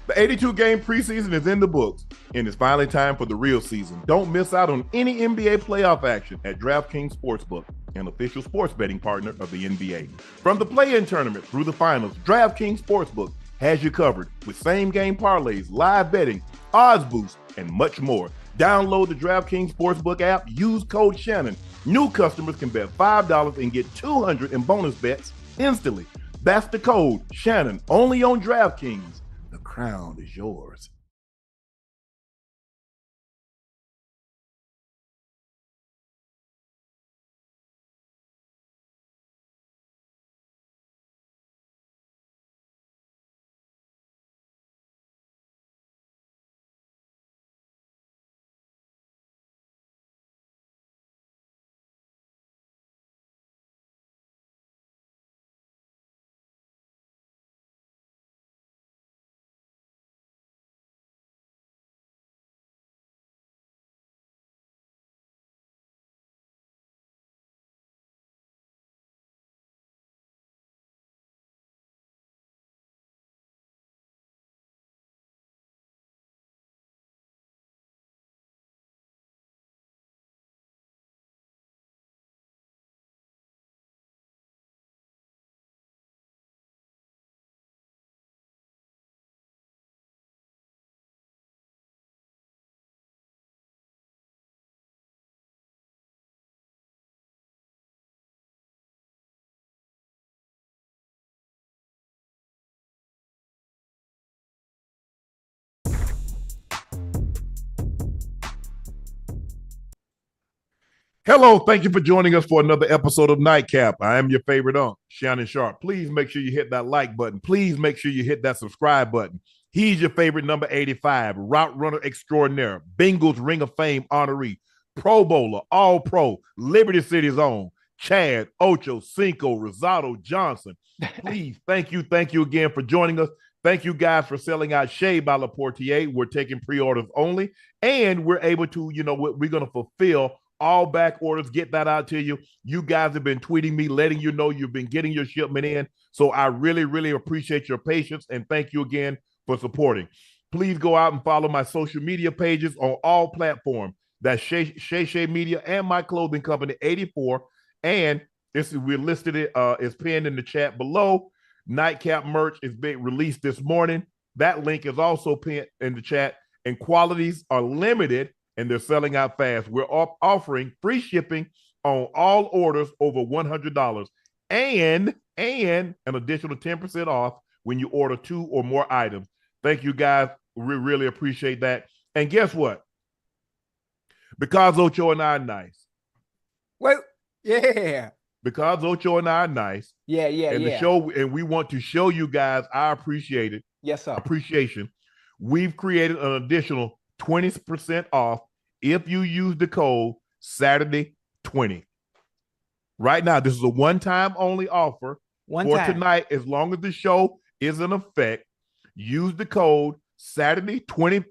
The 82-game preseason is in the books, and it's finally time for the real season. Don't miss out on any NBA playoff action at DraftKings Sportsbook, an official sports betting partner of the NBA. From the play-in tournament through the finals, DraftKings Sportsbook has you covered with same-game parlays, live betting, odds boosts, and much more. Download the DraftKings Sportsbook app, use code Shannon. New customers can bet $5 and get $200 in bonus bets instantly. That's the code Shannon, only on DraftKings. The crown is yours. Hello, thank you for joining us for another episode of Nightcap. I am your favorite Unc, Shannon Sharpe. Please make sure you hit that like button. Please make sure you hit that subscribe button. He's your favorite number 85, route runner extraordinaire, Bengals Ring of Fame honoree, Pro Bowler, All-Pro, Liberty City's own, Chad, Ochocinco, Rosado Johnson. Please, thank you again for joining us. Thank you guys for selling out Shai by Laportier. We're taking pre-orders only, and we're able to, we're going to fulfill all back orders, get that out to you. You guys have been tweeting me, letting you know you've been getting your shipment in. So I really, really appreciate your patience, and thank you again for supporting. Please go out and follow my social media pages on all platforms. That's Shay Media and my clothing company, 84. And we listed it, it's pinned in the chat below. Nightcap merch is being released this morning. That link is also pinned in the chat, and qualities are limited, and they're selling out fast. We're offering free shipping on all orders over $100 and an additional 10% off when you order 2 or more items. Thank you, guys. We really appreciate that. And guess what? Because Ocho and I are nice. Well, yeah. Because Ocho and I are nice. Yeah. The show, and we want to show you guys our appreciation. We've created an additional 20% off if you use the code Saturday20. Right now, this is a one-time only offer tonight. As long as the show is in effect, use the code Saturday20,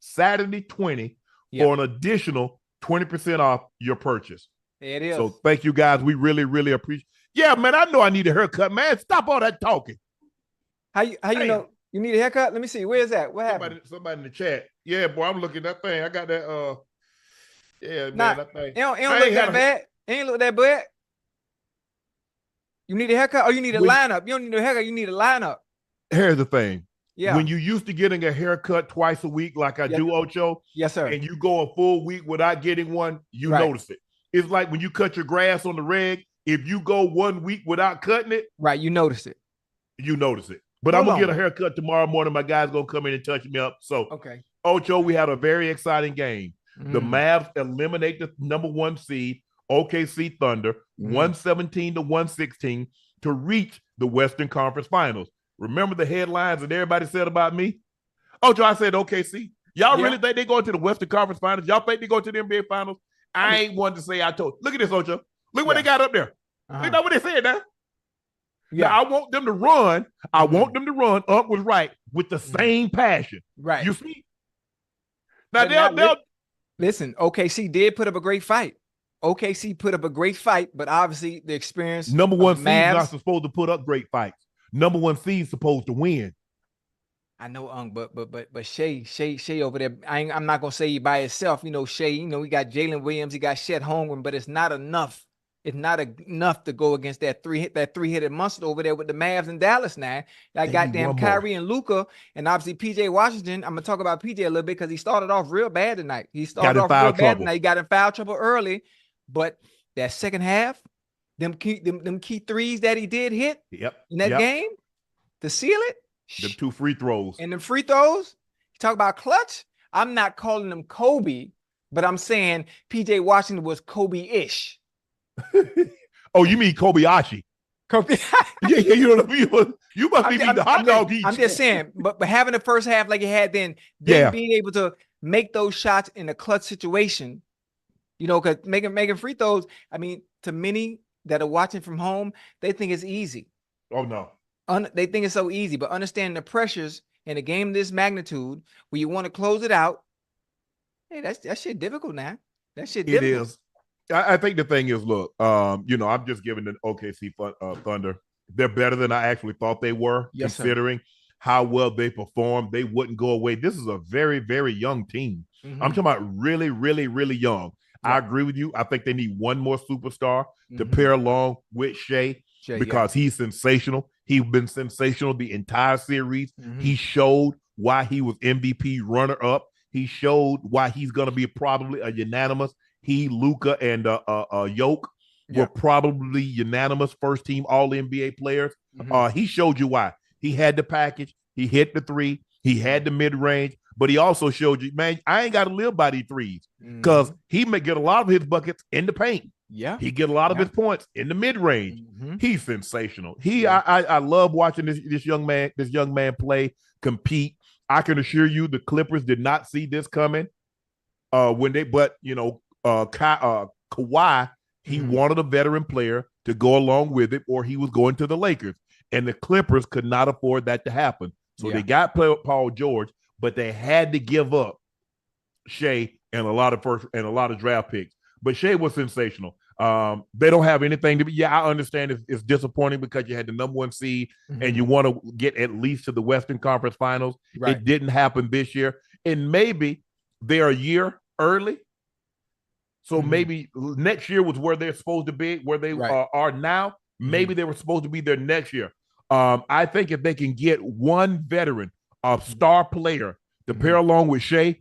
Saturday20 for an additional 20% off your purchase. It is. So thank you, guys. We really, really appreciate. Yeah, man, I know I need a haircut, man. Stop all that talking. How you know you need a haircut? Let me see. Where's that? What happened? Somebody in the chat. Yeah, boy, I'm looking at that thing. I got that. Man, that thing. It don't look that bad. It ain't look that bad. You need a haircut, or you need a lineup? You don't need a haircut. You need a lineup. Here's the thing. Yeah. When you used to getting a haircut twice a week, like I do, Ocho. Yes, sir. And you go a full week without getting one, you notice it. It's like when you cut your grass on the reg. If you go 1 week without cutting it, right, you notice it. But I'm gonna get a haircut tomorrow morning. My guy's gonna come in and touch me up. So, okay, Ocho, we had a very exciting game. The Mavs eliminate the number 1 seed, OKC Thunder, 117-116 to reach the Western Conference Finals. Remember the headlines that everybody said about me? Ocho, I said OKC. Y'all really think they go to the Western Conference Finals? Y'all think they go to the NBA Finals? I ain't one to say I told. Look at this, Ocho. Look what they got up there. You know what they said now? Yeah, now, I want them to run. Unc was right, with the same passion. Right. You see? Now, listen, OKC did put up a great fight. OKC put up a great fight, but obviously the experience. Number 1 seed not supposed to put up great fights. Number 1 seed supposed to win. I know, but Shai over there. I'm not gonna say he by himself. You know, Shai. You know, we got Jalen Williams. He got Chet Holmgren, but it's not enough. It's not enough to go against that three-headed monster over there with the Mavs in Dallas now. That goddamn Kyrie and Luka, and obviously PJ Washington. I'm gonna talk about PJ a little bit because he started off real bad tonight. He started off real bad tonight. He got in foul trouble early, but that second half, them key threes that he did hit in that game to seal it. The 2 free throws. And the free throws, you talk about clutch. I'm not calling them Kobe, but I'm saying PJ Washington was Kobe-ish. Oh, you mean Kobayashi? Kobe. Yeah, you know what I mean? You must be the hot dog each. I'm just saying, but having the first half like he had then being able to make those shots in a clutch situation, you know, because making free throws, I mean, to many that are watching from home, they think it's easy. Oh, no. They think it's so easy, but understand the pressures in a game of this magnitude where you want to close it out. Hey, that shit difficult now. That shit difficult. It is. I think the thing is, look, you know, I'm just giving the OKC Thunder. They're better than I actually thought they were, considering how well they performed. They wouldn't go away. This is a very, very young team. I'm talking about really, really, really young. I agree with you. I think they need one more superstar to pair along with Shai because he's sensational. He's been sensational the entire series. He showed why he was MVP runner-up. He showed why he's going to be probably a unanimous. He, Luka, and Yoke were probably unanimous first-team All-NBA players. He showed you why. He had the package. He hit the three. He had the mid-range. But he also showed you, man, I ain't got to live by these threes because he may get a lot of his buckets in the paint. Yeah, he get a lot of his points in the mid-range. He's sensational. I love watching this young man play, compete. I can assure you the Clippers did not see this coming. Kawhi, he wanted a veteran player to go along with it, or he was going to the Lakers. And the Clippers could not afford that to happen. So they got Paul George, but they had to give up Shai and a lot of draft picks. But Shai was sensational. They don't have anything to be. Yeah, I understand it's disappointing because you had the number 1 seed and you want to get at least to the Western Conference Finals. It didn't happen this year. And maybe they're a year early. So maybe next year was where they're supposed to be, where they are now. Maybe they were supposed to be there next year. I think if they can get one veteran, a star player to pair along with Shai,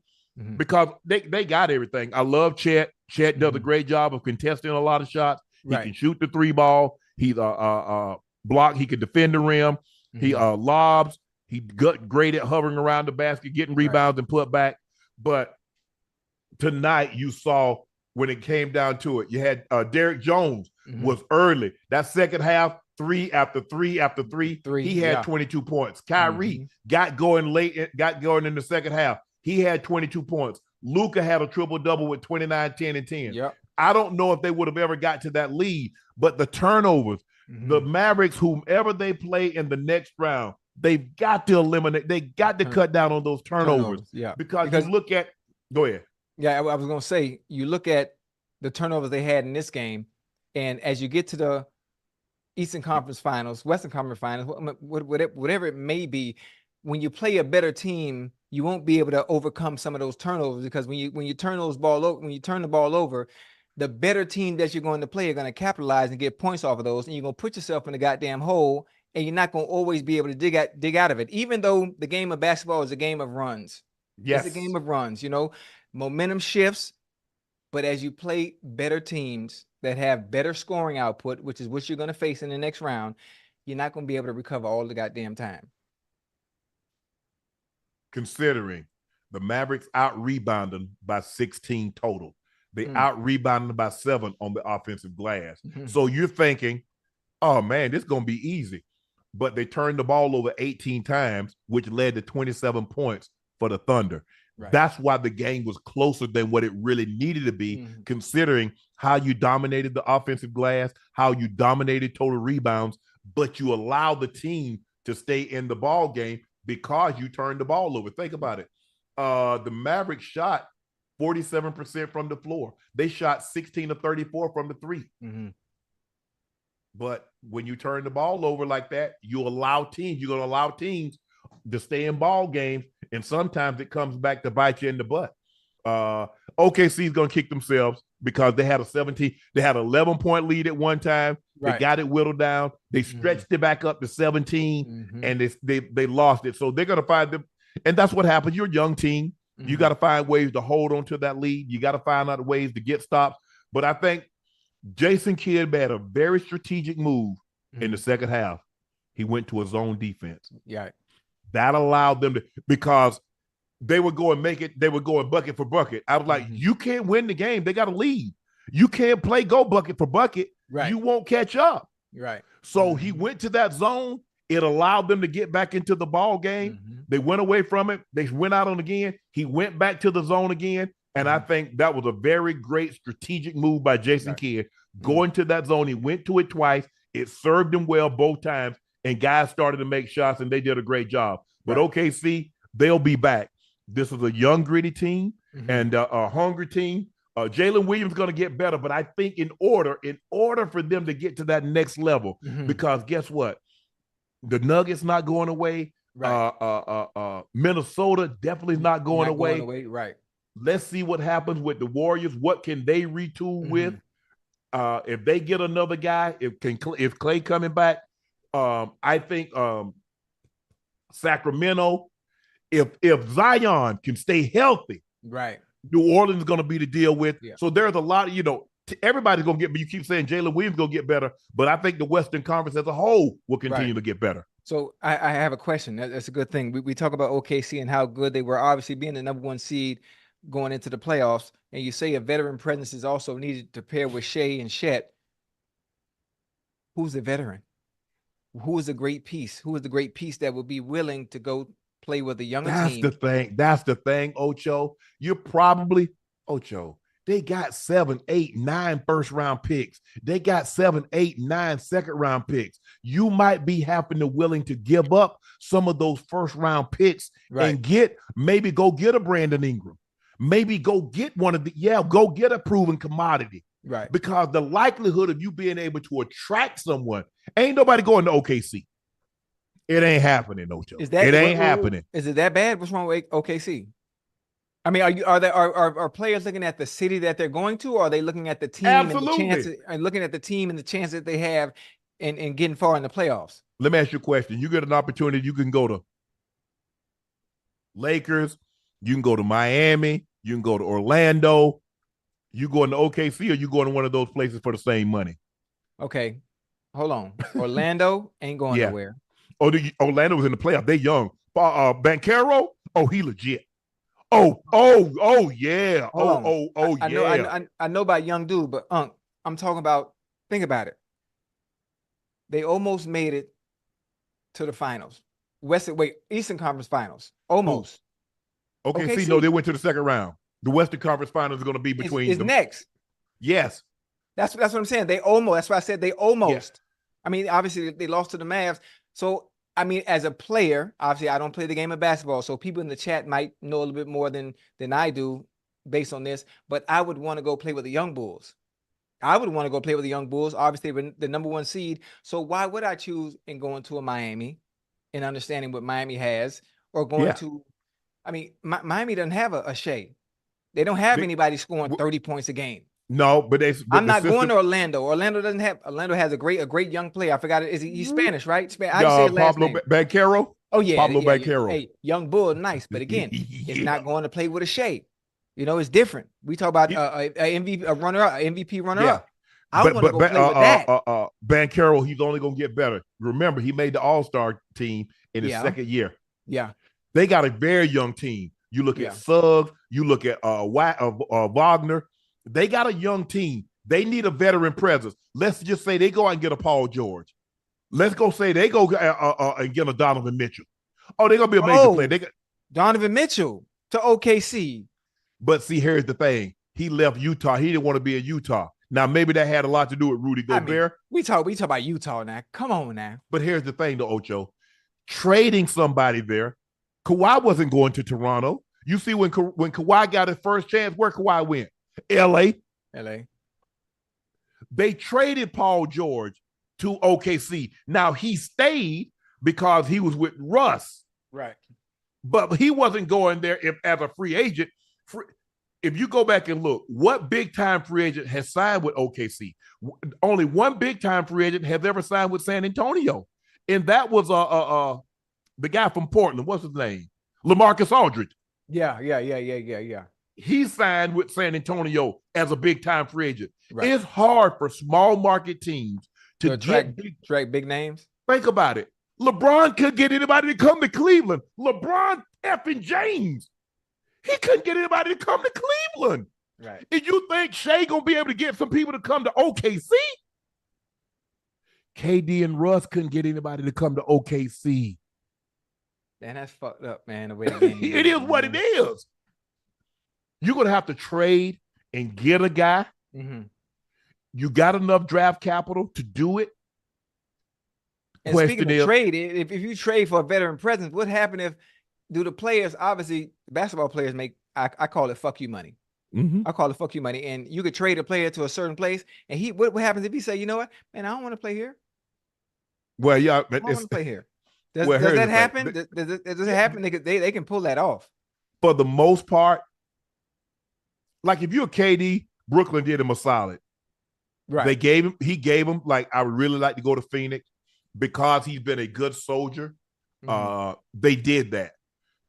because they got everything. I love Chet. Chet does a great job of contesting a lot of shots. He can shoot the 3 ball. He's block. He can defend the rim. He lobs. He great at hovering around the basket, getting rebounds and put back. But tonight you saw when it came down to it, you had Derrick Jones was early. That second half, 3 after 3 after 3. He had 22 points. Kyrie got going in the second half. He had 22 points. Luka had a triple-double with 29, 10, and 10. Yep. I don't know if they would have ever got to that lead, but the turnovers, the Mavericks, whomever they play in the next round, they've got to eliminate. They got to cut down on those turnovers. Because you look at – go ahead. Yeah, I was going to say, you look at the turnovers they had in this game, and as you get to the Eastern Conference Finals, Western Conference Finals, whatever it may be, when you play a better team, you won't be able to overcome some of those turnovers because when you turn the ball over, the better team that you're going to play are going to capitalize and get points off of those, and you're going to put yourself in the goddamn hole, and you're not going to always be able to dig out of it. Even though the game of basketball is a game of runs. Yes. It's a game of runs, you know. Momentum shifts, but as you play better teams that have better scoring output, which is what you're going to face in the next round, you're not going to be able to recover all the goddamn time. Considering the Mavericks out-rebounded by 16 total. They out-rebounded by 7 on the offensive glass. So you're thinking, oh, man, this is going to be easy. But they turned the ball over 18 times, which led to 27 points for the Thunder. That's why the game was closer than what it really needed to be, considering how you dominated the offensive glass, how you dominated total rebounds, but you allow the team to stay in the ball game because you turned the ball over. Think about it. The Mavericks shot 47% from the floor. They shot 16 of 34 from the 3. But when you turn the ball over like that, you're going to allow teams to stay in ball games, and sometimes it comes back to bite you in the butt. OKC is going to kick themselves because they had a 11-point lead at one time. They got it whittled down. They stretched it back up to 17, and they lost it. So they're going to find them, and that's what happens. You're a young team. You got to find ways to hold on to that lead. You got to find out ways to get stops. But I think Jason Kidd made a very strategic move in the second half. He went to a zone defense. Yeah. That allowed them to, because they were going bucket for bucket. I was like, you can't win the game. They got to lead. You can't go bucket for bucket. Right. You won't catch up. Right. So he went to that zone. It allowed them to get back into the ball game. They went away from it. They went out on again. He went back to the zone again. And I think that was a very great strategic move by Jason Kidd. Going to that zone. He went to it twice. It served him well both times. And guys started to make shots, and they did a great job. But OKC, they'll be back. This is a young, gritty team and a hungry team. Jalen Williams is going to get better, but I think in order for them to get to that next level, because guess what? The Nuggets not going away. Right. Minnesota definitely not going away. Right. Let's see what happens with the Warriors. What can they retool with? If they get another guy, if Clay coming back, I think Sacramento, if Zion can stay healthy, right, New Orleans is going to be the deal with. Yeah. So there's a lot of, everybody's going to get, but you keep saying Jalen Williams going to get better, but I think the Western Conference as a whole will continue to get better. So I have a question. That's a good thing. We talk about OKC and how good they were, obviously being the #1 seed going into the playoffs, and you say a veteran presence is also needed to pair with Shai and Chet. Who's the veteran? Who is a great piece? Who is the great piece that would be willing to go play with a younger team? That's the thing, Ocho. You're probably, Ocho, they got 7, 8, 9 first-round picks. They got 7, 8, 9 second-round picks. You might be willing to give up some of those first-round picks and maybe go get a Brandon Ingram. Maybe go get go get a proven commodity. Right. Because the likelihood of you being able to attract someone, ain't nobody going to OKC. It ain't happening, Ocho. It ain't happening. Is it that bad? What's wrong with OKC? I mean, are players looking at the city that they're going to, or are they looking at the team and the chances, and looking at the team and the chance that they have in getting far in the playoffs? Let me ask you a question. You get an opportunity, you can go to Lakers, you can go to Miami, you can go to Orlando. You going to OKC, or you going to one of those places for the same money? Okay, hold on. Orlando ain't going nowhere. Oh, Orlando was in the playoff. They young. Banchero, he legit. Yeah. I know about young dude, but I'm talking about. Think about it. They almost made it to the finals. Eastern Conference Finals. Almost. OKC, no, they went to the second round. The Western Conference Finals is going to be between them. Next. Yes. That's what I'm saying. They almost. That's why I said they almost. Yeah. I mean, obviously they lost to the Mavs. So, I mean, as a player, obviously I don't play the game of basketball. So people in the chat might know a little bit more than I do based on this. But I would want to go play with the Young Bulls. Obviously, we're the #1 seed. So why would I choose in going to a Miami and understanding what Miami has, or going to, I mean, Miami doesn't have a Shai. They don't have anybody scoring 30 points a game. No, but I'm not going to Orlando. Orlando has a great young player. I forgot it. He's Spanish, right? I just say his last Pablo name. Banchero. Oh yeah, Pablo Banchero. Hey, young bull, nice, but again, it's not going to play with a Shai. It's different. We talk about a MVP runner-up. I want to go play with that. Banchero, he's only going to get better. Remember, he made the All-Star team in his second year. Yeah, they got a very young team. You look at Suggs, you look at Wagner. They got a young team. They need a veteran presence. Let's just say they go out and get a Paul George. Let's go say they go and get a Donovan Mitchell. Oh, they're going to be a major player. Donovan Mitchell to OKC. But see, here's the thing. He left Utah. He didn't want to be in Utah. Now, maybe that had a lot to do with Rudy Gobert. I mean, we talk about Utah now. Come on now. But here's the thing, though, Ocho. Trading somebody there, Kawhi wasn't going to Toronto. You see, when Kawhi got his first chance, where Kawhi went? L.A. They traded Paul George to OKC. Now, he stayed because he was with Russ. Right. But he wasn't going there as a free agent. If you go back and look, what big-time free agent has signed with OKC? Only one big-time free agent has ever signed with San Antonio, and that was the guy from Portland. What's his name? LaMarcus Aldridge. Yeah. He signed with San Antonio as a big-time free agent. Right. It's hard for small market teams to attract big names. Think about it. LeBron could get anybody to come to Cleveland. LeBron effing James. He couldn't get anybody to come to Cleveland. Right. And you think Shai gonna be able to get some people to come to OKC? KD and Russ couldn't get anybody to come to OKC. Man, that's fucked up, man. The way the game it is what it is. You're gonna have to trade and get a guy. Mm-hmm. You got enough draft capital to do it. And speaking of trade, if you trade for a veteran presence, what happened if the players, obviously basketball players make, I call it fuck you money. Mm-hmm. I call it fuck you money. And you could trade a player to a certain place. And what happens if he say, you know what, man, I don't want to play here. Well, yeah, I don't want to play here. Does that happen? Does it happen? They can pull that off. For the most part, like if you're KD, Brooklyn did him a solid. Right. He gave him, like, I would really like to go to Phoenix because he's been a good soldier. Mm-hmm. They did that.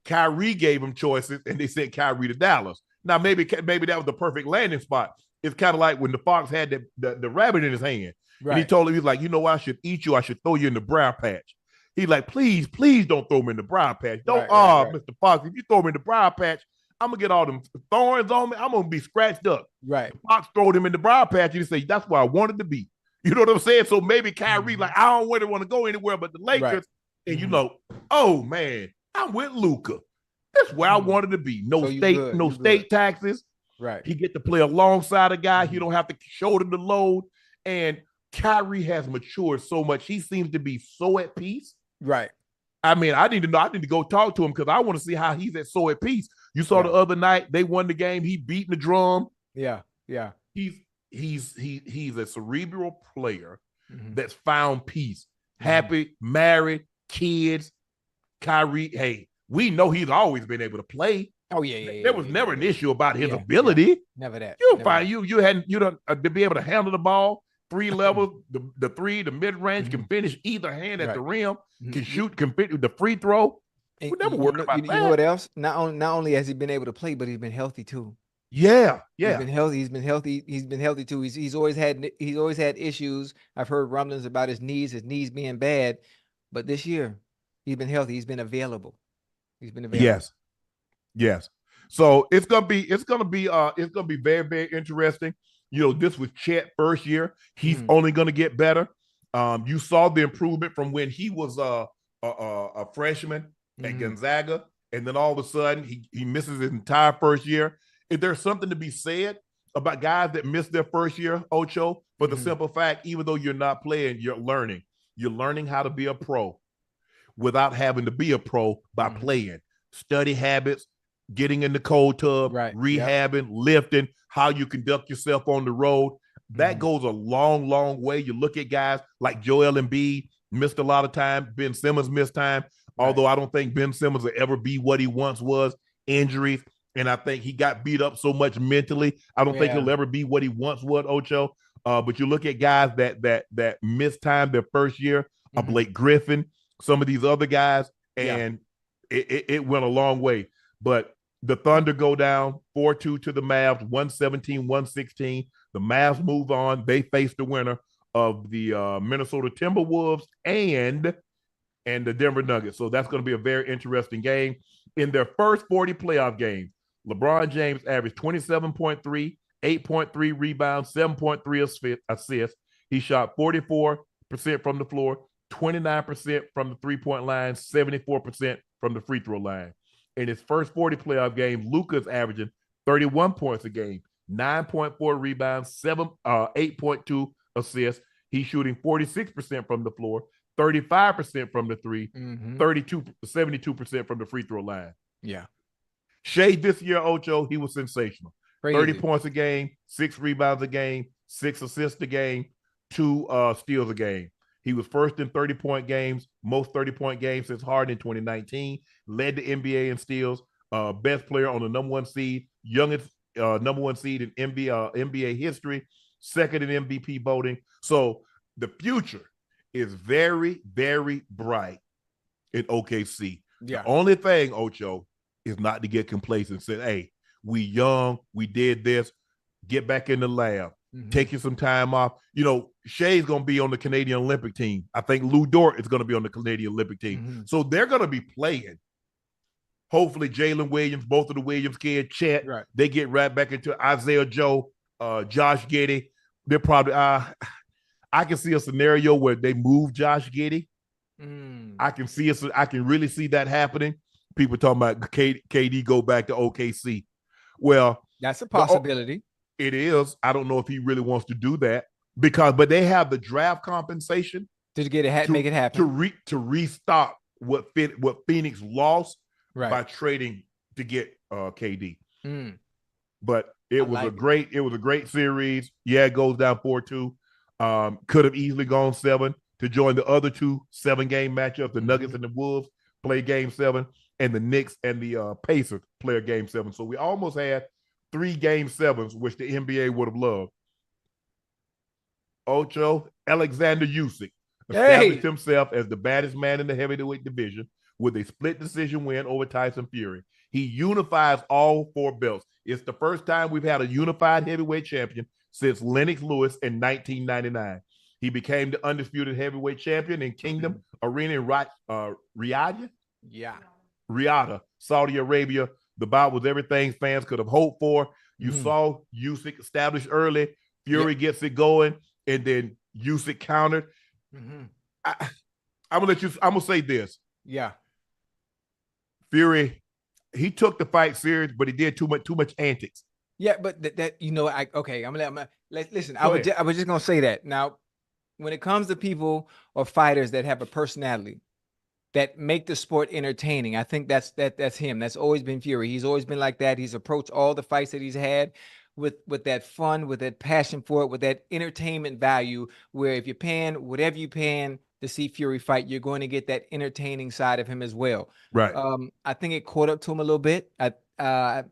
Kyrie gave him choices, and they sent Kyrie to Dallas. Now, maybe that was the perfect landing spot. It's kind of like when the fox had the rabbit in his hand. Right. And he told him, he's like, you know what? I should eat you. I should throw you in the briar patch. He's like, please don't throw me in the briar patch. Don't, right. Mr. Fox, if you throw me in the briar patch, I'm going to get all them thorns on me. I'm going to be scratched up. Right. The Fox throwed him in the briar patch, and he said, that's where I wanted to be. You know what I'm saying? So maybe Kyrie, like, I don't really want to go anywhere but the Lakers. Right. And you know, oh, man, I'm with Luka. That's where I wanted to be. No state taxes. Right. He get to play alongside a guy. He don't have to shoulder the load. And Kyrie has matured so much. He seems to be so at peace. Right. I mean, I need to go talk to him because I want to see how he's so at peace. You saw the other night, they won the game. He beating the drum. Yeah. He's a cerebral player that's found peace. Happy, married, kids. Kyrie, hey, we know he's always been able to play. Oh yeah. There was never an issue about his ability. Yeah. Never that. You'll find you don't to be able to handle the ball. 3 levels, the three, the mid range, can finish either hand at the rim, can shoot, can fit the free throw. We never worried about that. You know what else? Not only has he been able to play, but he's been healthy too. Yeah. He's been healthy. He's been healthy too. He's always had issues. I've heard rumblings about his knees being bad, but this year he's been healthy. He's been available. Yes. So it's gonna be very, very interesting. You know, this was Chet first year. He's only gonna get better. You saw the improvement from when he was a freshman at Gonzaga, and then all of a sudden he misses his entire first year. If there's something to be said about guys that miss their first year, Ocho, for the simple fact, even though you're not playing, you're learning. You're learning how to be a pro without having to be a pro by playing. Study habits, getting in the cold tub, rehabbing, lifting, how you conduct yourself on the road. That goes a long, long way. You look at guys like Joel Embiid, missed a lot of time. Ben Simmons missed time, although I don't think Ben Simmons will ever be what he once was. Injuries, and I think he got beat up so much mentally. I don't think he'll ever be what he once was, Ocho. But you look at guys that missed time their first year, Blake Griffin, some of these other guys, and it went a long way. But the Thunder go down 4-2 to the Mavs, 117-116. The Mavs move on. They face the winner of the Minnesota Timberwolves and the Denver Nuggets. So that's going to be a very interesting game. In their first 40 playoff games, LeBron James averaged 27.3, 8.3 rebounds, 7.3 assists. He shot 44% from the floor, 29% from the three-point line, 74% from the free throw line. In his first 40 playoff games, Luka's averaging 31 points a game, 9.4 rebounds, 8.2 assists. He's shooting 46% from the floor, 35% from the three, 72% from the free throw line. Yeah. Shai this year, Ocho, he was sensational. Crazy. 30 points a game, 6 rebounds a game, 6 assists a game, 2 steals a game. He was first in 30-point games, most 30-point games since Harden in 2019, led the NBA in steals, best player on the number one seed, youngest number one seed in NBA history, second in MVP voting. So the future is very, very bright in OKC. Yeah. The only thing, Ocho, is not to get complacent. Say, hey, we young, we did this, get back in the lab, taking some time off. You know, Shai's going to be on the Canadian Olympic team. I think Lou Dort is going to be on the Canadian Olympic team. So they're going to be playing. Hopefully, Jalen Williams, both of the Williams kids, Chet, they get right back into Isaiah Joe, Josh Giddey. They're probably, I can see a scenario where they move Josh Giddey. I can really see that happening. People talking about KD go back to OKC. Well, that's a possibility. It is. I don't know if he really wants to do that but they have the draft compensation to get it, make it happen to restock what Phoenix lost by trading to get KD. But it was a great series. Yeah, it goes down 4-2. Could have easily gone 7 to join the other 2 7-game matchups. The Nuggets and the Wolves play game 7, and the Knicks and the Pacers play a game 7. So we almost had 3 game 7s, which the NBA would have loved. Ocho, Oleksandr Usyk established himself as the baddest man in the heavyweight division with a split decision win over Tyson Fury. He unifies all 4 belts. It's the first time we've had a unified heavyweight champion since Lennox Lewis in 1999. He became the undisputed heavyweight champion in Kingdom Arena in Riyadh. Riyadh, Saudi Arabia. The bout was everything fans could have hoped for. You saw Usyk established early. Fury gets it going, and then Usyk countered. I'm gonna say this. Fury, he took the fight serious, but he did too much antics. Yeah, but listen. I was just gonna say that. Now, when it comes to people or fighters that have a personality that make the sport entertaining, I think that's him. That's always been Fury. He's always been like that. He's approached all the fights that he's had with that fun, with that passion for it, with that entertainment value, where if you're paying whatever you're paying to see Fury fight, you're going to get that entertaining side of him as well. Right. I think it caught up to him a little bit. I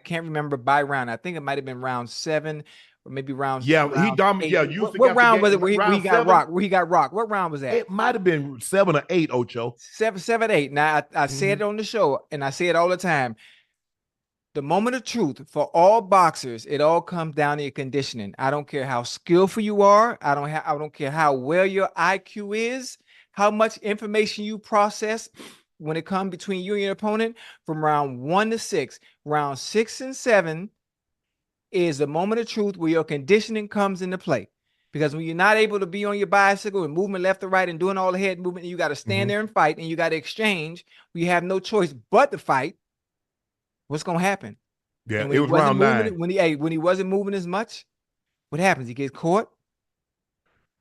can't remember by round. I think it might have been round 7 or maybe round. Yeah, round he dominated. Yeah, what round was it where he got rocked? Where he got rocked? What round was that? It might have been 7 or 8, Ocho. 7, 8. Now I said it on the show, and I say it all the time. The moment of truth for all boxers, it all comes down to your conditioning. I don't care how skillful you are. I don't care how well your IQ is, how much information you process when it comes between you and your opponent. From round 1 to 6, round 6 and 7 is the moment of truth where your conditioning comes into play. Because when you're not able to be on your bicycle and moving left to right and doing all the head movement, and you got to stand there and fight, and you got to exchange, you have no choice but to fight. What's gonna happen? Yeah, it was round 9. When he wasn't moving as much, what happens? He gets caught,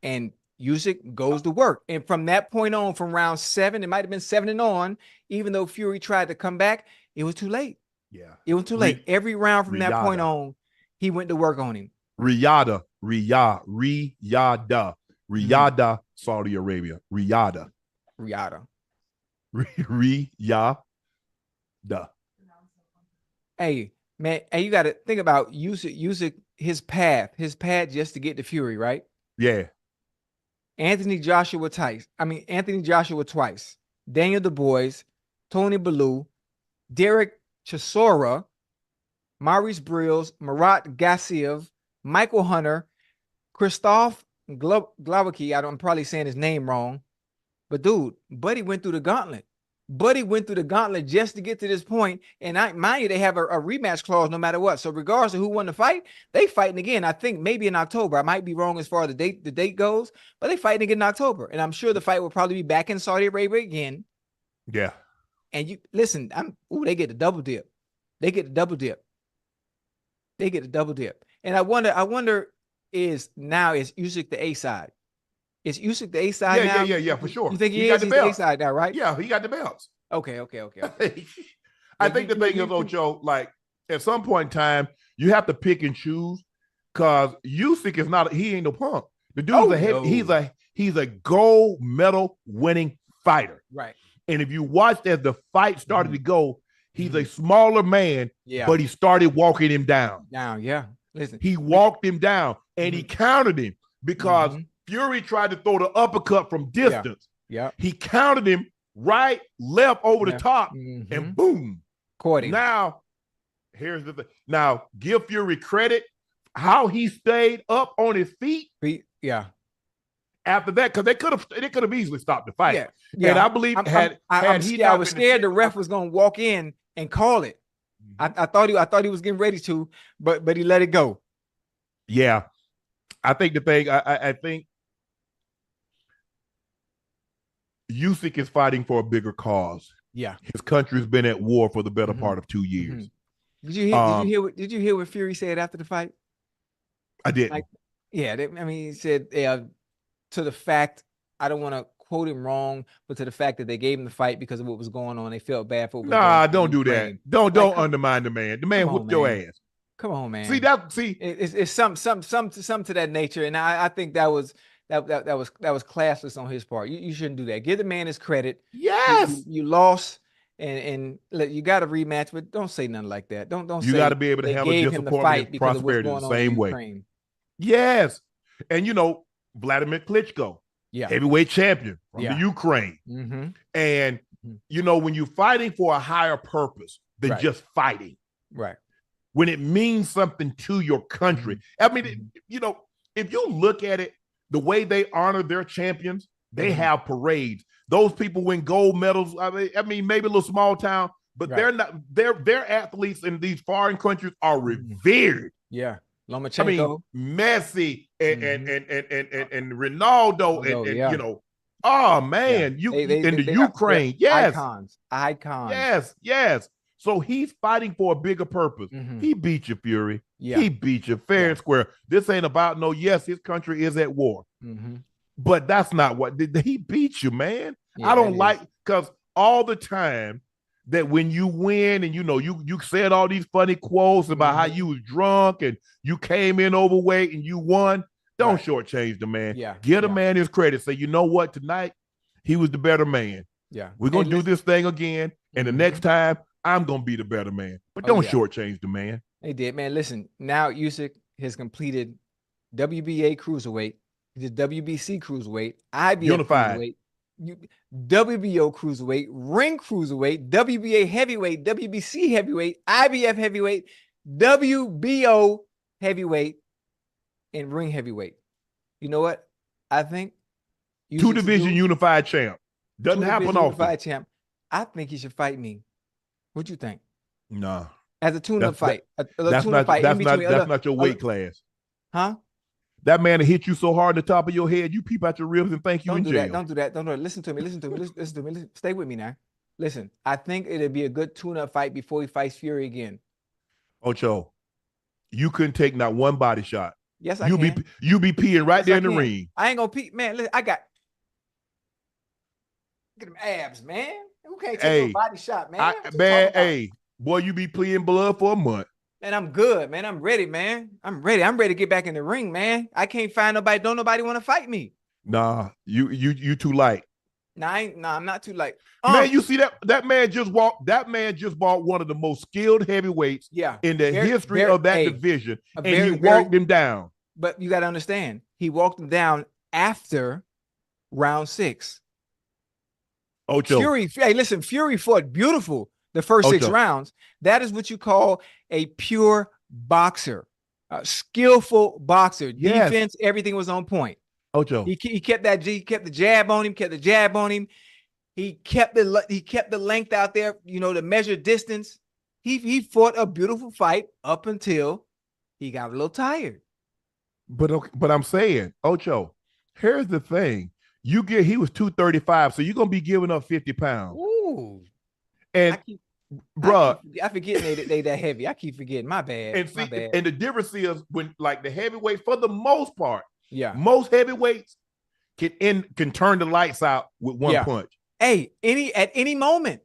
and Usyk goes to work. And from that point on, from round 7, it might have been 7 and on, even though Fury tried to come back, it was too late. Yeah, it was too late. Every round from that point on, he went to work on him. Riyadh, Saudi Arabia. Riyadh. Hey, man, you got to think about Usyk, his path just to get to Fury, right? Yeah. Anthony Joshua twice. Daniel Du Bois, Tony Bellew, Derek Chisora, Maurice Brills, Marat Gassiev, Michael Hunter, Christoph Glowacki. I'm probably saying his name wrong, but dude, Buddy went through the gauntlet. Just to get to this point. And mind you, they have a rematch clause no matter what. So regardless of who won the fight, they fighting again. I think maybe in October. I might be wrong as far as the date goes, but they fighting again in October. And I'm sure the fight will probably be back in Saudi Arabia again. Yeah. And you listen, they get the double dip. And I wonder is Usyk the A side? Is Usyk the A side now? Yeah, for sure. You think he's the A side now, right? Yeah, he got the belts. Okay. I think the thing is, Ocho, like at some point in time, you have to pick and choose because Usyk is he ain't no punk. The dude's he's a gold medal winning fighter. Right. And if you watched as the fight started to go, he's a smaller man, but he started walking him down. Listen, he walked him down, and he countered him because Fury tried to throw the uppercut from distance. He countered him right, left, over the top, and boom. Caught him. Now, here's the thing. Now, give Fury credit how he stayed up on his feet. After that, because they could have easily stopped the fight. And I believe I was scared the ref was going to walk in and call it. I thought he was getting ready to, but he let it go. Yeah, I think the thing I think Usyk is fighting for a bigger cause. Yeah, his country's been at war for the better part of 2 years. Did you hear what Fury said after the fight? I didn't. He said to the fact, I don't want to quote him wrong, but to the fact that they gave him the fight because of what was going on, they felt bad for what was going on. Don't do that. Don't undermine the man. The man whooped your ass. Come on, man. It's some to that nature, and I think that was classless on his part. You shouldn't do that. Give the man his credit. Yes, you lost, and you got a rematch, but don't say nothing like that. Don't. You got to be able to handle disappointment and prosperity the same way. Yes, and Vladimir Klitschko, heavyweight champion from the Ukraine, and when you're fighting for a higher purpose than just fighting, right? When it means something to your country. I mean, if you look at it, the way they honor their champions, they have parades. Those people win gold medals. I mean, maybe a little small town, but they're not. Their athletes in these foreign countries are revered. Yeah, Lomachenko, Messi, and Ronaldo, oh man, in the Ukraine, yes, icons, yes. So he's fighting for a bigger purpose. He beat you, Fury. He beat you fair and square. This ain't about yes, his country is at war. But that's not what he beat you, man. I don't like, because all the time that when you win and you said all these funny quotes about how you was drunk and you came in overweight and you won, don't shortchange the man. Give the man his credit. Say, you know what, tonight he was the better man. We're gonna do this thing again, and the next time I'm going to be the better man. But don't shortchange the man. They did, man. Listen, now Usyk has completed WBA cruiserweight, he did WBC cruiserweight, IBF Unified cruiserweight, WBO cruiserweight, ring cruiserweight, WBA heavyweight, WBC heavyweight, IBF heavyweight, WBO heavyweight, and ring heavyweight. You know what? I think two-division unified champ. Doesn't happen often. Unified champ. I think he should fight me. What you think? No. As a tune-up fight. That's not your weight class. Huh? That man will hit you so hard in the top of your head, you peep out your ribs and think you in jail. Don't do that. Listen to me. Stay with me now. Listen, I think it'd be a good tune-up fight before he fights Fury again. Ocho, you couldn't take not one body shot. Yes, I can. You be peeing right there in the ring. I ain't gonna pee. Man, listen, look at them abs, man. Who can't take a body shot, man? Boy, you be pleading blood for a month. Man, I'm good, man. I'm ready, man. I'm ready to get back in the ring, man. I can't find nobody. Don't nobody want to fight me. Nah, you too light. I'm not too light. Man, you see that man just walked. That man just bought one of the most skilled heavyweights in the history of that division, and he walked him down. But you got to understand, he walked him down after round 6. Ocho. Fury fought beautiful the first 6 rounds. That is what you call a pure boxer, a skillful boxer. Yes. Defense, everything was on point. Ocho. He kept the jab on him, He kept the length out there, to measure distance. He fought a beautiful fight up until he got a little tired. But I'm saying, Ocho, here's the thing. He was 235, so you're gonna be giving up 50 pounds. Ooh. And I forget they that heavy. I keep forgetting. My bad. And the difference is when the heavyweight, for the most part, most heavyweights can turn the lights out with one punch. Hey, at any moment.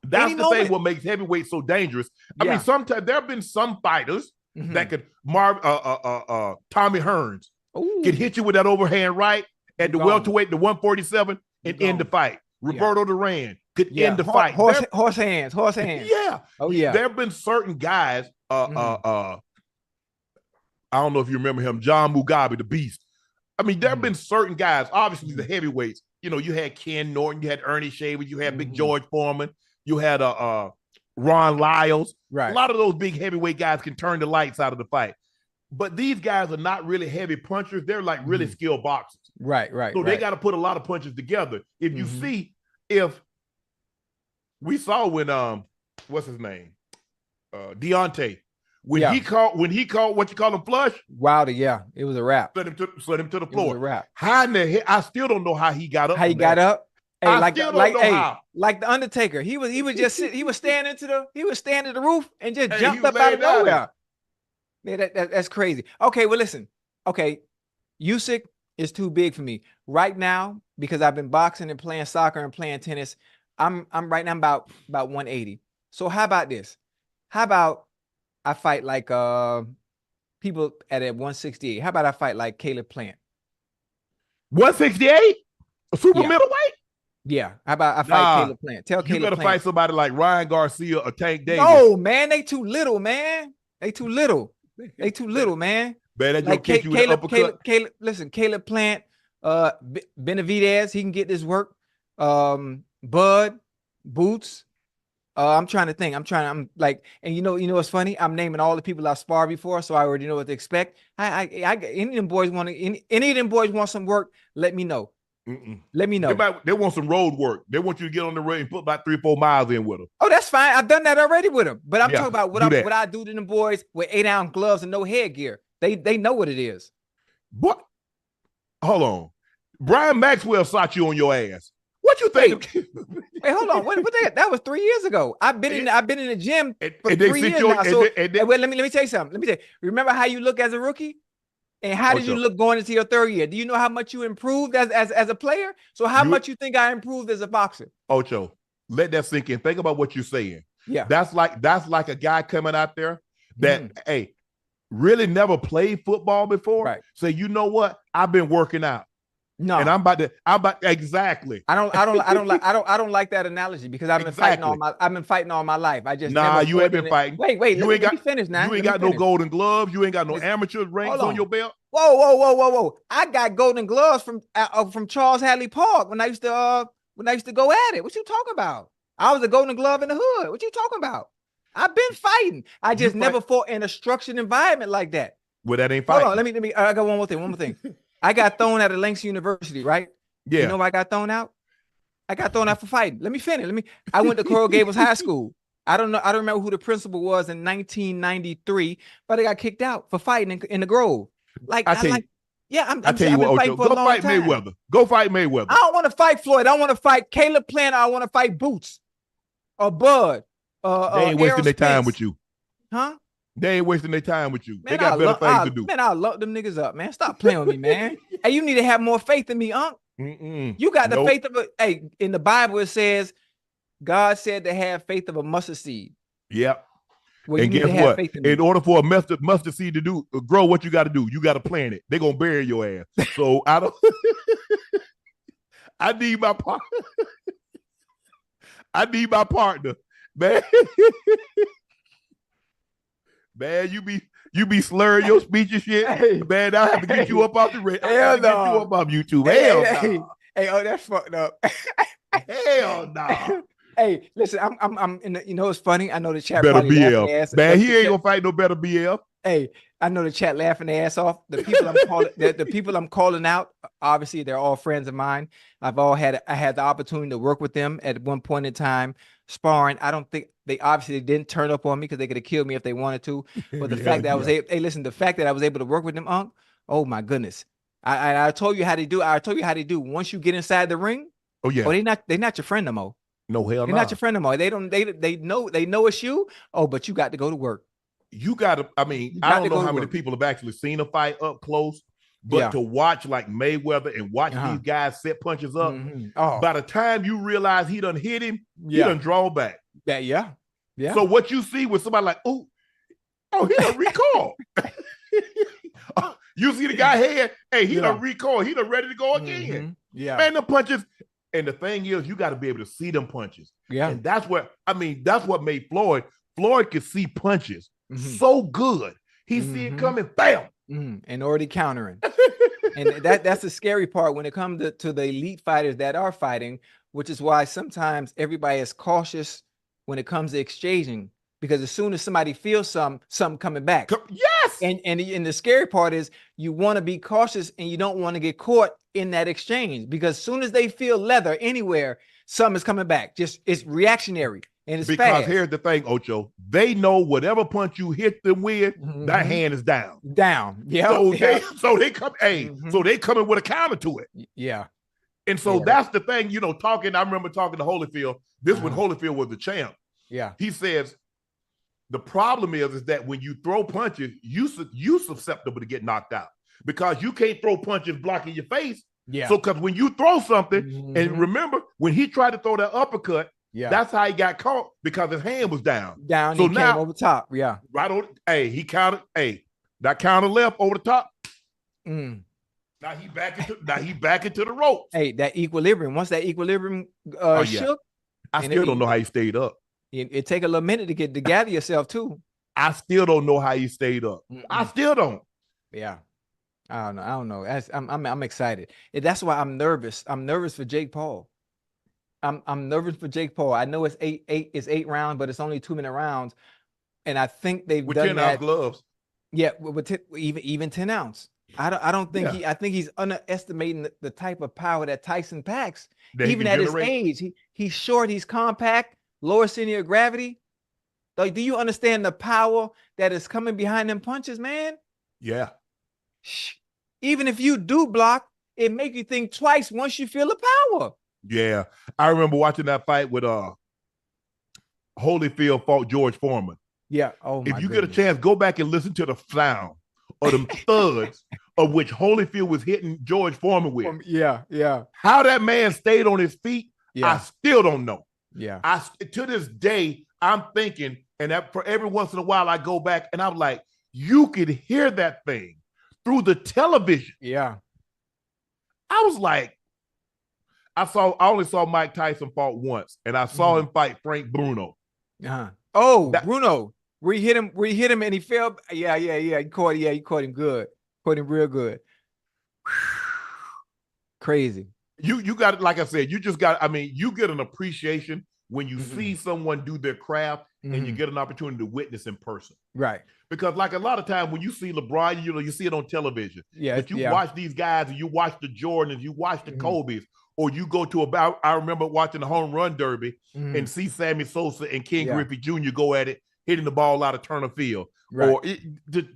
That's the thing what makes heavyweight so dangerous. I mean, sometimes there have been some fighters that could Tommy Hearns could hit you with that overhand right, at the welterweight, the 147, and end the fight. Roberto Duran could end the fight. Horse hands. Yeah. Oh, yeah. There have been certain guys, I don't know if you remember him, John Mugabe, the Beast. I mean, there have been certain guys, obviously the heavyweights. You know, you had Ken Norton, you had Ernie Shaver, you had Big George Foreman, you had Ron Lyles. Right. A lot of those big heavyweight guys can turn the lights out of the fight. But these guys are not really heavy punchers. They're like really skilled boxers. Right. So they got to put a lot of punches together. If you see, if we saw when what's his name? Deontay. When he caught what you call him flush. Wilder, yeah. It was a wrap. Set him to the floor. It was a wrap. How in the heck? I still don't know how he got up. How he got up? Hey, like the Undertaker. He was just sitting, he was standing to the roof and just jumped up out of nowhere. Yeah, that's crazy. Okay, well, listen. Okay, Usyk is too big for me right now because I've been boxing and playing soccer and playing tennis. I'm right now about 180. So how about this? How about I fight like people at 168? How about I fight like Caleb Plant? 168? A super middleweight? Yeah. How about I fight Caleb Plant? Tell Caleb Plant. You better fight somebody like Ryan Garcia or Tank Davis. No, man, they too little, man. They too little, man. Man, that like you with an uppercut. Caleb Plant, Benavidez, he can get this work. Bud, Boots. I'm trying to think. I'm like, and you know what's funny? I'm naming all the people I've sparred before, so I already know what to expect. Any of them boys want some work, let me know. Let me know. They want some road work. They want you to get on the road and put about 3 or 4 miles in with them. Oh, that's fine. I've done that already with them. But I'm talking about what I do to them boys with 8-ounce gloves and no headgear. They know what it is. What? Hold on. Brian Maxwell shot you on your ass. What you think? Hey, hold on. What that was 3 years ago. I've been in the gym for 3 years now. So let me tell you something. Remember how you look as a rookie? And how did you look going into your 3rd year? Do you know how much you improved as a player? So how much you think I improved as a boxer? Ocho, let that sink in. Think about what you're saying. Yeah. That's like a guy coming out there that, hey, really never played football before. Right. Say, you know what? I've been working out. No. And I'm about exactly. I don't like that analogy because I've been fighting all my life. I just you ain't been fighting. Wait, let me finish now. You ain't got no golden gloves. You ain't got no amateur ranks on your belt. Whoa. I got golden gloves from Charles Hadley Park when I used to go at it. What you talking about? I was a golden glove in the hood. What you talking about? I've been fighting. I just never fought in a structured environment like that. Well, that ain't fighting. Hold on, let me. I got one more thing. I got thrown out of Langston University, right? Yeah. You know why I got thrown out? I got thrown out for fighting. Let me finish. I went to Coral Gables High School. I don't remember who the principal was in 1993, but I got kicked out for fighting in the Grove. I tell you what, Ocho, go fight Mayweather. Go fight Mayweather. I don't want to fight Floyd. I want to fight Caleb Plant. I want to fight Boots or Bud. They ain't wasting their time with you. Huh? They ain't wasting their time with you. Man, they got better things to do. Man, I'll lock them niggas up, man. Stop playing with me, man. Hey, you need to have more faith in me, Unc. You got the faith of in the Bible it says, God said to have faith of a mustard seed. Yep. Well, and guess what? In order for a mustard seed to grow, what you got to do? You got to plant it. They're going to bury your ass. So I don't. I need my partner. Man. Man, you be slurring your speech and shit. Hey, man, I have to get you up off the red. Hell no. Get you up off YouTube. Hell no. Hey, that's fucked up. Hell no. Hey, listen, I'm in the, it's funny. I know the chat better BL. Man, he ain't gonna fight no better BL. Hey, I know the chat laughing their ass off. The people I'm calling, the people I'm calling out, obviously they're all friends of mine. I had the opportunity to work with them at one point in time, sparring. I don't think they didn't turn up on me because they could have killed me if they wanted to. But the fact that I was the fact that I was able to work with them, Unc, oh my goodness. I told you how they do. I told you how they do. Once you get inside the ring, they're not your friend no more. No, hell no. They're not your friend no more. They know it's you. Oh, but you got to go to work. You got to, I don't know how many people have actually seen a fight up close, but to watch like Mayweather and watch these guys set punches up, by the time you realize he done hit him, he done draw back. Yeah. So what you see with somebody like, he done recall. You see the guy head, hey, he Yeah. done recoil. He done ready to go again. Yeah. Man, the punches. And the thing is, you got to be able to see them punches. Yeah. And that's what made Floyd. Floyd could see punches so good. He see it coming, bam. And already countering. And that's the scary part when it comes to the elite fighters that are fighting, which is why sometimes everybody is cautious when it comes to exchanging, because as soon as somebody feels something coming back. Yes. And the scary part is you want to be cautious and you don't want to get caught in that exchange, because as soon as they feel leather anywhere, something is coming back. Just it's reactionary and it's because fast. Here's the thing, Ocho. They know whatever punch you hit them with, that hand is down. Down. Yeah. So they come, so they coming with a counter to it. Yeah. And so that's the thing, I remember talking to Holyfield. This when Holyfield was the champ. Yeah. He says the problem is that when you throw punches, you susceptible to get knocked out because you can't throw punches blocking your face. Yeah. So because when you throw something, and remember when he tried to throw that uppercut, that's how he got caught because his hand was down. So he came over top. Yeah. Right on. He counted. That counter left over the top. Now he back into the ropes. That equilibrium. Once that equilibrium shook, I still don't know how he stayed up. It take a little minute to gather yourself too. I still don't know how he stayed up. I still don't. Yeah. I don't know. I'm excited. That's why I'm nervous. I'm nervous for Jake Paul. I'm nervous for Jake Paul. I know it's eight rounds, but it's only 2-minute rounds. And I think they've with done 10-ounce gloves. Yeah, with even 10 ounce. I don't think I think he's underestimating the type of power that Tyson packs. Even at his age. He's short, he's compact, lower center of gravity. Like, do you understand the power that is coming behind them punches, man? Yeah. Even if you do block, it makes you think twice once you feel the power. Yeah. I remember watching that fight with Holyfield fought George Foreman. Yeah. If you get a chance, go back and listen to the sound of them thuds of which Holyfield was hitting George Foreman with. Yeah. How that man stayed on his feet, I still don't know. Yeah. To this day, I'm thinking, and that for every once in a while I go back and I'm like, you could hear that thing through the television. Yeah. I was like, I only saw Mike Tyson fight once, and I saw him fight Frank Bruno. Bruno. Where he hit him and he fell. Yeah. He caught him good. Caught him real good. Crazy. You got it, like I said, you get an appreciation when you see someone do their craft and you get an opportunity to witness in person. Right. Because like a lot of times when you see LeBron, you see it on television. Yeah. But you watch these guys and you watch the Jordans, you watch the Kobe's, or you go to I remember watching the home run derby and see Sammy Sosa and Ken Griffey Jr. go at it, hitting the ball out of Turner Field. Right. Or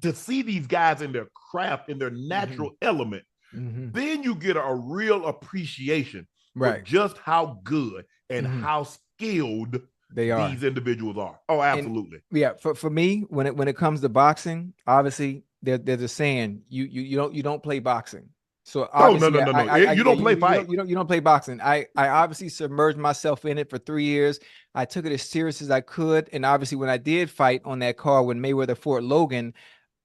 to see these guys in their craft, in their natural element, then you get a real appreciation for just how good and how skilled these individuals are. Oh, absolutely. And, for me, when it comes to boxing, obviously there's a saying, you don't play boxing. So no. You don't play fight. You don't play boxing. I obviously submerged myself in it for 3 years. I took it as serious as I could. And obviously when I did fight on that card when Mayweather fought Logan,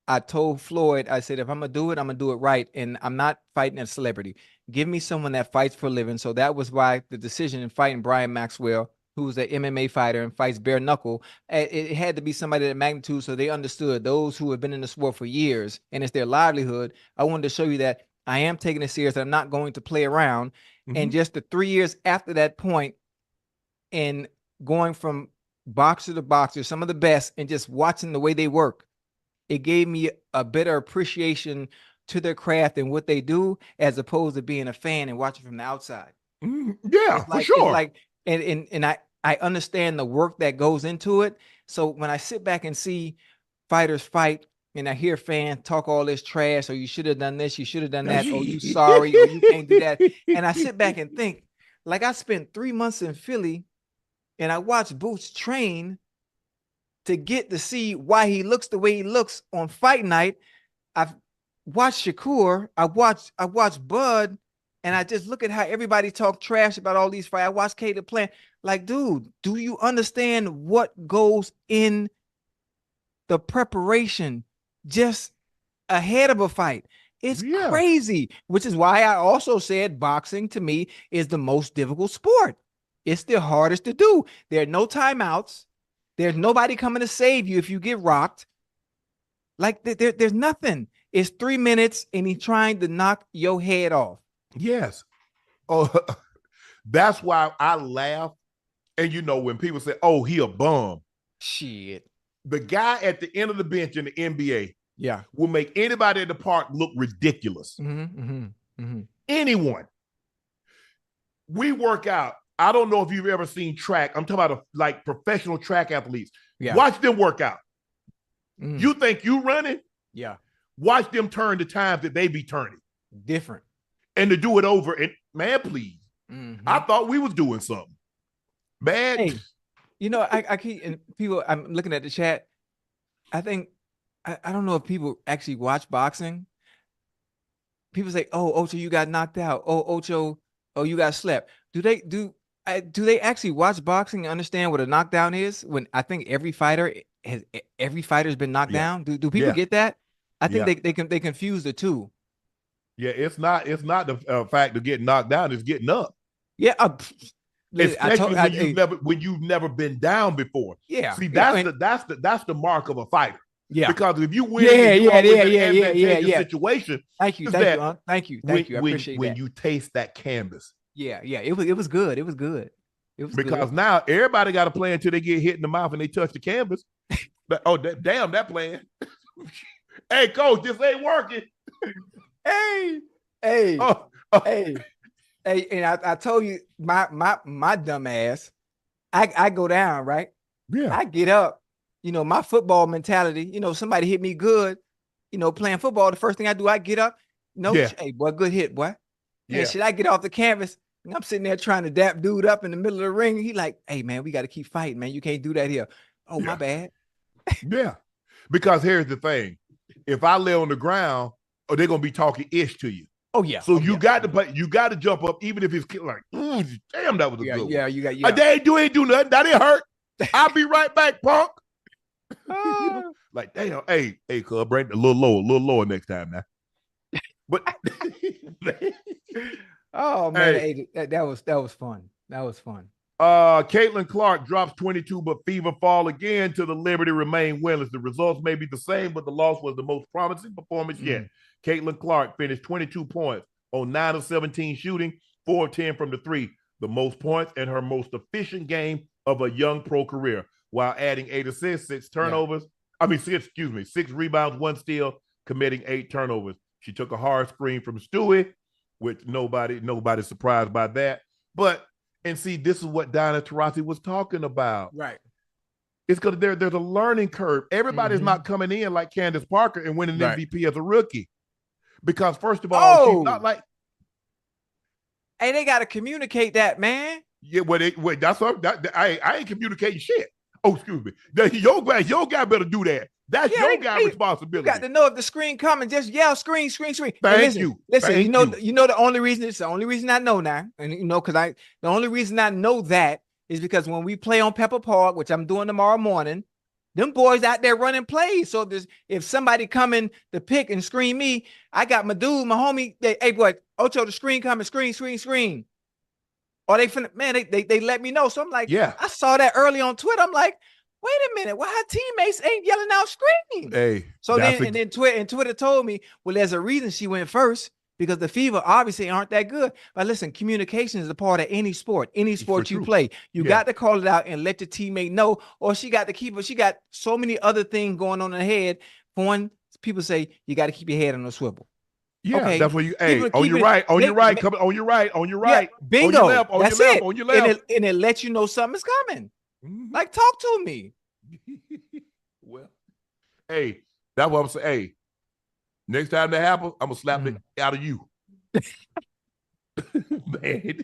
I told Floyd, I said, if I'm going to do it, I'm going to do it right. And I'm not fighting a celebrity. Give me someone that fights for a living. So that was why the decision in fighting Brian Maxwell, who's an MMA fighter and fights bare knuckle, it had to be somebody at magnitude so they understood, those who have been in the sport for years and it's their livelihood. I wanted to show you that I am taking it serious. I'm not going to play around. And just the 3 years after that point and going from boxer to boxer, some of the best, and just watching the way they work, it gave me a better appreciation to their craft and what they do, as opposed to being a fan and watching from the outside. Yeah, for sure. Like, and I understand the work that goes into it. So when I sit back and see fighters fight, and I hear fans talk all this trash, or you should have done this, you should have done that, oh, you sorry, or you can't do that. And I sit back and think, like, I spent 3 months in Philly and I watched Boots train to get to see why he looks the way he looks on fight night. I've watched Shakur, I watched Bud, and I just look at how everybody talk trash about all these fights. I watched Caleb Plant. Like, dude, do you understand what goes in the preparation just ahead of a fight? It's crazy, which is why I also said boxing to me is the most difficult sport. It's the hardest to do. There are no timeouts. There's nobody coming to save you if you get rocked. Like there's nothing. It's 3 minutes and he's trying to knock your head off. Yes. Oh, that's why I laugh. And you know, when people say, oh, he a bum. Shit. The guy at the end of the bench in the NBA will make anybody at the park look ridiculous. Anyone. We work out. I don't know if you've ever seen track. I'm talking about like professional track athletes. Yeah. Watch them work out. You think you running? Yeah. Watch them turn the times that they be turning. Different. And to do it over. And man, please. I thought we was doing something. Man. Hey, you know, I keep, and people, I'm looking at the chat. I think, I don't know if people actually watch boxing. People say, oh, Ocho, you got knocked out. Oh, Ocho, oh, you got slept. Do they actually watch boxing and understand what a knockdown is? When I think every fighter's been knocked down. Do people get that? I think they confuse the two. Yeah, it's not the fact of getting knocked down, it's getting up. Yeah. Especially when you've never been down before. Yeah. See, that's the mark of a fighter. Yeah. Because if you win, situation. Thank you, Unc. Thank you. I appreciate that. When you taste that canvas. Yeah. It was good. It was good. Because now everybody got to play until they get hit in the mouth and they touch the canvas. Damn, that plan. Hey, coach, this ain't working. Hey. Hey, and I told you my dumb ass, I go down, right? Yeah. I get up, you know, my football mentality, you know, somebody hit me good, you know, playing football, the first thing I do, I get up. Hey, boy, good hit, boy. Yeah. Should I get off the canvas? And I'm sitting there trying to dap dude up in the middle of the ring. He like, hey, man, we got to keep fighting, man. You can't do that here. Oh, my bad. Yeah. Because here's the thing. If I lay on the ground, they're going to be talking ish to you. Oh, yeah. So you got to play, you got to jump up, even if it's like, damn, that was a good one. Yeah, you got you ain't do nothing. That didn't hurt. I'll be right back, punk. Like, damn, hey, cuz, bring it a little lower next time now. But oh man, hey, that was fun. That was fun. Caitlin Clark drops 22, but Fever fall again to the Liberty remain winless. The results may be the same, but the loss was the most promising performance yet. Caitlin Clark finished 22 points on 9 of 17 shooting, 4 of 10 from the three, the most points in her most efficient game of a young pro career, while adding 8 assists, 6 turnovers. Yeah. 6 rebounds, 1 steal, committing 8 turnovers. She took a hard screen from Stewie, which nobody's surprised by that. But this is what Diana Taurasi was talking about. Right. It's because there's a learning curve. Everybody's not coming in like Candace Parker and winning MVP as a rookie. Because first of all, she's not like. Hey, they got to communicate that, man. Yeah, that's what I ain't communicating shit. Oh, excuse me. Your guy better do that. That's your guy's responsibility. You got to know if the screen coming, just yell, screen. Thank you. Listen, you know the only reason, it's the only reason I know now, and you know, the only reason I know that is because when we play on Pepper Park, which I'm doing tomorrow morning, them boys out there running plays. So if somebody coming to pick and screen me, I got my dude, my homie, hey boy, Ocho, the screen coming, screen. Or they let me know. So I'm like, I saw that early on Twitter. I'm like, wait a minute, why our teammates ain't yelling out screen? Hey. So then Twitter told me, well, there's a reason she went first, because the Fever obviously aren't that good. But listen, communication is a part of any sport you play. You got to call it out and let your teammate know, or she got to keep it. She got so many other things going on in her head. For one, people say you got to keep your head on a swivel. Yeah, okay. That's what you. On your right. Bingo. That's it. On your left. And it lets you know something's coming. Like, talk to me. Well, hey, that's what I'm saying. Hey, next time that happens, I'm gonna slap it out of you, man.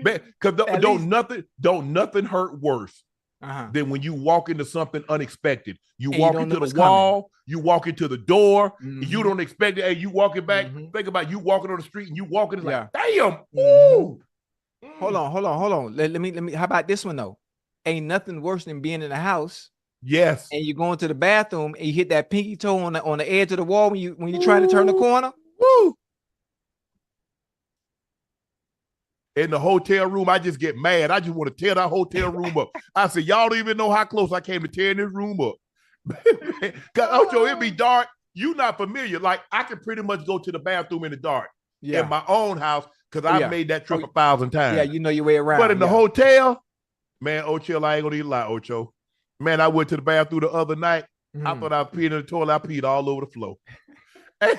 Because don't nothing hurt worse than when you walk into something unexpected. You walk into the wall, you walk into the door, you don't expect it. Hey, you walking back. Think about you walking on the street and you walking. It's like, damn. Ooh. Hold on. Let me. How about this one though? Ain't nothing worse than being in a house Yes. and you go into the bathroom and you hit that pinky toe on the edge of the wall when you're trying to turn the corner. Woo! In the hotel room, I just get mad. I just want to tear that hotel room up. I said, y'all don't even know how close I came to tearing this room up. Because Ocho, it'd be dark. You not familiar. Like, I can pretty much go to the bathroom in the dark in my own house because I've made that trip 1,000 times. Yeah, you know your way around. But in the hotel, man, Ocho, I ain't gonna even lie, Ocho. Man, I went to the bathroom the other night. I thought I was peeing in the toilet. I peed all over the floor. Hey,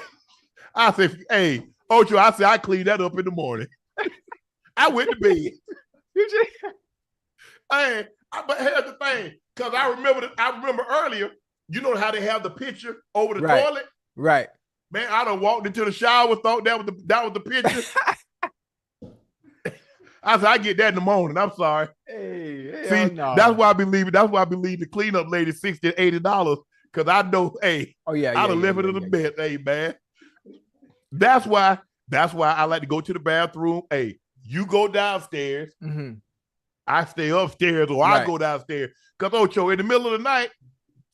I said, hey, Ocho, I cleaned that up in the morning. I went to bed. Hey, but here's the thing, because I remember earlier, you know how they have the picture over the toilet? Right. Man, I done walked into the shower, thought that was the picture. I said, I get that in the morning. I'm sorry. Hey, see, that's why I be leaving. That's why I be leaving the cleanup lady $60 to $80 because I know, hey, I'd have left it in the bed. Hey, man. That's why I like to go to the bathroom. Hey, you go downstairs. I stay upstairs, or I go downstairs. Because Ocho, in the middle of the night,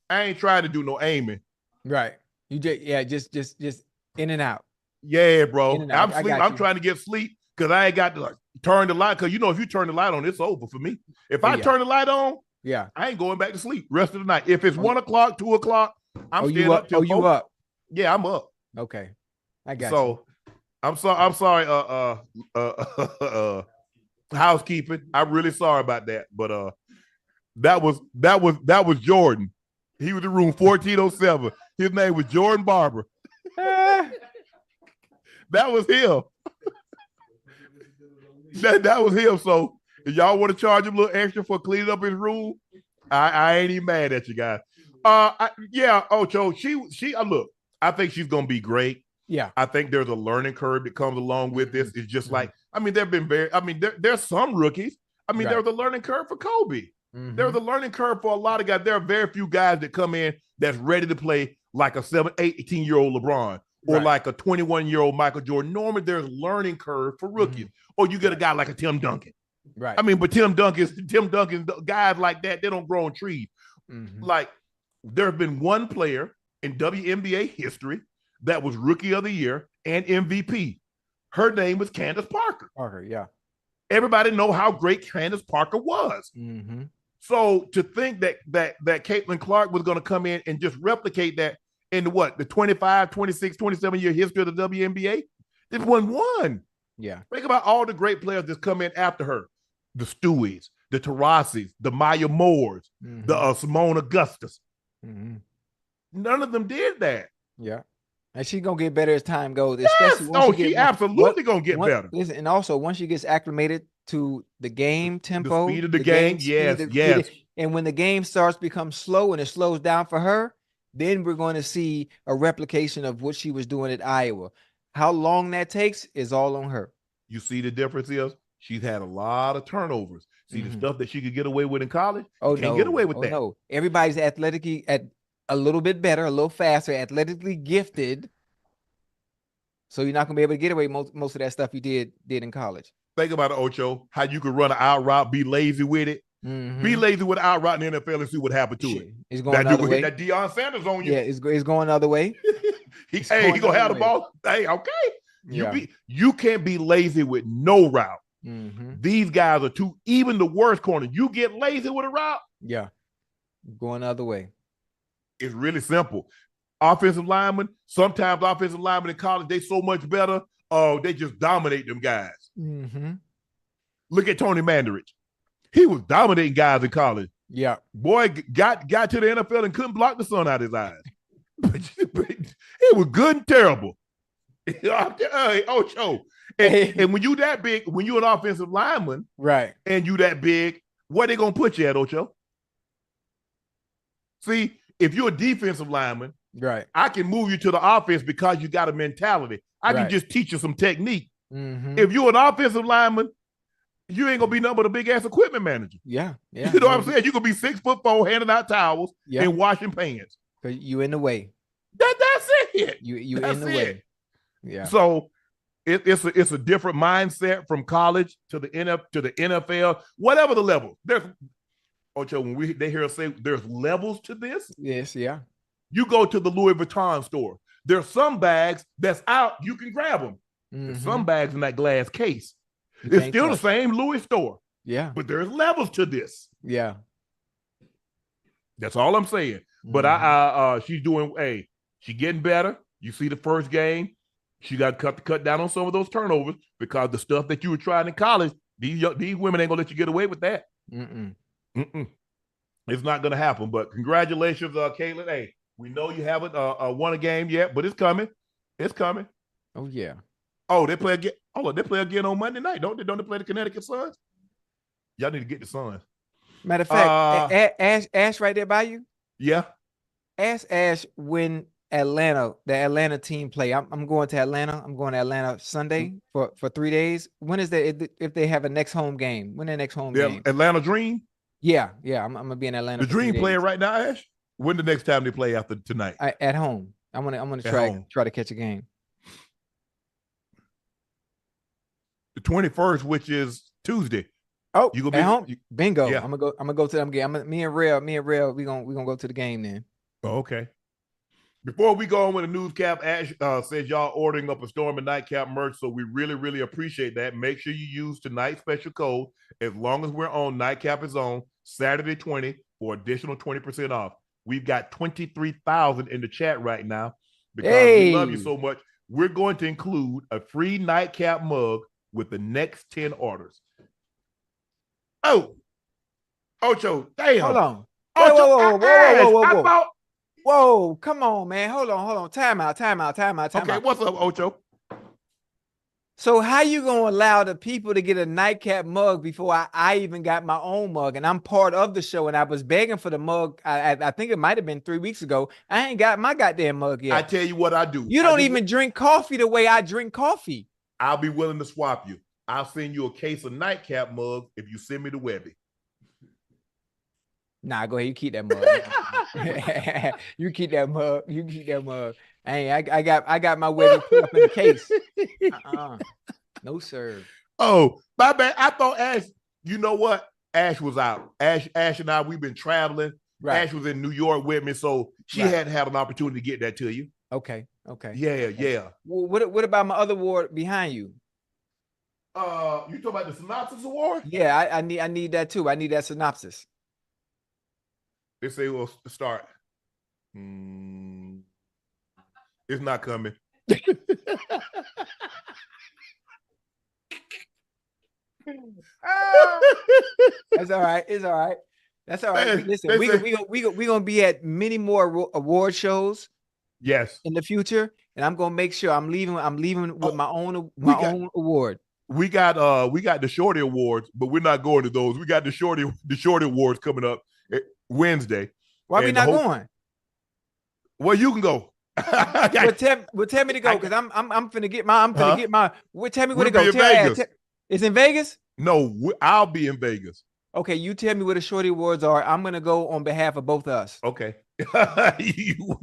I ain't trying to do no aiming. Right. You just in and out. Yeah, bro. I'm sleep. I'm trying to get sleep because I ain't got to turn the light. Because if you turn the light on, it's over for me. If I turn the light on, I ain't going back to sleep rest of the night. If it's 1 o'clock, 2 o'clock, I'm staying up till 4. You up? Yeah, I'm up. Okay, I got you. So I'm sorry. Housekeeping. I'm really sorry about that. But that was Jordan. He was in room 1407. His name was Jordan Barber. That was him. that was him. So if y'all want to charge him a little extra for cleaning up his room, I ain't even mad at you guys. Ocho, she look, I think she's gonna be great. Yeah. I think there's a learning curve that comes along with this. It's just like, there's some rookies. There's a learning curve for Kobe. There's a learning curve for a lot of guys. There are very few guys that come in that's ready to play like a 18-year-old LeBron or like a 21-year-old Michael Jordan. Normally, there's a learning curve for rookies. Or you get a guy like a Tim Duncan. Right. But Tim Duncan, guys like that, they don't grow on trees. Like, there have been one player in WNBA history that was Rookie of the Year and MVP. Her name was Candace Parker. Everybody know how great Candace Parker was. So to think that Caitlin Clark was going to come in and just replicate that in the 25, 26, 27-year history of the WNBA, this won one. Yeah. Think about all the great players that's come in after her. The Stewies, the Tarasis, the Maya Moores, the Simone Augustus. None of them did that. Yeah. And she's going to get better as time goes. Yes. She absolutely going to get better. Listen, and also, once she gets acclimated to the game tempo. The speed of the game, yes. And when the game starts to become slow and it slows down for her, then we're going to see a replication of what she was doing at Iowa. How long that takes is all on her. You see the difference is she's had a lot of turnovers. See the stuff that she could get away with in college? Can't get away with that. No, everybody's athletically a little bit better, a little faster, athletically gifted. So you're not gonna be able to get away most of that stuff you did in college. Think about it, Ocho. How you could run an out route, be lazy with it. Be lazy with an out route in the NFL and see what happened to it. It's going the other way. That Deion Sanders on you. Yeah, it's going the other way. He gonna have the ball. Hey, okay. You can't be lazy with no route. These guys are too. Even the worst corner, you get lazy with a route. Yeah, going the other way. It's really simple. Offensive linemen, sometimes offensive linemen in college, they so much better. Oh, they just dominate them guys. Look at Tony Mandarich. He was dominating guys in college. Yeah. Boy got to the NFL and couldn't block the sun out of his eyes. But it was good and terrible. Hey, Ocho. And when you that big, when you an offensive lineman, right, and you that big, where they gonna put you at, Ocho? See, if you're a defensive lineman, right, I can move you to the offense because you got a mentality. I can just teach you some technique. If you're an offensive lineman, you ain't gonna be nothing but a big ass equipment manager. Yeah. You know what I'm saying? You could be 6'4", handing out towels and washing pans. Cause you in the way. That's it. You in the way. Yeah. So it's a different mindset from college to the NFL, whatever the level. Ocho, when they hear us say there's levels to this. Yes, yeah. You go to the Louis Vuitton store. There's some bags that's out. You can grab them. There's some bags in that glass case. It's still the same Louis store. Yeah. But there's levels to this. Yeah. That's all I'm saying. But she's doing, she's getting better. You see the first game. She got cut down on some of those turnovers because the stuff that you were trying in college, these women ain't gonna let you get away with that. It's not gonna happen. But congratulations, Caitlin. Hey, we know you haven't won a game yet, but it's coming. It's coming. Oh yeah. Oh, they play again. Oh, they play again on Monday night. Don't they play the Connecticut Suns? Y'all need to get the Suns. Matter of fact, Ash right there by you. Yeah. Ask Ash when the Atlanta team play. I'm going to Atlanta. I'm going to Atlanta Sunday for 3 days. When is that? If they have a next home game, when their next home game? Atlanta Dream. Yeah. I'm gonna be in Atlanta. The Dream playing right now, Ash. When the next time they play after tonight? At home. I'm gonna try to catch a game. The 21st, which is Tuesday. Oh, you gonna be home? Bingo. Yeah. I'm gonna go to them game. Me and Real, we gonna go to the game then. Oh, okay. Before we go on with the newscap, Ash says y'all ordering up a Storm and Nightcap merch, so we really, really appreciate that. Make sure you use tonight's special code. As long as we're on, Nightcap is on Saturday 20 for additional 20% off. We've got 23,000 in the chat right now because we love you so much. We're going to include a free Nightcap mug with the next 10 orders. Oh, Ocho, damn. Hold on. Whoa. Whoa, come on, man. Hold on. Time out. Okay, what's up, Ocho? So how you gonna allow the people to get a Nightcap mug before I even got my own mug? And I'm part of the show, and I was begging for the mug. I think it might have been 3 weeks ago. I ain't got my goddamn mug yet. I tell you what I do. You don't even drink coffee the way I drink coffee. I'll be willing to swap you. I'll send you a case of Nightcap mugs if you send me the Webby. Nah, go ahead. You keep that mug. You keep that mug. Hey, I got my Webby put up in the case. No, sir. Oh, my bad. I thought Ash, you know what? Ash was out. Ash and I, we've been traveling. Right. Ash was in New York with me, so she hadn't had an opportunity to get that to you. Okay. Yeah. Well, what about my other award behind you? You talking about the synopsis award? Yeah, I need that too. I need that synopsis. They say we'll start. It's not coming. That's all right. It's all right. That's all right. Listen, we gonna be at many more award shows. Yes. In the future, and I'm gonna make sure I'm leaving with my own award. We got the Shorty Awards, but we're not going to those. We got the Shorty Awards coming up Wednesday. Why are we not going? Well, you can go. Tell me to go because I'm finna get my tell me where to go. It's in Vegas? No, I'll be in Vegas. Okay, you tell me where the Shorty Awards are. I'm gonna go on behalf of both of us. Okay. you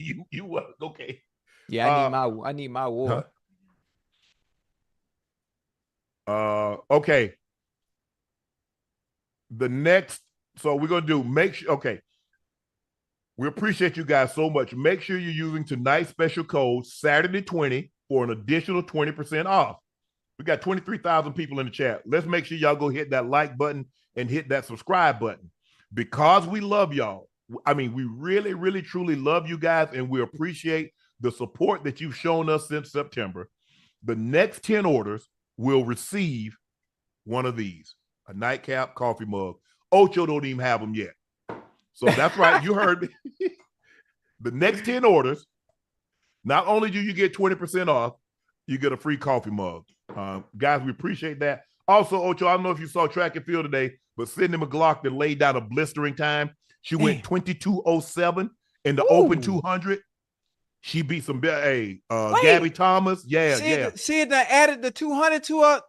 okay. Yeah, I need my award. Okay. The next, so we're gonna do we appreciate you guys so much. Make sure you're using tonight's special code Saturday 20 for an additional 20% off. We got 23,000 people in the chat. Let's make sure y'all go hit that like button and hit that subscribe button because we love y'all. I mean, we really, really, truly love you guys, and we appreciate the support that you've shown us since September. The next 10 orders will receive one of these, a Nightcap coffee mug. Ocho don't even have them yet. So that's right. You heard me. The next 10 orders, not only do you get 20% off, you get a free coffee mug. Guys, we appreciate that. Also, Ocho, I don't know if you saw track and field today, but Sydney Mclaughlin laid down a blistering time. She went 22:07 in the Open 200. She beat some Gabby Thomas. Yeah. Sid added the 200 to a.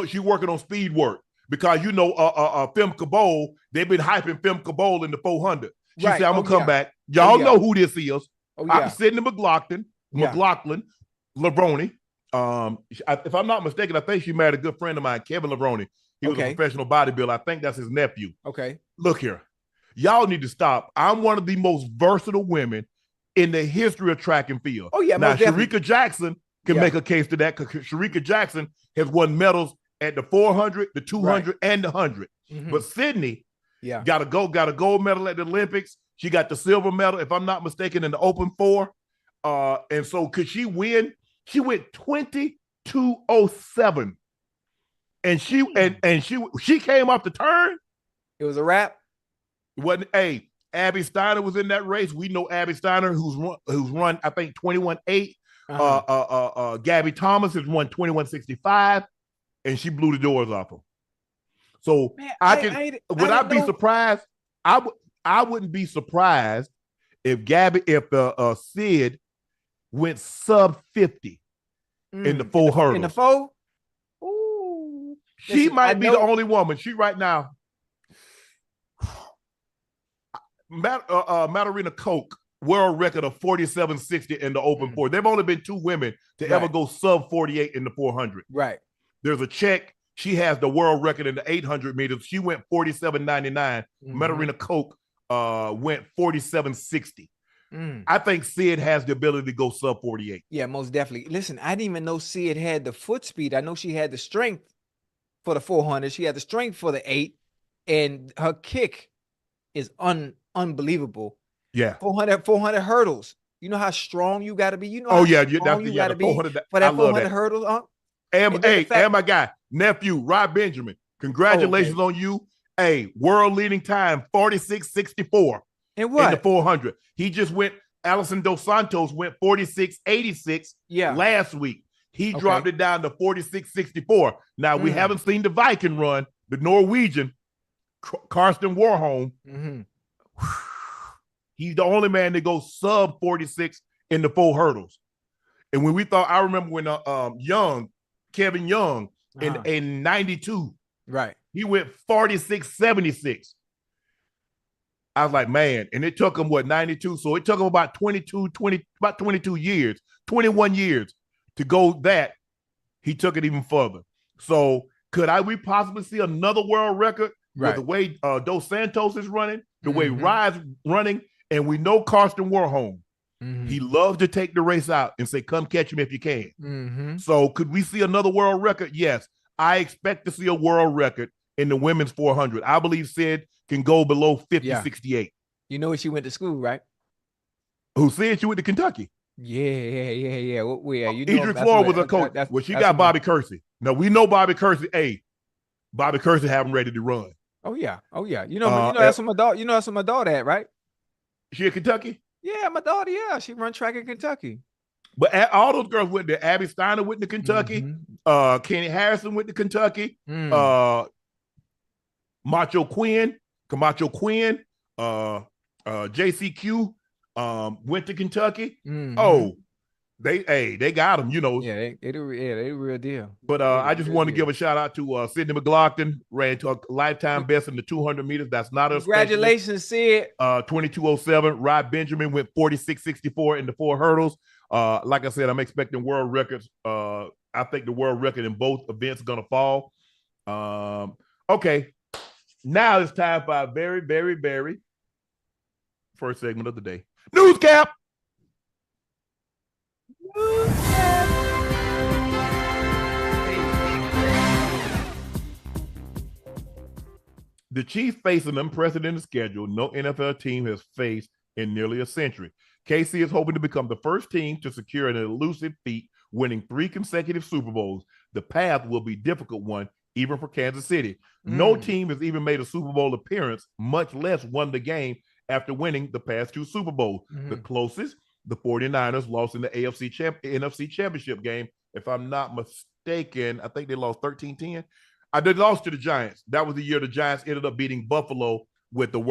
She working on speed work because Fem Cabole, they've been hyping Fem Cabole in the 400. She said, "I'm gonna come back." Y'all know who this is. I'm Sydney Mclaughlin, Levrone. If I'm not mistaken, I think she married a good friend of mine, Kevin Levrone. He was a professional bodybuilder. I think that's his nephew. Okay. Look here. Y'all need to stop. I'm one of the most versatile women in the history of track and field. Oh, yeah. Now, most definitely. Sharika Jackson can make a case to that because Sharika Jackson has won medals at the 400, the 200, and the 100. But Sydney got a gold medal at the Olympics. She got the silver medal, if I'm not mistaken, in the Open 4. And so could she win? She went 22:07. And she came off the turn. It was a wrap. It wasn't. Hey, Abby Steiner was in that race. We know Abby Steiner, who's run I think 21.8. Gabby Thomas has won 21.65, and she blew the doors off him. So Man, would I be surprised? I wouldn't be surprised if Sid went sub 50 in the 4 hurdles. In the 4? Ooh. She might be the only woman. She right now. Matarina Koch, world record of 47.60 in the Open 4. There've only been 2 women to ever go sub 48 in the 400. Right. There's a Czech. She has the world record in the 800 meters. She went 47.99. Matarina Koch went 47.60. I think Sid has the ability to go sub 48. Yeah, most definitely. Listen, I didn't even know Sid had the foot speed. I know she had the strength for the 400. She had the strength for the 8, and her kick is unbelievable. Yeah. 400 hurdles. You know how strong you got to be. You know. You got to be for that 400 hurdles. And my guy, nephew, Rob Benjamin, congratulations on you. Hey, world leading time, 46.64. And what? In the 400. He just went, Alison Dos Santos went 46.86 last week. He dropped it down to 46.64. Now, we haven't seen the Viking run, the Norwegian, Karsten Warholm. He's the only man that goes sub 46 in the 4 hurdles. And when we thought, I remember when Kevin Young in 92, right? He went 46.76. I was like, man, and it took him 92. So it took him about 22 years, 21 years to go that. He took it even further. So could we possibly see another world record with the way Dos Santos is running, the way Rye's running, and we know Karsten Warholm. He loves to take the race out and say, come catch him if you can. So could we see another world record? Yes. I expect to see a world record in the women's 400. I believe Sid can go below 50.68. You know where she went to school, right? Who said she went to Kentucky? Yeah. Where? You know, Edric Floyd was her coach. Well, she got Bobby Kersey. Now, we know Bobby Kersey. Hey, Bobby Kersey have him ready to run. Oh, yeah. You know that's what my daughter, that's what my daughter at, right? She at Kentucky? Yeah, my daughter, she run track in Kentucky. But all those girls went there. Abby Steiner went to Kentucky. Kenny Harrison went to Kentucky. Camacho Quinn, JCQ went to Kentucky. Oh, they got them, you know. Yeah, they the real deal. But I just want to give a shout out to Sydney McLaughlin, ran to a lifetime best in the 200 meters. That's not a congratulations, Sid. 22:07. Rob Benjamin went 46.64 in the 4 hurdles. Like I said, I'm expecting world records. I think the world record in both events is gonna fall. Okay. Now it's time for our very, very, very first segment of the day. Newscap. The Chiefs face an unprecedented schedule no NFL team has faced in nearly a century. KC is hoping to become the first team to secure an elusive feat, winning 3 consecutive Super Bowls. The path will be a difficult one, even for Kansas City. No team has even made a Super Bowl appearance, much less won the game after winning the past 2 Super Bowls. The closest, the 49ers lost in the NFC Championship game. If I'm not mistaken, I think they lost 13-10. They lost to the Giants. That was the year the Giants ended up beating Buffalo with the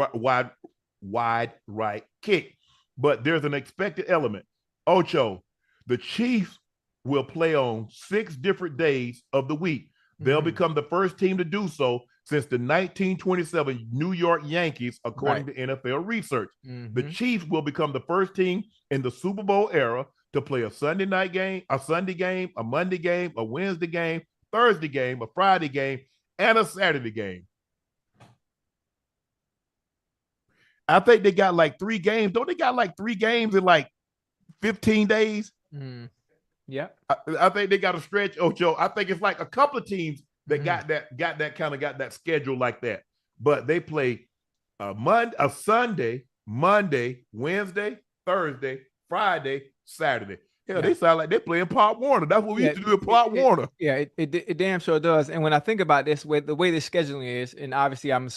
wide right kick. But there's an expected element. Ocho, the Chiefs will play on 6 different days of the week. They'll become the first team to do so since the 1927 New York Yankees, according to NFL research. The Chiefs will become the first team in the Super Bowl era to play a Sunday night game, a Sunday game, a Monday game, a Wednesday game, Thursday game, a Friday game, and a Saturday game. I think they got like 3 games. Don't they got like 3 games in like 15 days? Yeah. I think they got a stretch, Ocho. I think it's like a couple of teams that got that schedule like that. But they play a Sunday, Monday, Wednesday, Thursday, Friday, Saturday. Hell, they sound like they're playing Pop Warner. That's what we used to do at Pop Warner. It damn sure does. And when I think about this, with the way the scheduling is, and obviously I'm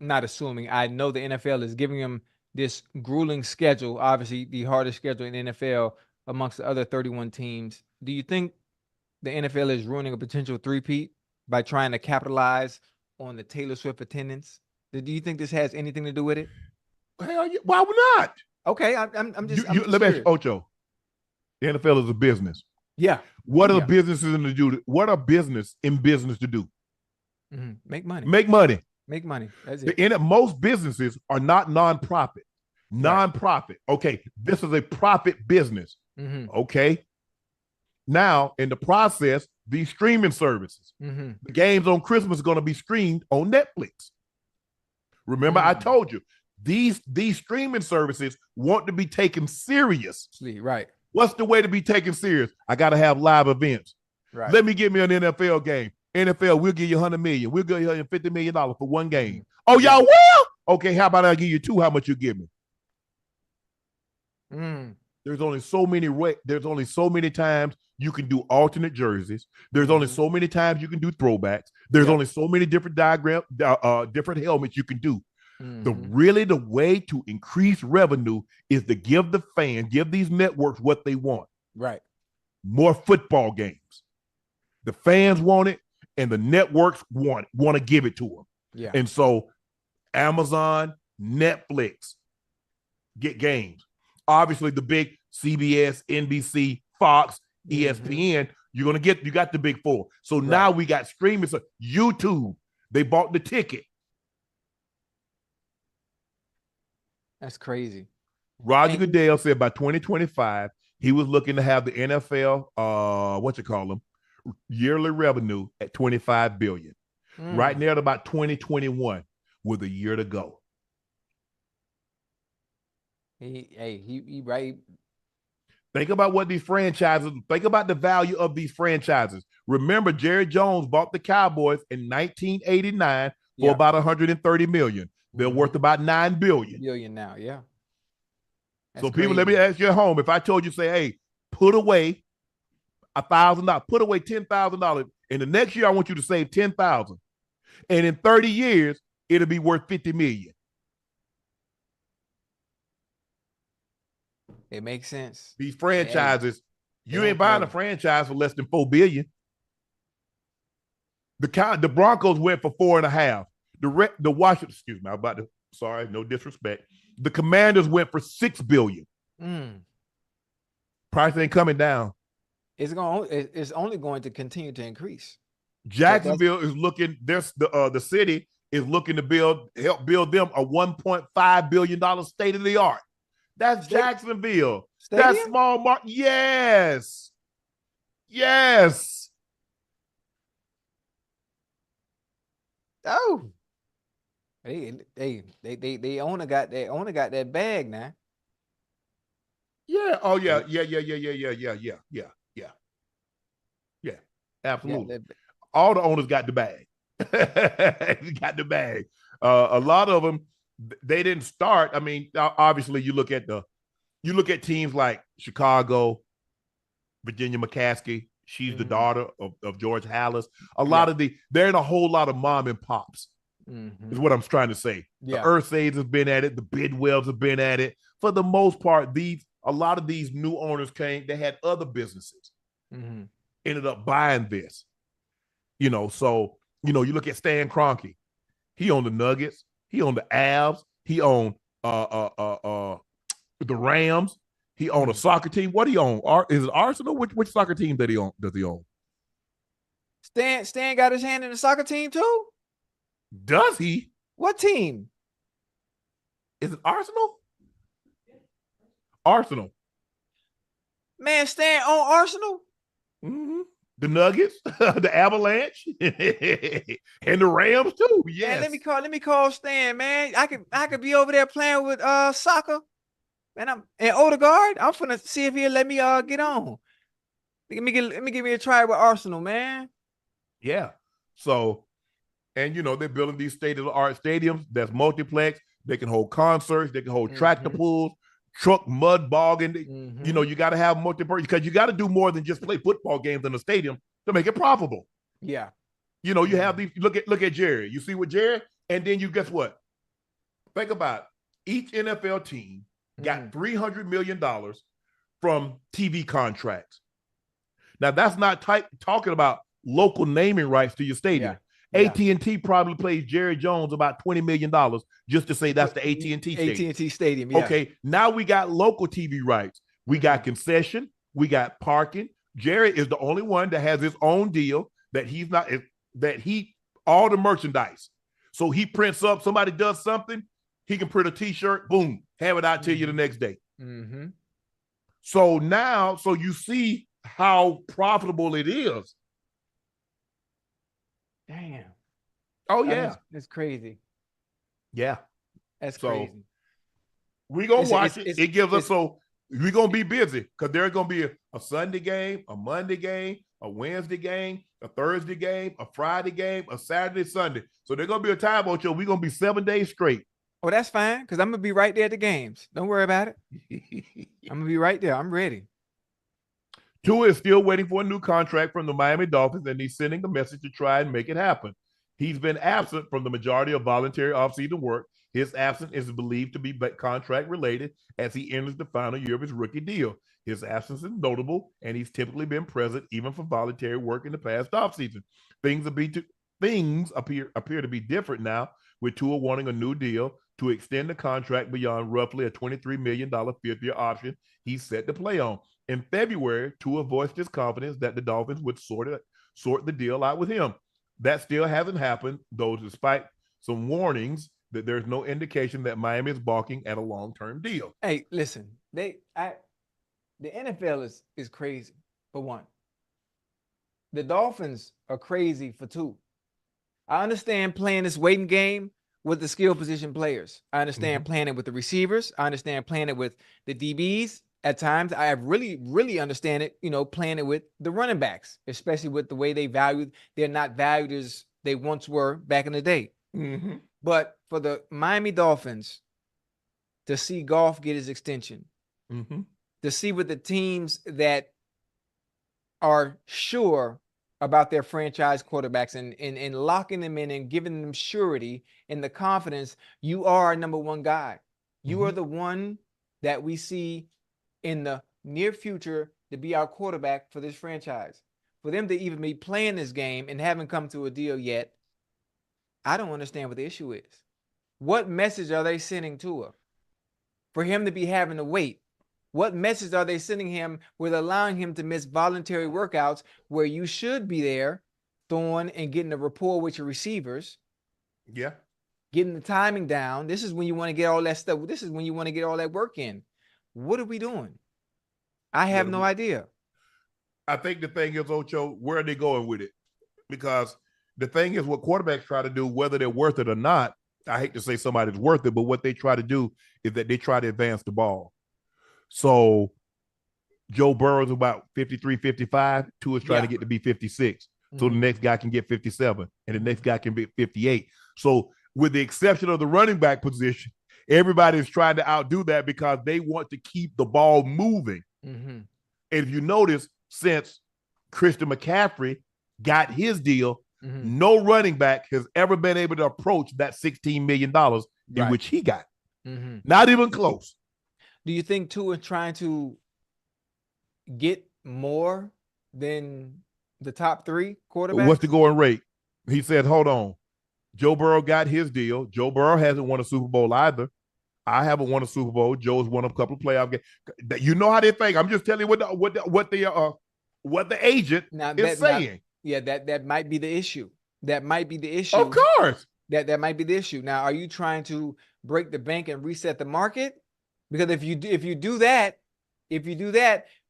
not assuming, I know the NFL is giving them this grueling schedule, obviously the hardest schedule in the NFL amongst the other 31 teams. Do you think the NFL is ruining a potential three-peat by trying to capitalize on the Taylor Swift attendance? Do you think this has anything to do with it? Hell yeah. Why not? Okay, I'm just let me ask you, Ocho. The NFL is a business. Yeah. What are businesses to do? What are business in business to do? Make money. Make money. Make money. That's it. Most businesses are not nonprofit. Nonprofit. Okay, this is a profit business. Okay. Now, in the process, these streaming services, the games on Christmas are going to be streamed on Netflix. Remember, I told you, these streaming services want to be taken seriously. Right. What's the way to be taken serious? I got to have live events. Right. Let me get me an NFL game. NFL, we'll give you $100 million. We'll give you $50 million for one game. Oh, y'all will? Okay, how about I give you 2? How much you give me? There's only so many times you can do alternate jerseys. There's only so many times you can do throwbacks. There's only so many different different helmets you can do. The way to increase revenue is to give these networks what they want. Right. More football games. The fans want it, and the networks want to give it to them. Yeah. And so Amazon, Netflix get games. Obviously, the big CBS, NBC, Fox, ESPN, you got the big 4. So now we got streaming. So YouTube, they bought the ticket. That's crazy. Roger Goodell said by 2025, he was looking to have the NFL, yearly revenue at $25 billion. Right now at about 2021 with a year to go. He right. Think about what these franchises, think about the value of these franchises. Remember, Jerry Jones bought the Cowboys in 1989 for about $130 million. They're worth about $9 billion now, yeah. That's so people, let me ask you at home, if I told you, say, hey, put away $1,000, put away $10,000. In the next year, I want you to save $10,000. And in 30 years, it'll be worth $50 million. It makes sense. These franchises, you ain't buying a franchise for less than $4 billion. The Broncos went for 4.5. The Washington, excuse me, sorry, no disrespect. The Commanders went for $6 billion. Price ain't coming down. It's only going to continue to increase. Jacksonville is looking. The city is looking to help build them a $1.5 billion state of the art. That's Jacksonville. Stadium? That's small market. Yes. Oh. They owner got that bag now. Yeah. Oh yeah. Yeah. Absolutely. All the owners got the bag. Got the bag. A lot of them, they didn't start. I mean, obviously, you look at teams like Chicago, Virginia McCaskey. She's the daughter of George Halas. They're in a whole lot of mom and pops. Is what I'm trying to say. The Earthsaids have been at it. The Bidwells have been at it. For the most part, a lot of these new owners they had other businesses. Ended up buying this. So, you look at Stan Kroenke. He owned the Nuggets. He owned the Avs. He owned the Rams. He owned a soccer team. What do he own? Is it Arsenal? Which soccer team does he own? Stan got his hand in the soccer team too? Does he? What team? Is it Arsenal? Arsenal. Man, Stan own Arsenal? The Nuggets, the Avalanche, and the Rams too. Yes. Man, let me call Stan, man. I could be over there playing with soccer. And I'm in Odegaard. I'm finna see if he'll let me get on. Let me give me a try with Arsenal, man. Yeah. So, and they're building these state-of-the-art stadiums that's multiplex. They can hold concerts, they can hold tractor pulls, truck mud bogging. You got to have multi-purpose because you got to do more than just play football games in the stadium to make it profitable. Yeah. You have these. Look at Jerry. You see what Jerry, and then you guess what? Think about it. Each NFL team got $300 million from TV contracts. Now that's not talking about local naming rights to your stadium. Yeah. AT&T probably pays Jerry Jones about $20 million just to say that's the AT&T stadium. AT&T stadium, yeah. Okay, now we got local TV rights. We got concession. We got parking. Jerry is the only one that has his own deal that all the merchandise. So he prints up, somebody does something, he can print a t-shirt, boom, have it out to you the next day. So now, you see how profitable it is. Damn. Oh, yeah. That's crazy. Yeah. That's crazy. We're going to watch it. It gives us, we're going to be busy because there's going to be a Sunday game, a Monday game, a Wednesday game, a Thursday game, a Friday game, a Saturday, Sunday. So there's going to be a time, Ocho, we're going to be 7 days straight. Oh, that's fine because I'm going to be right there at the games. Don't worry about it. I'm going to be right there. I'm ready. Tua is still waiting for a new contract from the Miami Dolphins, and he's sending a message to try and make it happen. He's been absent from the majority of voluntary offseason work. His absence is believed to be contract related as he enters the final year of his rookie deal. His absence is notable, and he's typically been present even for voluntary work in the past offseason. Things appear to be different now, with Tua wanting a new deal to extend the contract beyond roughly a $23 million fifth-year option he's set to play on. In February, Tua voiced his confidence that the Dolphins would sort the deal out with him. That still hasn't happened, though, despite some warnings that there's no indication that Miami is balking at a long-term deal. Hey, listen, the NFL is crazy, for one. The Dolphins are crazy for two. I understand playing this waiting game with the skill position players. I understand playing it with the receivers. I understand playing it with the DBs. At times, I really, really understand it, playing it with the running backs, especially with the way they're not valued as they once were back in the day. But for the Miami Dolphins to see Goff get his extension, to see with the teams that are sure about their franchise quarterbacks and locking them in and giving them surety and the confidence, you are our number one guy. You are the one that we see in the near future to be our quarterback for this franchise. For them to even be playing this game and haven't come to a deal yet, I don't understand what the issue is. What message are they sending to him for him to be having to wait? What message are they sending him with allowing him to miss voluntary workouts where you should be there throwing and getting a rapport with your receivers? Yeah. Getting the timing down. This is when you want to get all that stuff. This is when you want to get all that work in. What are we doing? I have no idea. I think the thing is, Ocho, where are they going with it? Because the thing is what quarterbacks try to do, whether they're worth it or not, I hate to say somebody's worth it, but what they try to do is that they try to advance the ball. So Joe Burrow's about 53, 55. Tua is trying to get to be 56. So the next guy can get 57 and the next guy can be 58. So with the exception of the running back position, everybody's trying to outdo that because they want to keep the ball moving. And if you notice, since Christian McCaffrey got his deal, no running back has ever been able to approach that $16 million in which he got. Not even close. Do you think Tua is trying to get more than the top three quarterbacks? What's the going rate? He said, hold on. Joe Burrow got his deal. Joe Burrow hasn't won a Super Bowl either. I haven't won a Super Bowl. Joe's won a couple of playoff games. You know how they think. I'm just telling you what the agent is saying. That might be the issue. That might be the issue. Of course. That might be the issue. Now, are you trying to break the bank and reset the market? Because if you do that,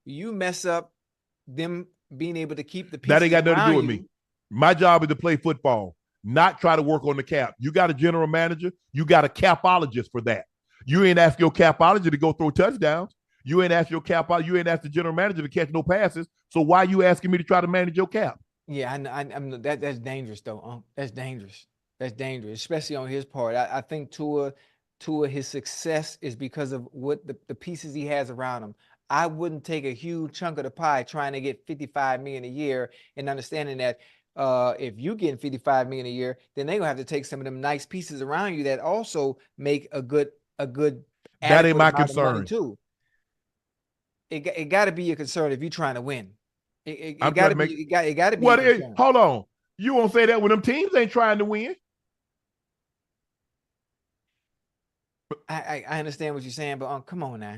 you mess up them being able to keep the pieces That ain't got nothing to do with you. me. My job is to play football, not try to work on the cap. You got a general manager, you got a capologist for that. You ain't ask your capologist to go throw touchdowns. You ain't ask your you ain't ask the general manager to catch no passes. So why are you asking me to try to manage your cap? Yeah, I'm that's dangerous though. That's dangerous. That's dangerous, especially on his part. I think Tua, his success is because of what the pieces he has around him. I wouldn't take a huge chunk of the pie trying to get $55 million a year and understanding that if you getting $55 million a year, then they're gonna have to take some of them nice pieces around you that also make a good that ain't my amount of money concern too. It got to be your concern if you're trying to win. It I'm got to trying to be. It got to be. What your is, concern. hold on. You won't say that when them teams ain't trying to win. I understand what you're saying, but come on now.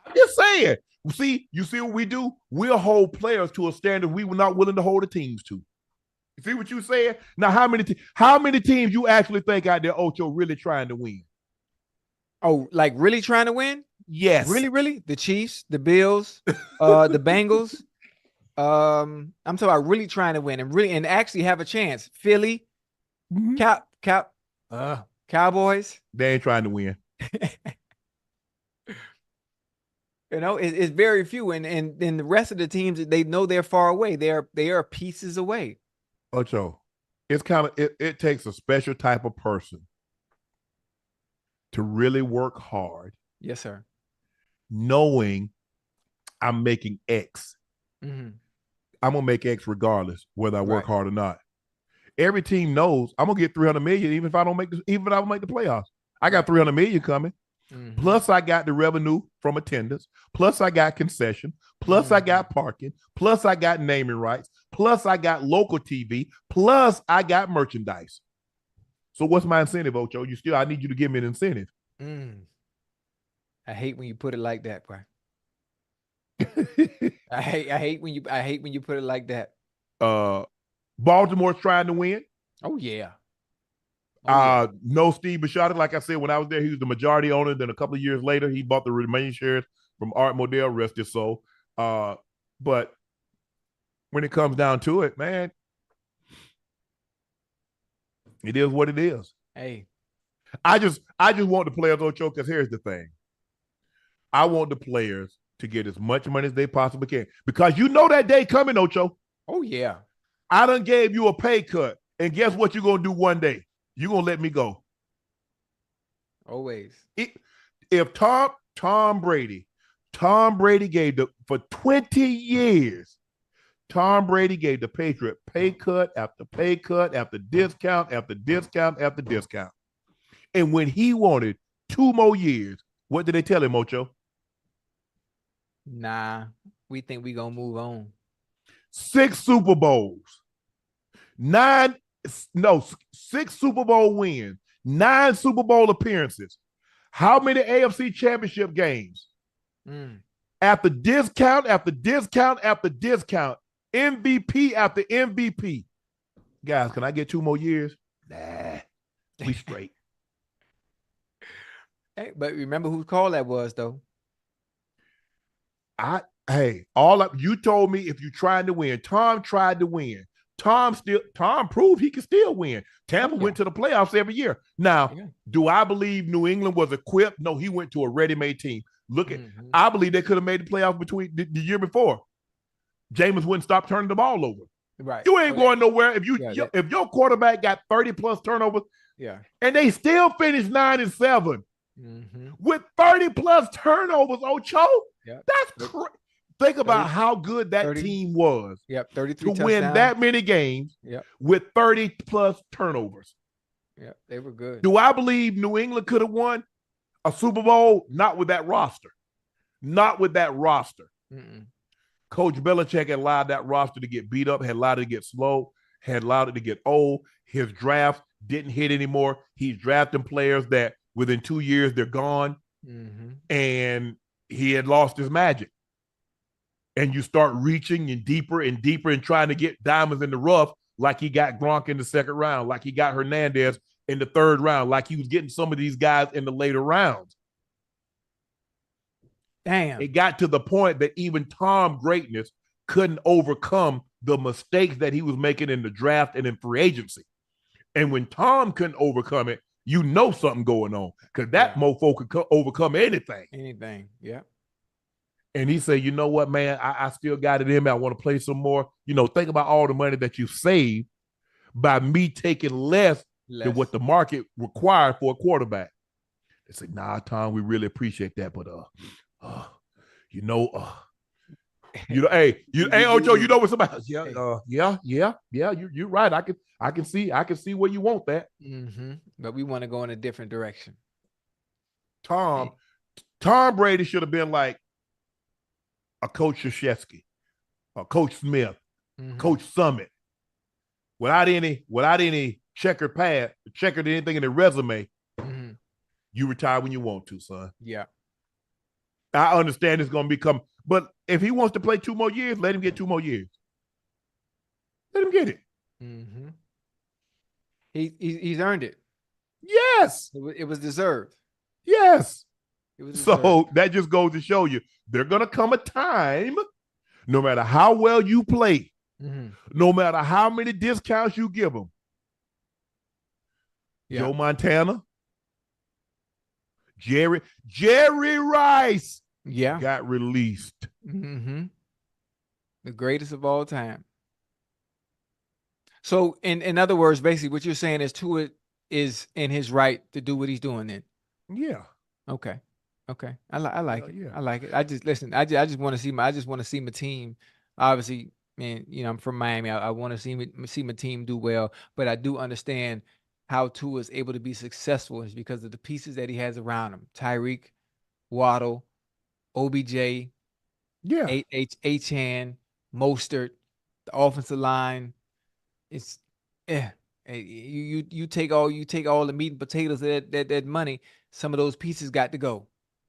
I'm just saying. See, you see what we do? We'll hold players to a standard we were not willing to hold the teams to. You see what you saying? Now, how many teams you actually think out there, Ocho, really trying to win? Oh, like really trying to win? Yes. Really? The Chiefs, the Bills, the Bengals. I'm talking about really trying to win and actually have a chance. Philly, Cowboys. They ain't trying to win. You know, it's very few, and the rest of the teams, they know they're far away. They are pieces away. Ocho, it's kind of it takes a special type of person to really work hard. Yes, sir. Knowing I'm making X. Mm-hmm. I'm gonna make X regardless whether I work hard or not. Every team knows I'm gonna get 300 million even if I don't make the playoffs. I got 300 million coming. Mm-hmm. Plus I got the revenue from attendance. Plus I got concession. Plus I got parking. Plus I got naming rights. Plus I got local TV. Plus I got merchandise. So what's my incentive, Ocho? I need you to give me an incentive. I hate when you put it like that, bro. I hate when you put it like that. Baltimore's trying to win. Oh yeah. No Steve Bisciotti. Like I said, when I was there, he was the majority owner. Then a couple of years later, he bought the remaining shares from Art Modell, rest his soul. But when it comes down to it, man, it is what it is. Hey, I just want the players, Ocho, because here's the thing. I want the players to get as much money as they possibly can. Because you know that day coming, Ocho. Oh, yeah. I done gave you a pay cut. And guess what you're going to do one day? You're going to let me go. Always. If Tom Brady gave for 20 years, Tom Brady gave the Patriot pay cut after pay cut after discount after discount after discount. And when he wanted 2 more years, what did they tell him, Ocho? Nah, we think we gonna move on. 6 Super Bowls, 6 Super Bowl wins, 9 Super Bowl appearances. How many AFC Championship games? After discount after discount after discount, MVP after MVP. Guys, can I get 2 more years? Nah, we straight. Hey, but remember whose call that was, though. You told me if you're trying to win. Tom tried to win. Tom proved he could still win. Tampa went to the playoffs every year. Now, do I believe New England was equipped? No, he went to a ready-made team. I believe they could have made the playoffs between the year before. Jameis wouldn't stop turning the ball over. Right. You ain't going nowhere if if your quarterback got 30+ turnovers. Yeah. And they still finished 9-7 with 30+ turnovers, Ocho. Yeah. That's crazy. Think about how good that team was. Yep, 33 to touchdowns. win that many games with 30+ turnovers. Yeah, they were good. Do I believe New England could have won a Super Bowl? Not with that roster. Not with that roster. Coach Belichick had allowed that roster to get beat up, had allowed it to get slow, had allowed it to get old. His drafts didn't hit anymore. He's drafting players that within 2 years, they're gone. And he had lost his magic. And you start reaching and deeper and trying to get diamonds in the rough, like he got Gronk in the second round, like he got Hernandez in the third round, like he was getting some of these guys in the later rounds. Damn. It got to the point that even Tom greatness couldn't overcome the mistakes that he was making in the draft and in free agency. And when Tom couldn't overcome it, you know something going on, because that mofo could overcome anything. Anything, yeah. And he said, you know what, man, I still got it in me. I want to play some more. Think about all the money that you saved by me taking less than what the market required for a quarterback. They said, nah, Tom, we really appreciate that. But, hey, Ocho, you know what somebody, you're right. I can see where you want that. But we want to go in a different direction. Tom Brady should have been like a Coach Krzyzewski, a Coach Smith, Coach Summit, without any checkered anything in the resume. You retire when you want to, son. Yeah. I understand it's going to become, but if he wants to play 2 more years, let him get 2 more years. Let him get it. He's earned it. Yes. It was deserved. Yes. It was deserved. So that just goes to show you, there's going to come a time, no matter how well you play, no matter how many discounts you give them. Joe Montana, Jerry Rice got released. The greatest of all time. So in other words, basically what you're saying is Tua is in his right to do what he's doing then. Yeah. Okay. I like it. Yeah. I like it. I just want to see my team. Obviously, man, I'm from Miami. I want to see my team do well, but I do understand how Tua is able to be successful is because of the pieces that he has around him. Tyreek, Waddle, OBJ, H-Han, Mostert, the offensive line. It's you take all the meat and potatoes of that money. Some of those pieces got to go.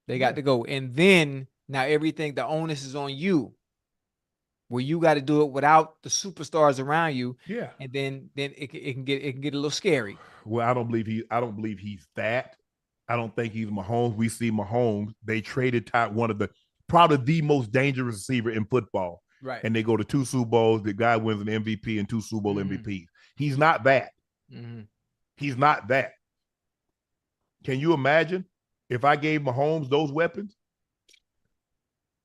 They got to go. And then now everything, the onus is on you, where you got to do it without the superstars around you. Yeah. And then it can get a little scary. Well, I don't believe he's that. I don't think he's Mahomes. We see Mahomes. They traded one of probably the most dangerous receiver in football. Right. And they go to 2 Super Bowls. The guy wins an MVP and 2 Super Bowl MVPs. He's not that. He's not that. Can you imagine if I gave Mahomes those weapons?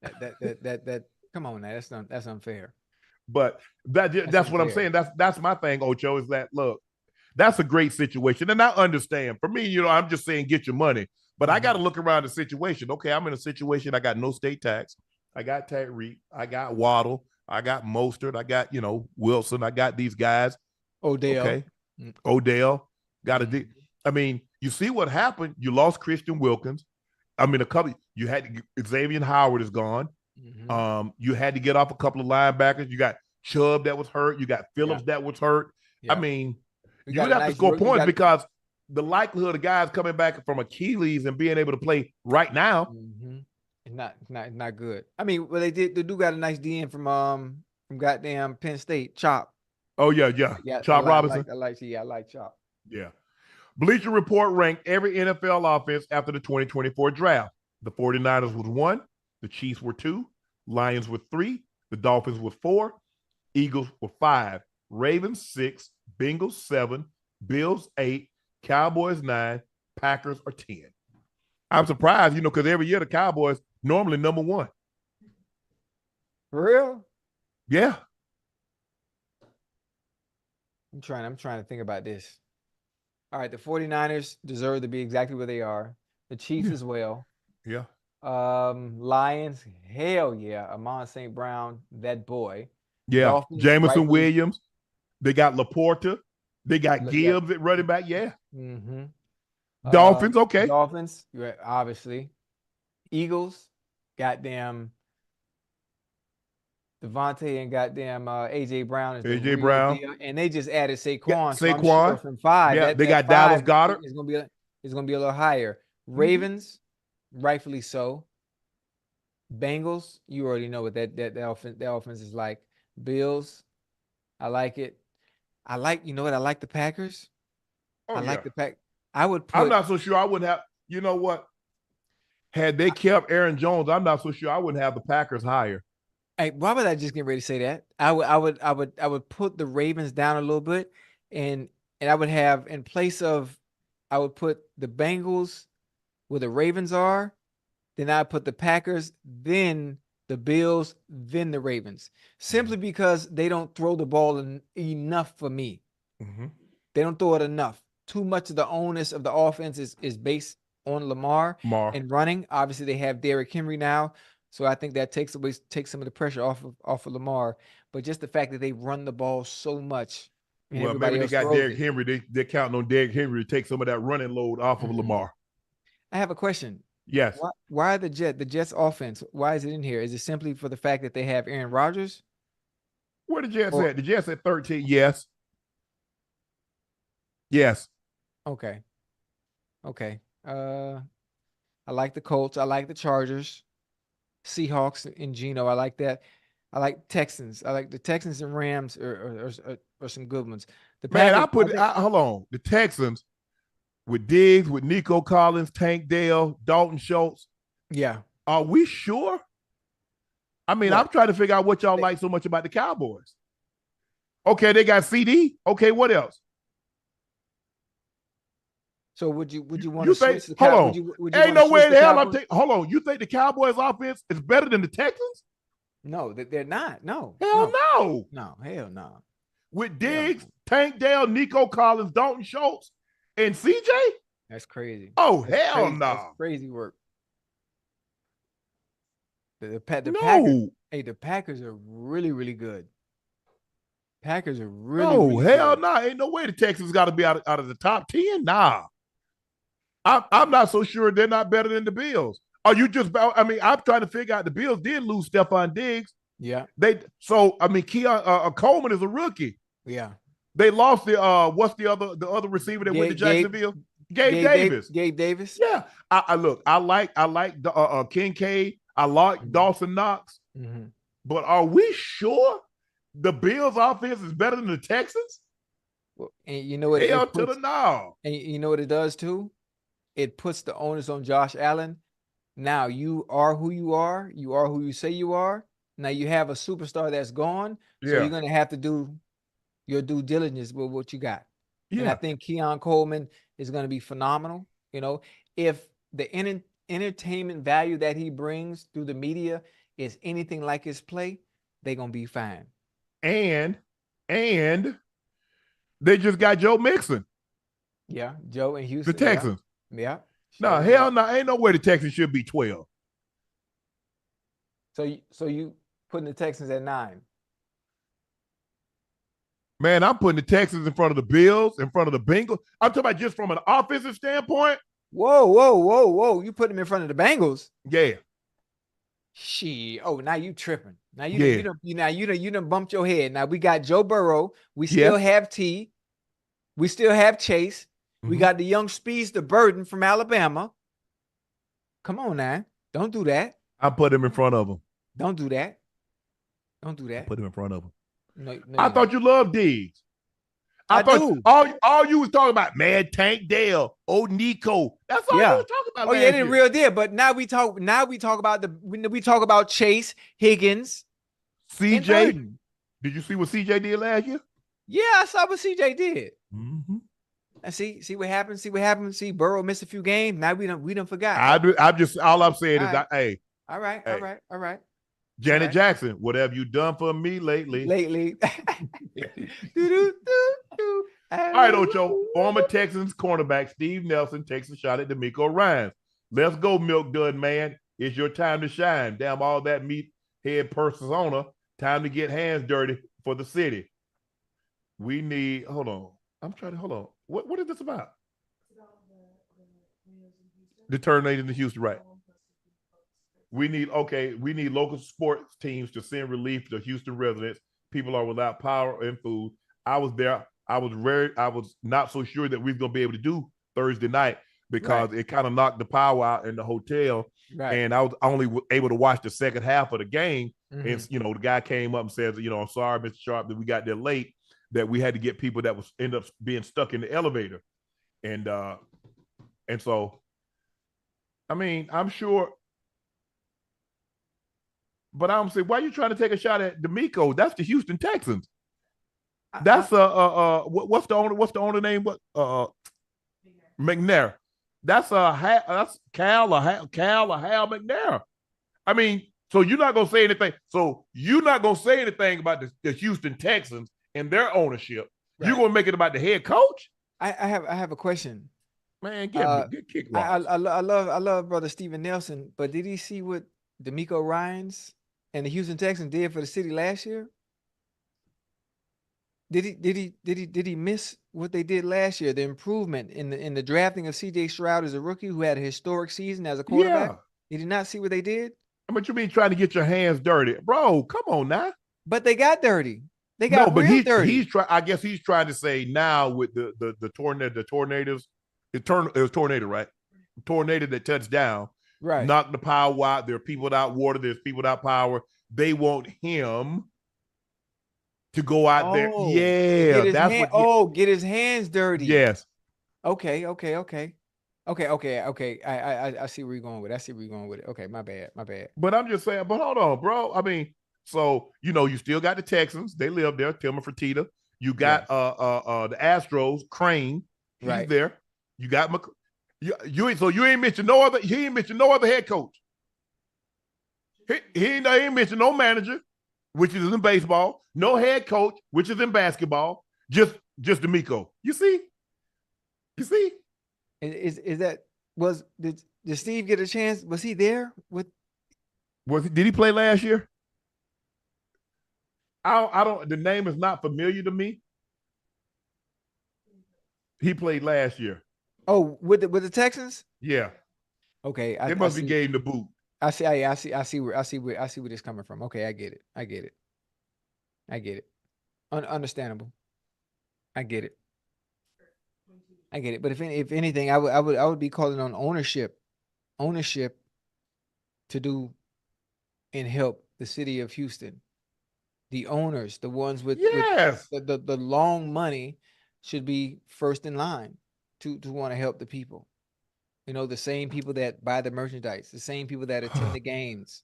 That come on now. That's unfair. But that's what I'm saying. That's my thing, Ocho, is that, look, that's a great situation. And I understand. For me, I'm just saying get your money. But I got to look around the situation. Okay, I'm in a situation. I got no state tax. I got Tyreek. I got Waddle. I got Mostert. I got, Wilson. I got these guys. Odell. Okay. Odell. I mean, you see what happened. You lost Christian Wilkins. I mean, you had Xavier Howard is gone. You had to get off a couple of linebackers. You got Chubb that was hurt. You got Phillips that was hurt. I mean, you have to score points because the likelihood of guys coming back from Achilles and being able to play right now, it's not good. I mean, well, they do got a nice DN from goddamn Penn State, Chop. Oh yeah, Chop Robinson. I like Chop. Yeah. Bleacher Report ranked every NFL offense after the 2024 draft. The 49ers was 1, the Chiefs were 2, Lions were 3, the Dolphins were 4, Eagles were 5, Ravens 6, Bengals 7, Bills 8, Cowboys 9, Packers are 10. I'm surprised, because every year the Cowboys normally number 1. For real? Yeah. I'm trying to think about this. All right, the 49ers deserve to be exactly where they are. The Chiefs as well. Yeah. Lions, hell yeah. Amon St. Brown, that boy. Yeah. Dolphins, Jameson Williams. They got Laporta. They got Gibbs at running back. Yeah. Dolphins, okay. Dolphins, obviously. Eagles, goddamn Devontae and goddamn AJ Brown. AJ Brown. Deal. And they just added Saquon. Yeah, so I'm sure from 5. Yeah, they got Dallas Goedert. It's gonna be a little higher. Ravens, rightfully so. Bengals, you already know what that offense is like. Bills, I like it. I like the Packers. Like the Pack. I'm not so sure I wouldn't have, you know what? Had they kept Aaron Jones, I'm not so sure I wouldn't have the Packers higher. Hey, why would I just get ready to say that? I would put the Ravens down a little bit, and I would have in place of, I would put the Bengals where the Ravens are, then I put the Packers, then the Bills, then the Ravens, simply because they don't throw the ball enough for me. Mm-hmm. They don't throw it enough. Too much of the onus of the offense is based on Lamar and running. Obviously, they have Derrick Henry now, so I think that takes some of the pressure off of Lamar. But just the fact that they run the ball so much, and Well, everybody maybe they else got throws Derrick it. Henry. They're counting on Derrick Henry to take some of that running load off of Lamar. I have a question. Yes. Why the Jets offense? Why is it in here? Is it simply for the fact that they have Aaron Rodgers? Where the Jets Or at? The Jets at 13. Yes. Yes. okay. I like the Colts. I like the Chargers, Seahawks, and Geno. I like that. I like Texans. I like the Texans and Rams are some good ones. The Man, Packers. hold on. The Texans with Diggs, with Nico Collins, Tank Dell, Dalton Schultz. Yeah. Are we sure? I mean, What? I'm trying to figure out what y'all like so much about the Cowboys. Okay, they got CD. Okay, what else? So would you want to switch the hold Cowboys? on. Would you Ain't want to no way switch in the hell Cowboys? hold on. You think the Cowboys offense is better than the Texans? No, they're not. No. Hell no. No, hell no. With Diggs, Tank Dell, Nico Collins, Dalton Schultz, and CJ? That's crazy. Oh, That's hell crazy. no. That's crazy work. The Packers. No. Hey, the Packers are really, really good. Packers are really, No, really hell good. no. Ain't no way the Texans got to be out of the top 10. Nah. I'm not so sure they're not better than the Bills. Are you just I mean, I'm trying to figure out the Bills did lose Stephon Diggs. Yeah. Keon Coleman is a rookie. Yeah. They lost what's the other receiver that went to Jacksonville? Gabe Davis. Gabe Davis. Yeah. I like the Kincaid. I like Dawson Knox. Mm-hmm. But are we sure the Bills offense is better than the Texans? Well, and you know what? Hell to the no. And you know what it does too? It puts the onus on Josh Allen. Now you are who you are. You are who you say you are. Now you have a superstar that's gone. So you're going to have to do your due diligence with what you got. Yeah. And I think Keon Coleman is going to be phenomenal. You know, if the entertainment value that he brings through the media is anything like his play, they're going to be fine. And they just got Joe Mixon. Yeah, Joe in Houston. The Texans. Yeah. No, hell no. Ain't no way the Texans should be 12. So you putting the Texans at 9? Man, I'm putting the Texans in front of the Bills, in front of the Bengals. I'm talking about just from an offensive standpoint. Whoa. You put them in front of the Bengals? Yeah. Shit. Oh, now you tripping. Now you done bumped your head. Now we got Joe Burrow. We still have T. We still have Chase. We got the young speedster Burden from Alabama. Come on now. Don't do that. I put him in front of him. Don't do that. I put him in front of him. No, I thought you loved Diggs. I thought all you was talking about, man, Tank Dell, Nico. That's all you was talking about. Oh, yeah, it real deal. But now we talk about Chase, Higgins, CJ. Did you see what CJ did last year? Yeah, I saw what CJ did. Mm-hmm. And see what happened. See, Burrow missed a few games. Now we done forgot. All I'm saying is, hey. All right. Janet Jackson, what have you done for me lately? All right, Ocho. Former Texans cornerback Steve Nelson takes a shot at DeMeco Ryans. Let's go, Milk Dud man. It's your time to shine. Damn all that meathead persona. Time to get hands dirty for the city. We need, hold on. What is this about? The tornado in Houston, right? We need local sports teams to send relief to Houston residents. People are without power and food. I was there. I was not so sure that we were going to be able to do Thursday night because it kind of knocked the power out in the hotel. Right. And I was only able to watch the second half of the game. Mm-hmm. And, the guy came up and says, I'm sorry, Mr. Sharpe, that we got there late, that we had to get people that end up being stuck in the elevator. And so, I mean, I'm sure But I'm saying, why are you trying to take a shot at DeMeco? That's the Houston Texans. That's what's the owner? What's the owner name? What McNair. That's Cal or Hal McNair. I mean, so you're not gonna say anything. So you're not gonna say anything about the Houston Texans and their ownership. Right. You're gonna make it about the head coach. I have a question. Man, get kicked. I love brother Steven Nelson, but did he see what DeMeco Ryans and the Houston Texans did for the city last year? Did he miss what they did last year? The improvement in the drafting of CJ Stroud as a rookie who had a historic season as a quarterback. Yeah. Did he not see what they did? But you mean trying to get your hands dirty, bro? Come on now. But they got dirty. They got dirty. He's trying. I guess he's trying to say now with the tornadoes. It was tornado, right? Tornado that touched down, right? Knocked the power out. There are people without water. There's people without power. They want him to go out there. Yeah, that's get his hands dirty. Yes. Okay. I see where you're going with it. Okay, my bad. But I'm just saying, but hold on, bro. I mean, so you still got the Texans. They live there, Timmer Fertitta. You got the Astros, Crane, he's right there. You got you ain't mentioned no other, he ain't mentioned no other head coach. He ain't mentioned no manager, which is in baseball, no head coach, which is in basketball, just DeMeco. You see? Did Steve get a chance? Was he there did he play last year? I don't the name is not familiar to me. He played last year. Oh, with the Texans? Yeah. Okay. They must be gave the boot. I see where it's coming from. Okay, I get it. Understandable. I get it. But if anything, I would be calling on ownership to do and help the city of Houston. The owners, the ones with the long money, should be first in line to want to help the people. The same people that buy the merchandise, the same people that attend the games.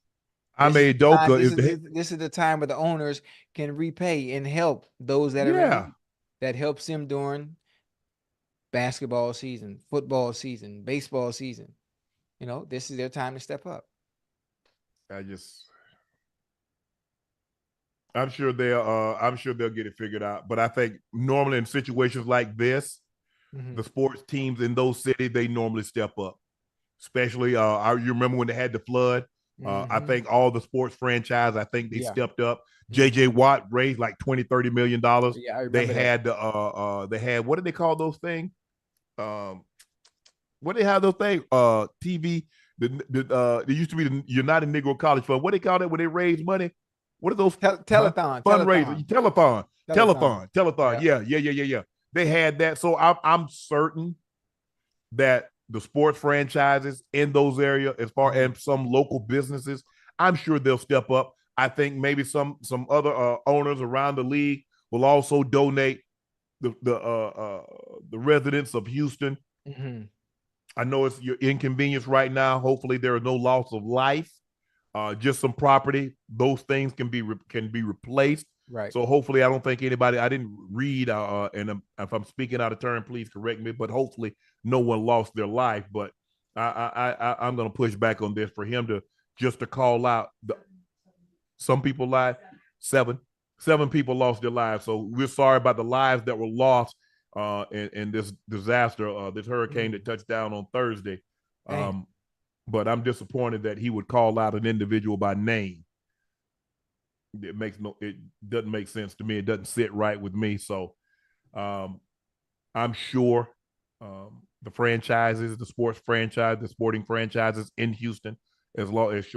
This is the time where the owners can repay and help those that are in need. That helps them during basketball season, football season, baseball season. This is their time to step up. I'm sure they'll get it figured out. But I think normally in situations like this, the sports teams in those cities, they normally step up. Especially, you remember when they had the flood? I think all the sports franchise, I think they stepped up. JJ Watt raised like $20-30 million. Yeah, I remember they had what did they call those things? What do they have those things? TV. There used to be the United Negro College Fund. What do they call it when they raise money? What are those? Telethon. Fundraiser. Telethon. Yeah. They had that. So I'm certain that the sports franchises in those areas, as far as some local businesses, I'm sure they'll step up. I think maybe some other owners around the league will also donate the residents of Houston. I know it's your inconvenience right now. Hopefully there is no loss of life, just some property. Those things can be replaced. Right. So hopefully I don't think anybody, I didn't read, and if I'm speaking out of turn, please correct me, but hopefully no one lost their life. But I'm going to push back on this for him to call out some people lied. Seven people lost their lives. So we're sorry about the lives that were lost in this disaster, this hurricane that touched down on Thursday. But I'm disappointed that he would call out an individual by name. It doesn't make sense to me. It doesn't sit right with me. So I'm sure the franchises, the sports franchise, the sporting franchises in Houston, as well as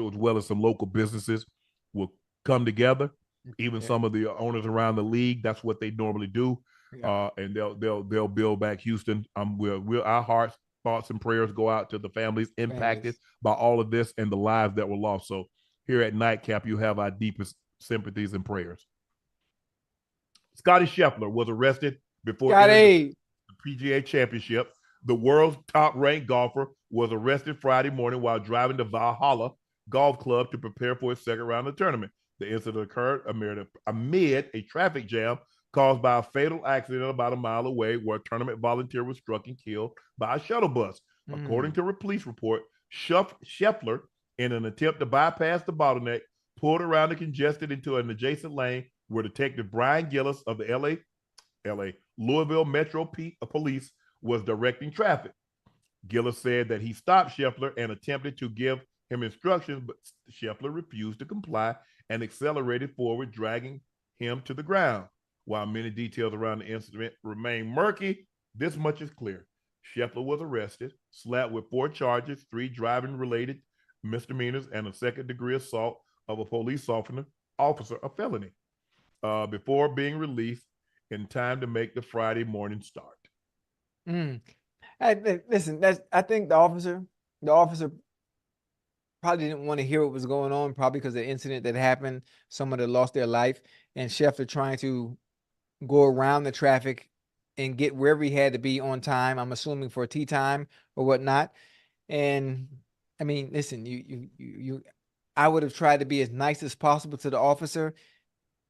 some local businesses, will come together. Even some of the owners around the league, that's what they normally do. And they'll build back Houston. Our hearts, thoughts, and prayers go out to the families impacted by all of this and the lives that were lost. So here at Nightcap, you have our deepest sympathies and prayers. Scottie Scheffler was arrested before the PGA Championship. The world's top-ranked golfer was arrested Friday morning while driving to Valhalla, golf club to prepare for his second round of the tournament. The incident occurred amid a traffic jam caused by a fatal accident about a mile away where a tournament volunteer was struck and killed by a shuttle bus. According to a police report, Scheffler, in an attempt to bypass the bottleneck, pulled around and congested into an adjacent lane where Detective Brian Gillis of the Louisville Metro Police was directing traffic. Gillis said that he stopped Scheffler and attempted to give him instructions, but Scheffler refused to comply and accelerated forward, dragging him to the ground. While many details around the incident remain murky, this much is clear. Scheffler was arrested, slapped with 4 charges, 3 driving-related misdemeanors, and a second-degree assault of a police officer, a felony, before being released in time to make the Friday morning start. Listen, I think the officer probably didn't want to hear what was going on, probably because of the incident that happened, someone that lost their life, and Scheffler trying to go around the traffic and get wherever he had to be on time, I'm assuming for tea time or whatnot. And I mean, listen, I would have tried to be as nice as possible to the officer,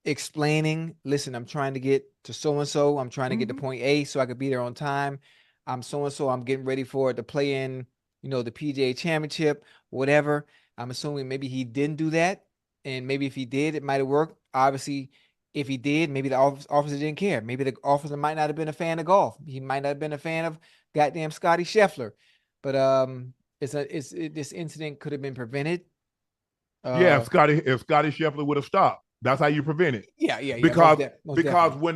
explaining, listen, I'm trying to get to so-and-so. I'm trying to get to point A so I could be there on time. I'm so-and-so. I'm getting ready for it to play in, the PGA Championship, whatever. I'm assuming maybe he didn't do that. And maybe if he did, it might have worked. Obviously, if he did, maybe the officer didn't care. Maybe the officer might not have been a fan of golf. He might not have been a fan of goddamn Scottie Scheffler. But this incident could have been prevented. If Scottie Scheffler would have stopped, that's how you prevent it. Yeah. Because most definitely. when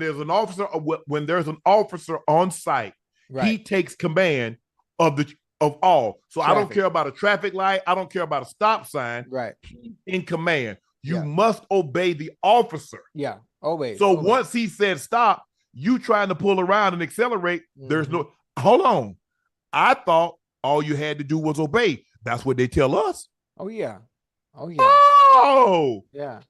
there's an officer on site, right, he takes command of all. So traffic. I don't care about a traffic light. I don't care about a stop sign. Right. He's in command. You must obey the officer. Yeah, always. So once he said stop, you trying to pull around and accelerate, there's no, hold on. I thought all you had to do was obey. That's what they tell us. Oh, yeah. Oh. Yeah.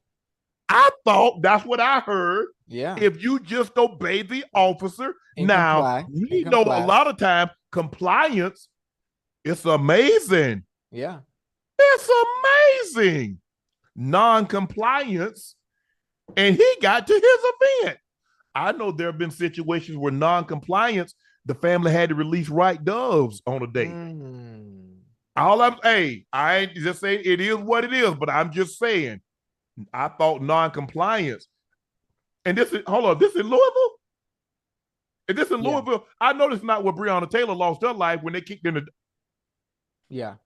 I thought that's what I heard. Yeah. If you just obey the officer. And now, we know a lot of time compliance, it's amazing. Yeah. It's amazing. Non-compliance, and he got to his event. I know there have been situations where non-compliance, the family had to release right doves on a date. I ain't just saying it is what it is, but I'm just saying, I thought non-compliance, and this is in Louisville? Is this in Louisville? I know this is not where Breonna Taylor lost her life when they kicked in the. Yeah.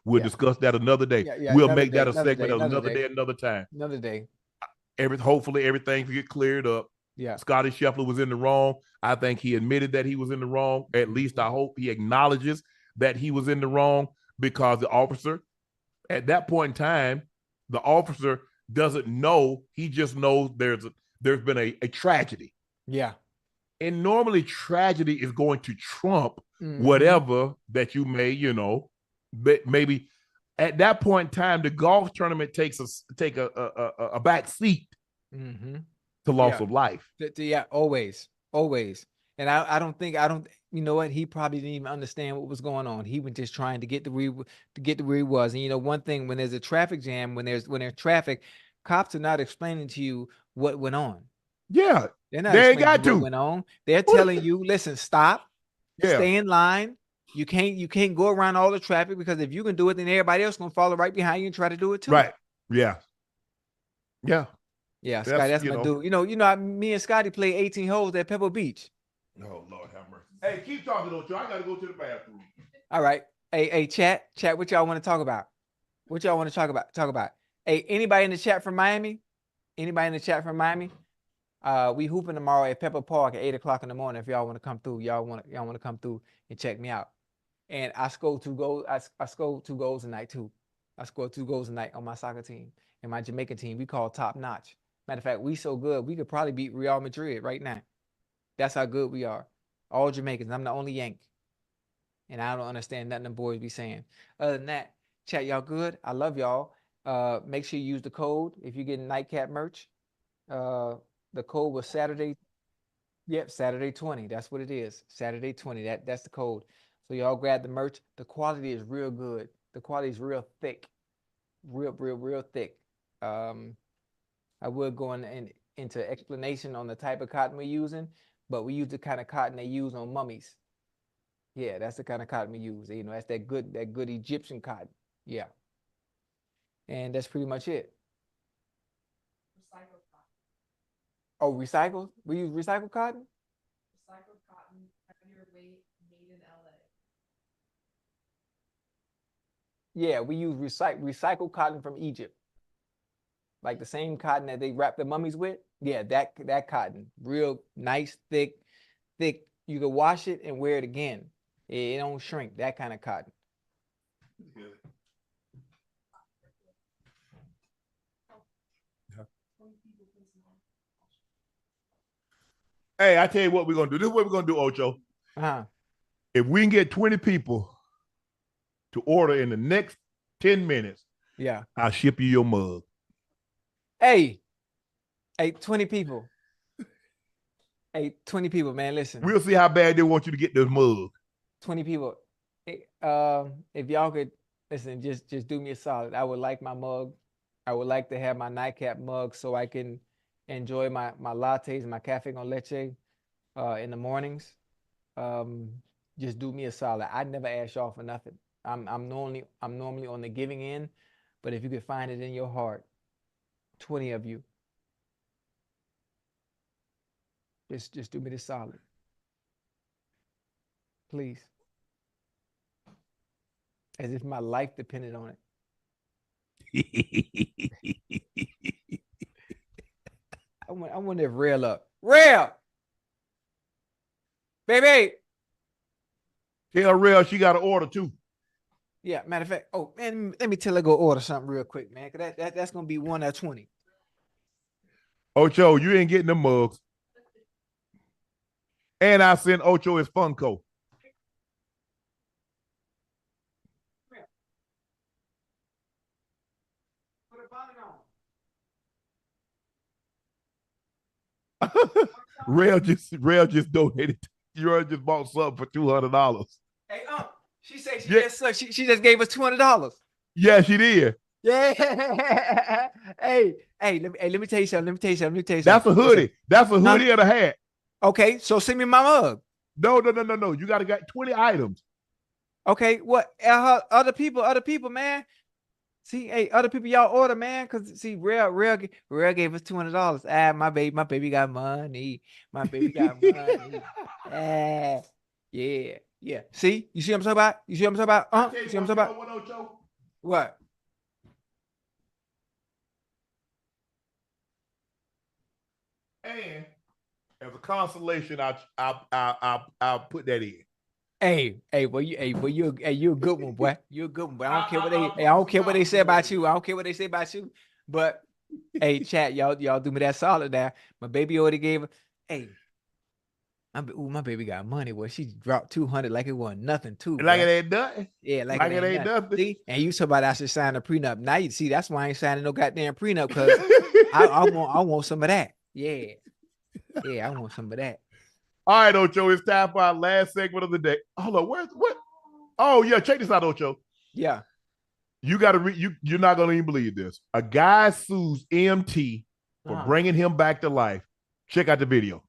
We'll discuss that another day. We'll make that a segment of another day, another time. Another day. Hopefully everything can get cleared up. Yeah. Scottie Scheffler was in the wrong. I think he admitted that he was in the wrong. At least I hope he acknowledges that he was in the wrong, because the officer, at that point in time, the officer doesn't know. He just knows there's been a tragedy. Yeah. And normally tragedy is going to trump whatever that you may, but maybe at that point in time, the golf tournament take a back seat to loss of life. Yeah, always. And I don't, you know what? He probably didn't even understand what was going on. He was just trying to get to where he was. And one thing, when there's a traffic jam, when there's traffic, cops are not explaining to you what went on. Yeah. They're not they explaining got to. what went on. They're telling you, listen, stop, stay in line. You can't go around all the traffic, because if you can do it, then everybody else gonna follow right behind you and try to do it too. Right. Yeah. Yeah. Yeah, Scotty, that's my dude. Me and Scotty played 18 holes at Pebble Beach. Oh, Lord have mercy. Hey, keep talking, Ocho. I gotta go to the bathroom. All right. Hey, chat, what y'all want to talk about? Talk about. Hey, anybody in the chat from Miami? We hooping tomorrow at Pepper Park at 8:00 in the morning. If y'all want to come through, y'all want to come through and check me out. And I scored 2 goals. I scored 2 goals tonight too. I scored 2 goals tonight on my soccer team and my Jamaican team. We call top notch. Matter of fact, we so good we could probably beat Real Madrid right now. That's how good we are. All Jamaicans. I'm the only Yank, and I don't understand nothing the boys be saying. Other than that, chat, y'all good. I love y'all. Make sure you use the code if you get Nightcap merch. The code was Saturday. Yep, Saturday 20. That's what it is. Saturday 20. That's the code. So y'all grab the merch. The quality is real good. The quality is real thick. real thick. I will go into explanation on the type of cotton we're using, but we use the kind of cotton they use on mummies. Yeah, that's the kind of cotton we use. You know, that's that good Egyptian cotton. Yeah. And that's pretty much it. Recycled cotton. Oh, recycled? We use recycled cotton? Recycled cotton, heavier weight, made in LA. Yeah, we use recycled cotton from Egypt. Like the same cotton that they wrap the mummies with. Yeah, that cotton. Real nice, thick. You can wash it and wear it again. It don't shrink. That kind of cotton. Yeah. Hey, I tell you what we're gonna do. This is what we're gonna do, Ocho. If we can get 20 people to order in the next 10 minutes, yeah, I'll ship you your mug. Hey, 20 people. Hey, 20 people, man. Listen. We'll see how bad they want you to get this mug. 20 people. Hey, if y'all could listen, just do me a solid. I would like my mug. I would like to have my Nightcap mug so I can enjoy my lattes and my cafe con leche in the mornings. Just do me a solid. I never ask y'all for nothing. I'm normally on the giving end, but if you could find it in your heart, 20 of you, just do me this solid, please, as if my life depended on it. I wonder if Rail up. Rail! Baby! Tell Rail she got to order too. Yeah, matter of fact, oh man, let me tell her go order something real quick, man. Cause that's gonna be 1 out of 20. Ocho, you ain't getting the mugs. And I sent Ocho his Funko. Put a bonnet on. Rail just donated. You just bought something for $200. Hey, she said she just gave us $200. Yeah, she did. Yeah. Hey, let me tell you something. That's a hoodie. That's a hoodie and a hat. Okay, so send me my mug. No. You got 20 items. Okay, what? Other people, man. See, hey, other people y'all order, man, because see, Real gave us $200. My baby got money. My baby got money. Yeah. See, you see what I'm talking about? You see what I'm talking about? See what I'm talking about? What? And as a consolation, I'll put that in. Hey, you're a good one, boy. You're a good one, boy. I don't care what they say about you. I don't care what they say about you. But hey, chat, y'all do me that solid there. My baby already gave her. Hey, my baby got money. Well, she dropped 200 like it wasn't nothing too. Like it ain't nothing. Yeah, like it ain't nothing. See? And you talk about I should sign a prenup. Now you see that's why I ain't signing no goddamn prenup, because I want some of that. Yeah, I want some of that. All right, Ocho, it's time for our last segment of the day. Hold on, what? Oh, yeah, check this out, Ocho. Yeah. You got to you're not going to even believe this. A guy sues EMT for bringing him back to life. Check out the video.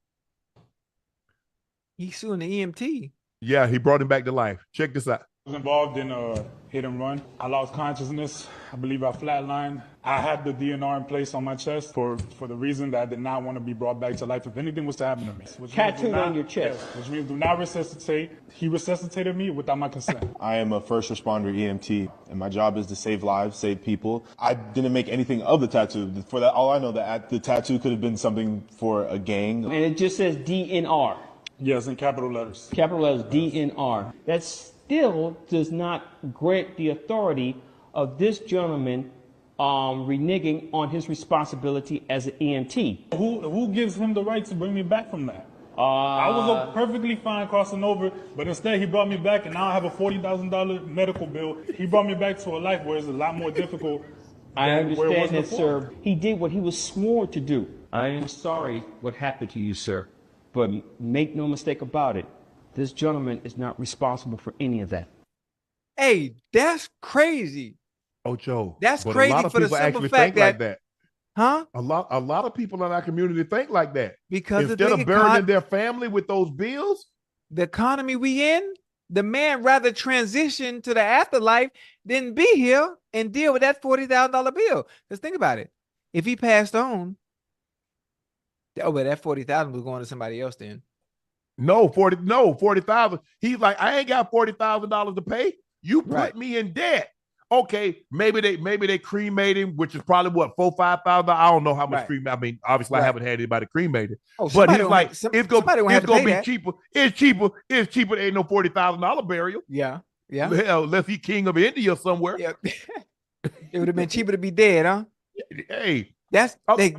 He's suing the EMT? Yeah, he brought him back to life. Check this out. I was involved in a hit and run. I lost consciousness. I believe I flatlined. I had the DNR in place on my chest for the reason that I did not want to be brought back to life if anything was to happen to me. Tattooed on your chest. Yes, which means do not resuscitate. He resuscitated me without my consent. I am a first responder EMT, and my job is to save lives, save people. I didn't make anything of the tattoo. For that, all I know, the tattoo could have been something for a gang. And it just says DNR. Yes, in capital letters. Capital letters, DNR. That still does not grant the authority of this gentleman reneging on his responsibility as an EMT. Who gives him the right to bring me back from that? I was perfectly fine crossing over, but instead he brought me back, and now I have a $40,000 medical bill. He brought me back to a life where it's a lot more difficult. I understand that, sir. He did what he was sworn to do. I am sorry what happened to you, sir. But make no mistake about it, this gentleman is not responsible for any of that. Hey, that's crazy. Ocho. That's but crazy a lot of for the people simple actually fact think like that, that. huh? A lot of people in our community think like that. Because Instead of burdening their family with those bills, the economy we in, the man rather transition to the afterlife than be here and deal with that $40,000 bill. Because think about it. If he passed on, oh, but that 40,000 was going to somebody else then. no, 40,000. He's like, I ain't got $40,000 to pay. You put Right. me in debt. Okay, maybe they cremate him, which is probably what, $4,000-$5,000. I don't know how much Right. cremate. I mean, obviously, I Right. haven't had anybody cremated. Oh, But somebody he's gonna like, have- some- it's somebody gonna have to pay be that. cheaper. It's cheaper. It's cheaper. There ain't no $40,000 burial. Yeah. Yeah. Hell, unless he king of India somewhere. Yeah. It would have been cheaper to be dead, huh? Hey, That's Oh. like,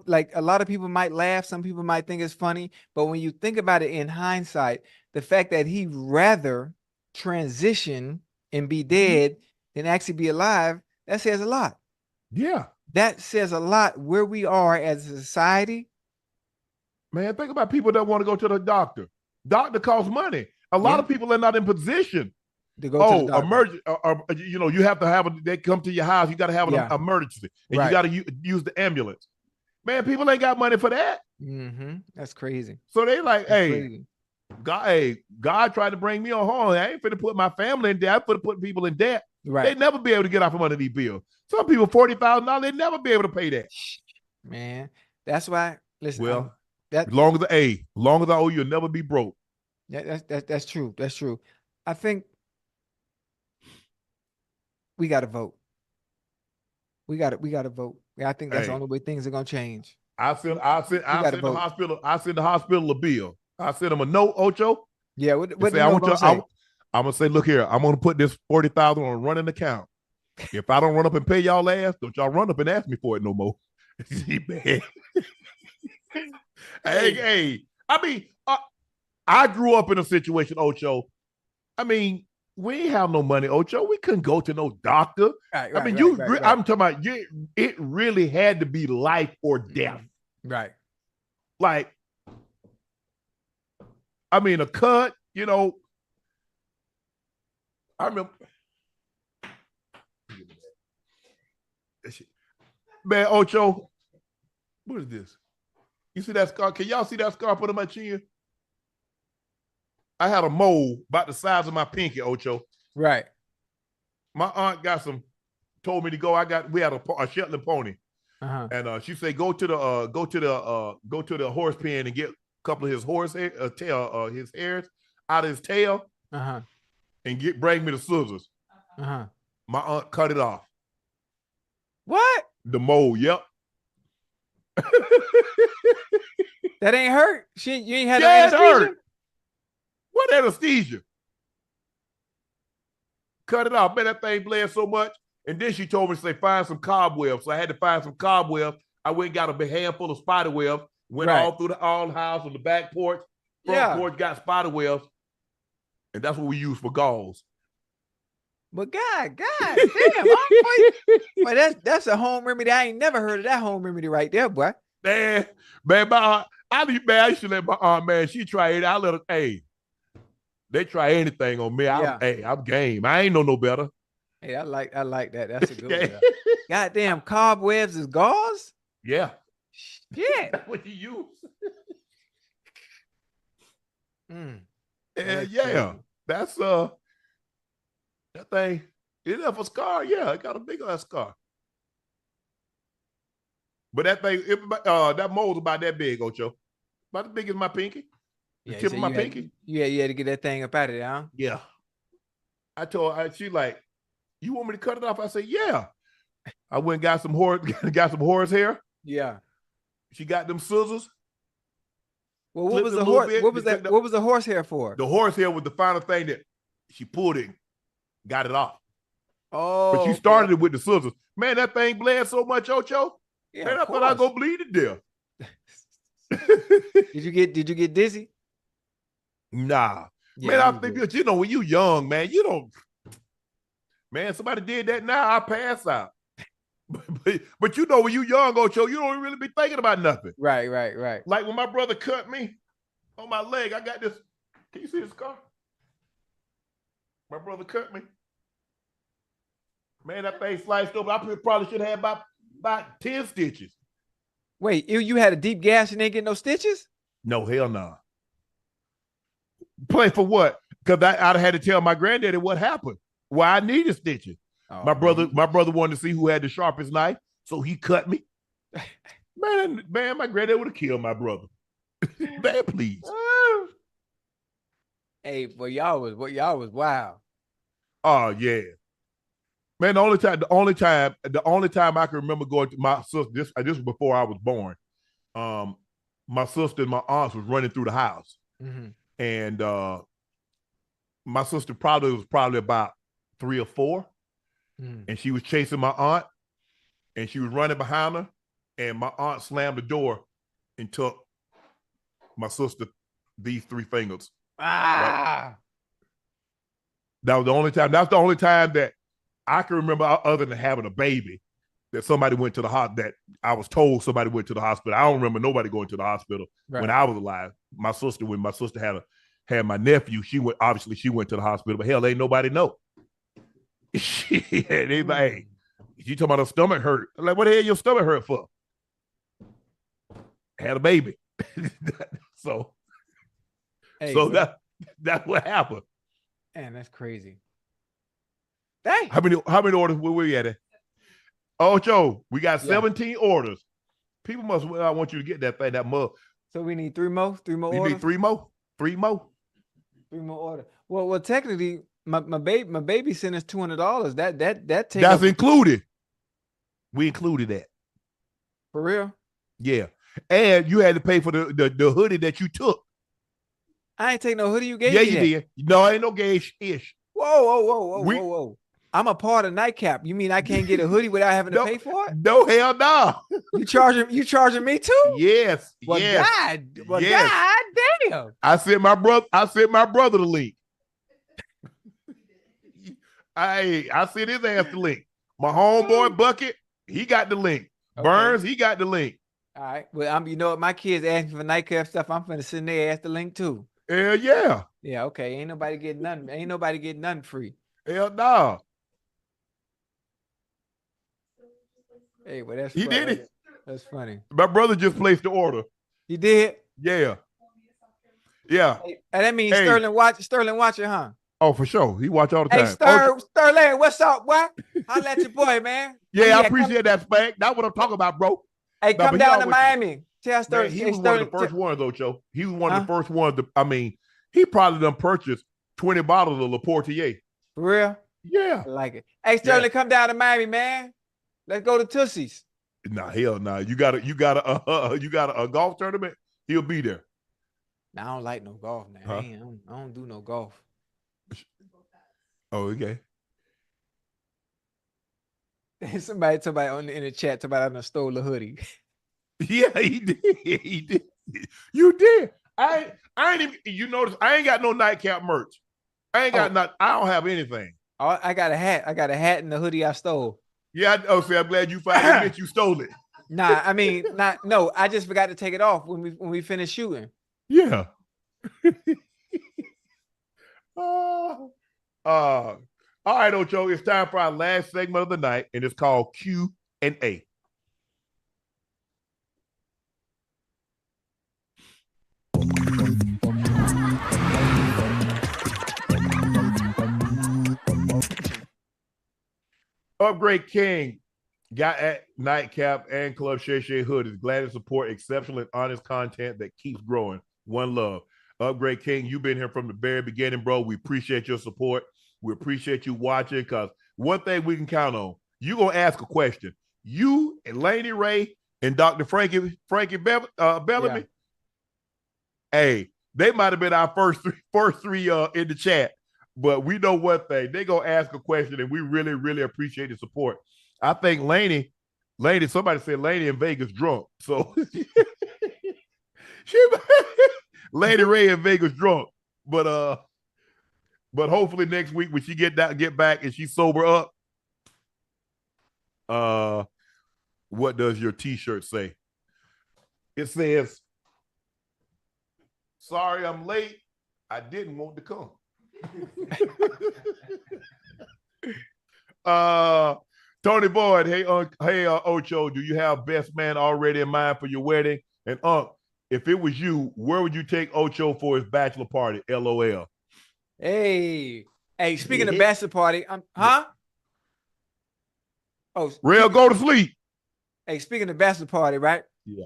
like a lot of people might laugh, some people might think it's funny, but when you think about it in hindsight, the fact that he rather transition and be dead than actually be alive, that says a lot. yeah, That says a lot where we are as a society. man. Think about people that want to go to the doctor. Doctor costs money. A lot Yeah. of people are not in position. To go to the doctor. Emergency. You have to have they come to your house. You got to have an Yeah. emergency, and Right. you got to use the ambulance. Man, people ain't got money for that. That's crazy. So they like, That's hey, crazy. God tried to bring me on home. I ain't finna put my family in debt. I'm finna put people in debt. Right. They never be able to get off from under these bills. Some people $40,000, they never be able to pay that. Man, that's why. Listen, Well, that as long as I owe you, you'll never be broke. that's true. That's true. I think we got to vote. We got to vote. Yeah, I think that's the Hey. only way things are gonna change. I send gotta the vote. hospital. I send the hospital a bill. I send them a note, Ocho. Yeah, and say, I'm gonna say, look here, I'm gonna put this 40,000 on a running account. If I don't run up and pay y'all ass, don't y'all run up and ask me for it no more. Man. Hey, I mean, I grew up in a situation, Ocho. I mean, we ain't have no money, Ocho. We couldn't go to no doctor. Right, I mean, right. I'm talking about it really had to be life or death. Right. Like, I mean, a cut, I remember. Man, Ocho, what is this? You see that scar? Can y'all see that scar put on my chin? I had a mole about the size of my pinky, Ocho. Right. My aunt told me to go. We had a Shetland pony. And she said, go to the horse pen and get a couple of his hairs out of his tail, and bring me the scissors. My aunt cut it off. What? The mole, yep. That ain't hurt. You ain't had Yeah, it anesthesia? hurt. What anesthesia? Cut it off. Man, that thing bled so much. And then she told me to say, find some cobwebs. So I had to find some cobwebs. I went and got a big handful of spider webs. Went all through the house on the back porch. Front porch got spider webs. And that's what we use for gauze. But God damn, boy, that's a home remedy. I ain't never heard of that home remedy right there, boy. Man, my aunt, I used to let my aunt, man, she try it. I let her, they try anything on me. I'm game. I ain't know no better. Hey, I like that. That's a good one. Goddamn, cobwebs is gauze? Yeah. Shit. That's what you use. That's Yeah. crazy. That's that thing. It left a scar. Yeah, it got a big ass scar. But that thing, that mole's about that big, Ocho. About as big as my pinky. The tip of my pinky. You had to get that thing up out of there, huh? Yeah. I told her, she like, you want me to cut it off? I said, yeah. I went and got some horse hair. Yeah. She got them scissors. Well, what was the horse? What was the horsehair for? The horsehair was the final thing that she pulled it, got it off. Oh, but she started it with the scissors. Man, that thing bled so much, Ocho. Yeah, man, I thought I'd go bleed to death. Did you get dizzy? Nah. Yeah, man, I think when you young, man, you don't. Man, somebody did that now, I pass out. But when you young, Ocho, you don't really be thinking about nothing. Right. Like when my brother cut me on my leg, I got this. Can you see the scar? My brother cut me. Man, that thing sliced open. I probably should have about 10 stitches. Wait, you had a deep gash and didn't get no stitches? No, hell no. Nah. Play for what? Because I'd have had to tell my granddaddy what happened. Why I needed stitches. Oh, my brother wanted to see who had the sharpest knife, so he cut me. Man, my granddad would have killed my brother. Man, please. Hey, boy, y'all was wild. Oh yeah. Man, the only time I can remember going to my sister, this was before I was born. My sister and my aunts was running through the house. Mm-hmm. And my sister was probably about 3 or 4. Mm. And she was chasing my aunt, and she was running behind her, and my aunt slammed the door and took my sister these 3 fingers. Right? That was the only time. That's the only time that I can remember, other than having a baby, that somebody went to the hospital. That I was told somebody went to the hospital. I don't remember nobody going to the hospital when I was alive. When my sister had my nephew, she went to the hospital, but hell, ain't nobody know. They like, hey, you talking about her stomach hurt? I'm like, what the hell your stomach hurt for? Had a baby. So that's what happened. Man, that's crazy. Dang. How many orders were we at? Ocho, we got 17 orders. People must want you to get that mug. So we need 3 more? 3 more orders? We need 3 more. 3 more. 3 more orders. Well, technically, my baby sent us $200. That's included. We included that. For real? Yeah. And you had to pay for the hoodie that you took. I ain't take no hoodie. You gave me that. Yeah, you did. No, ain't no gauge-ish. Whoa. I'm a part of Nightcap. You mean I can't get a hoodie without having to pay for it? No, hell no. You charging me too? Yes. God damn. I sent my brother the link. I sent his ass the link. My homeboy Bucket, he got the link. Okay. Burns, he got the link. All right. Well, you know what? My kids asking for Nightcap stuff. I'm finna send their ass the link too. Hell yeah. Yeah, okay. Ain't nobody getting nothing free. Hell no. Hey, well, that's he funny. did it. That's funny. My brother just placed the order. He did? Yeah. Yeah. Hey, and that means Sterling watching, huh? Oh, for sure. He watch all the time. Hey, Sterling, what's up, boy? Holla at your boy, man. Yeah, I appreciate that, Spank. That's what I'm talking about, bro. Hey, come down to Miami. Tell Sterling. He was one of the first ones, though, Joe. He was one of the first ones. He probably done purchased 20 bottles of Le Portier. For real? Yeah. I like it. Hey, Sterling, come down to Miami, man. Let's go to Tootsie's. Nah, hell nah. You got a golf tournament? He'll be there. Nah, I don't like no golf, man. Huh? I don't do no golf. Oh, okay. Somebody in the chat I done stole a hoodie. Yeah, he did. He did. You did. I ain't even. You notice I ain't got no Nightcap merch. I ain't got I don't have anything. Oh, I got a hat. I got a hat and the hoodie I stole. Yeah. See, I'm glad you finally admit you stole it. Nah, I mean, no. I just forgot to take it off when we finished shooting. Yeah. All right, Ocho. It's time for our last segment of the night, and it's called Q&A. Upgrade King got at Nightcap and Club Shay Hood is glad to support exceptional and honest content that keeps growing. One love. Upgrade King, you've been here from the very beginning, bro. We appreciate your support. We appreciate you watching, because one thing we can count on, you're going to ask a question. You and Laney Ray and Dr. Frankie Bellamy, hey, they might have been our first three in the chat. But we know one thing. They're going to ask a question, and we really, really appreciate the support. I think Laney, somebody said Laney in Vegas drunk. So Laney Ray in Vegas drunk. But hopefully next week when she get back and she sober up, what does your T-shirt say? It says, "Sorry I'm late. I didn't want to come." Tony Boyd, hey, Ocho, do you have best man already in mind for your wedding? And if it was you, where would you take Ocho for his bachelor party? LOL. Hey, speaking of bachelor party, huh? Oh, Real, go to sleep. Hey, speaking of bachelor party, right? Yeah.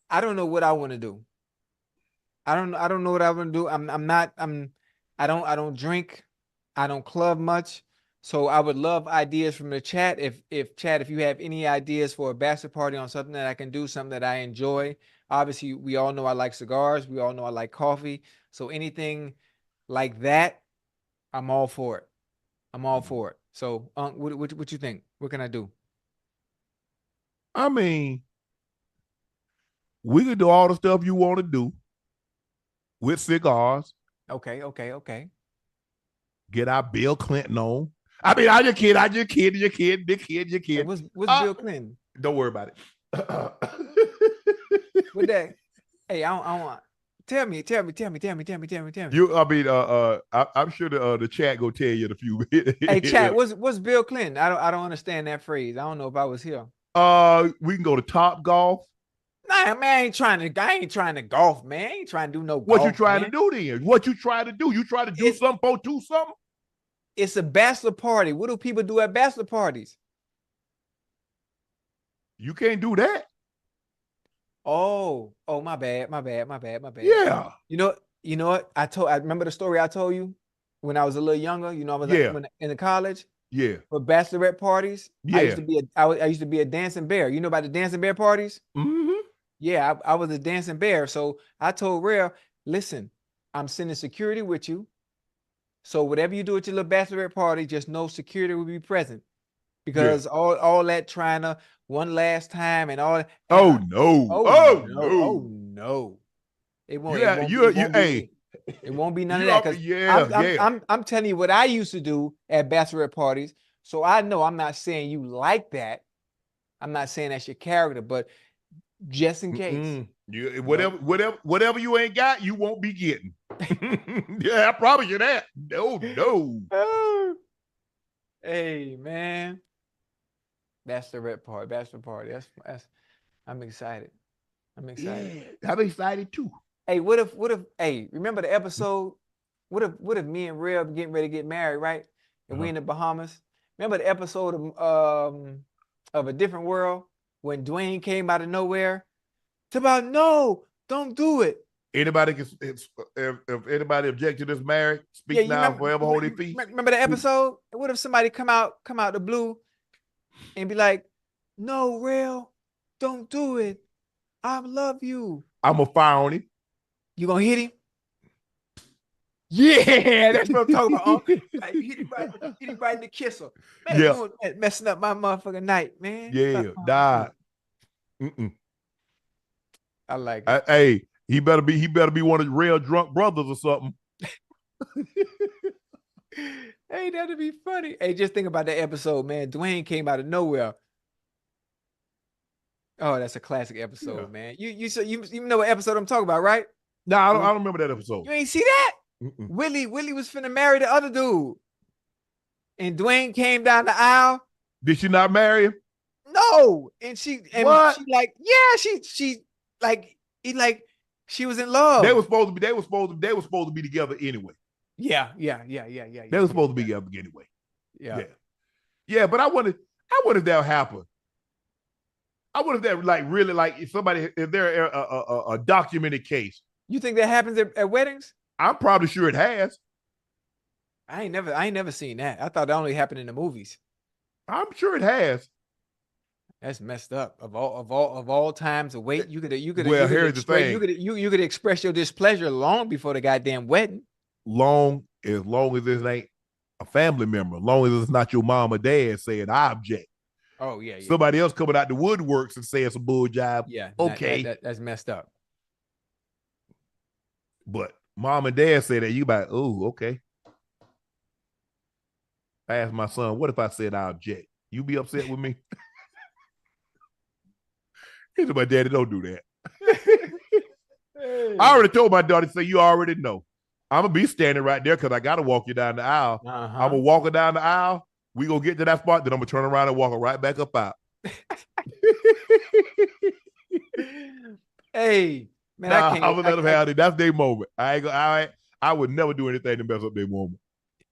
I don't know what I want to do. I don't know what I want to do. I don't drink. I don't club much. So I would love ideas from the chat. If Chad, if you have any ideas for a bachelor party on something that I can do, something that I enjoy. Obviously, we all know I like cigars. We all know I like coffee. So anything like that, I'm all for it. I'm all for it. So, what you think? What can I do? I mean, we could do all the stuff you want to do with cigars. Okay. Get our Bill Clinton on. I mean, I just kid. Hey, what's Bill Clinton? Don't worry about it. What that? Hey, I don't want. Tell me. You, I mean, I'm sure the chat go tell you in a few minutes. Hey, chat, what's Bill Clinton? I don't understand that phrase. I don't know if I was here. We can go to Top Golf. Nah, man, I ain't trying to golf, man. I ain't trying to do no golf. What you trying to do then? What you trying to do? You try to do something for do something? It's a bachelor party. What do people do at bachelor parties? You can't do that. Oh, my bad. Yeah. You know what? I remember the story I told you when I was a little younger. You know, I was in the college. Yeah. For bachelorette parties. Yeah. I used to be a dancing bear. You know about the dancing bear parties? Mm-hmm. Yeah, I was a dancing bear. So I told Rail, listen, I'm sending security with you. So whatever you do at your little bachelorette party, just know security will be present. Because all that trying to one last time and all that. Oh no. It won't. It won't be none of that. Because I'm telling you what I used to do at bachelorette parties. So I know I'm not saying you like that. I'm not saying that's your character, but just in case. Whatever you ain't got, you won't be getting. Yeah, I promise you that. No. Hey, man. Bachelor party. That's I'm excited. Yeah, I'm excited too. Hey, what if hey, remember the episode? What if me and Reb getting ready to get married, right? And we in the Bahamas. Remember the episode of A Different World when Dwayne came out of nowhere? It's about no, don't do it. Anybody if anybody object to this marriage, speak now, forever hold their peace. Remember the episode? What if somebody come out the blue and be like, no, Rel, don't do it. I love you. I'm gonna fire on him. You gonna hit him? Yeah, that's what I'm talking about. Like, hit him right in the kisser. Man, messing up my motherfucking night, man. Yeah, died. I like it. Hey, he better be one of the real drunk brothers or something. Hey, that'd be funny. Hey, just think about that episode, man. Dwayne came out of nowhere. Oh, that's a classic episode, man. You know what episode I'm talking about, right? No, I don't remember that episode. You ain't see that? Willie was finna marry the other dude. And Dwayne came down the aisle. Did she not marry him? No. And she like, yeah, she was in love. They were supposed to be together anyway. Yeah. They were supposed to be together anyway. Yeah. But I wonder if that'll happen. I wonder if that really if there a documented case. You think that happens at weddings? I'm probably sure it has. I ain't never seen that. I thought that only happened in the movies. I'm sure it has. That's messed up. Of all times to wait, you could express your displeasure long before the goddamn wedding. Long as it ain't a family member, long as it's not your mom or dad saying I object. Oh yeah. Somebody else coming out the woodworks and saying some bull job. Yeah. Okay. That's messed up. But mom and dad say that, you like, oh, okay. I asked my son, what if I said I object? You be upset with me? He said, my daddy, don't do that. Hey. I already told my daughter, say, you already know. I'm going to be standing right there because I got to walk you down the aisle. I'm going to walk her down the aisle. We gonna get to that spot, then I'm gonna turn around and walk right back up out. Hey, man, Nah, I can't. I'm gonna let them have it. That's their moment. I would never do anything to mess up their moment.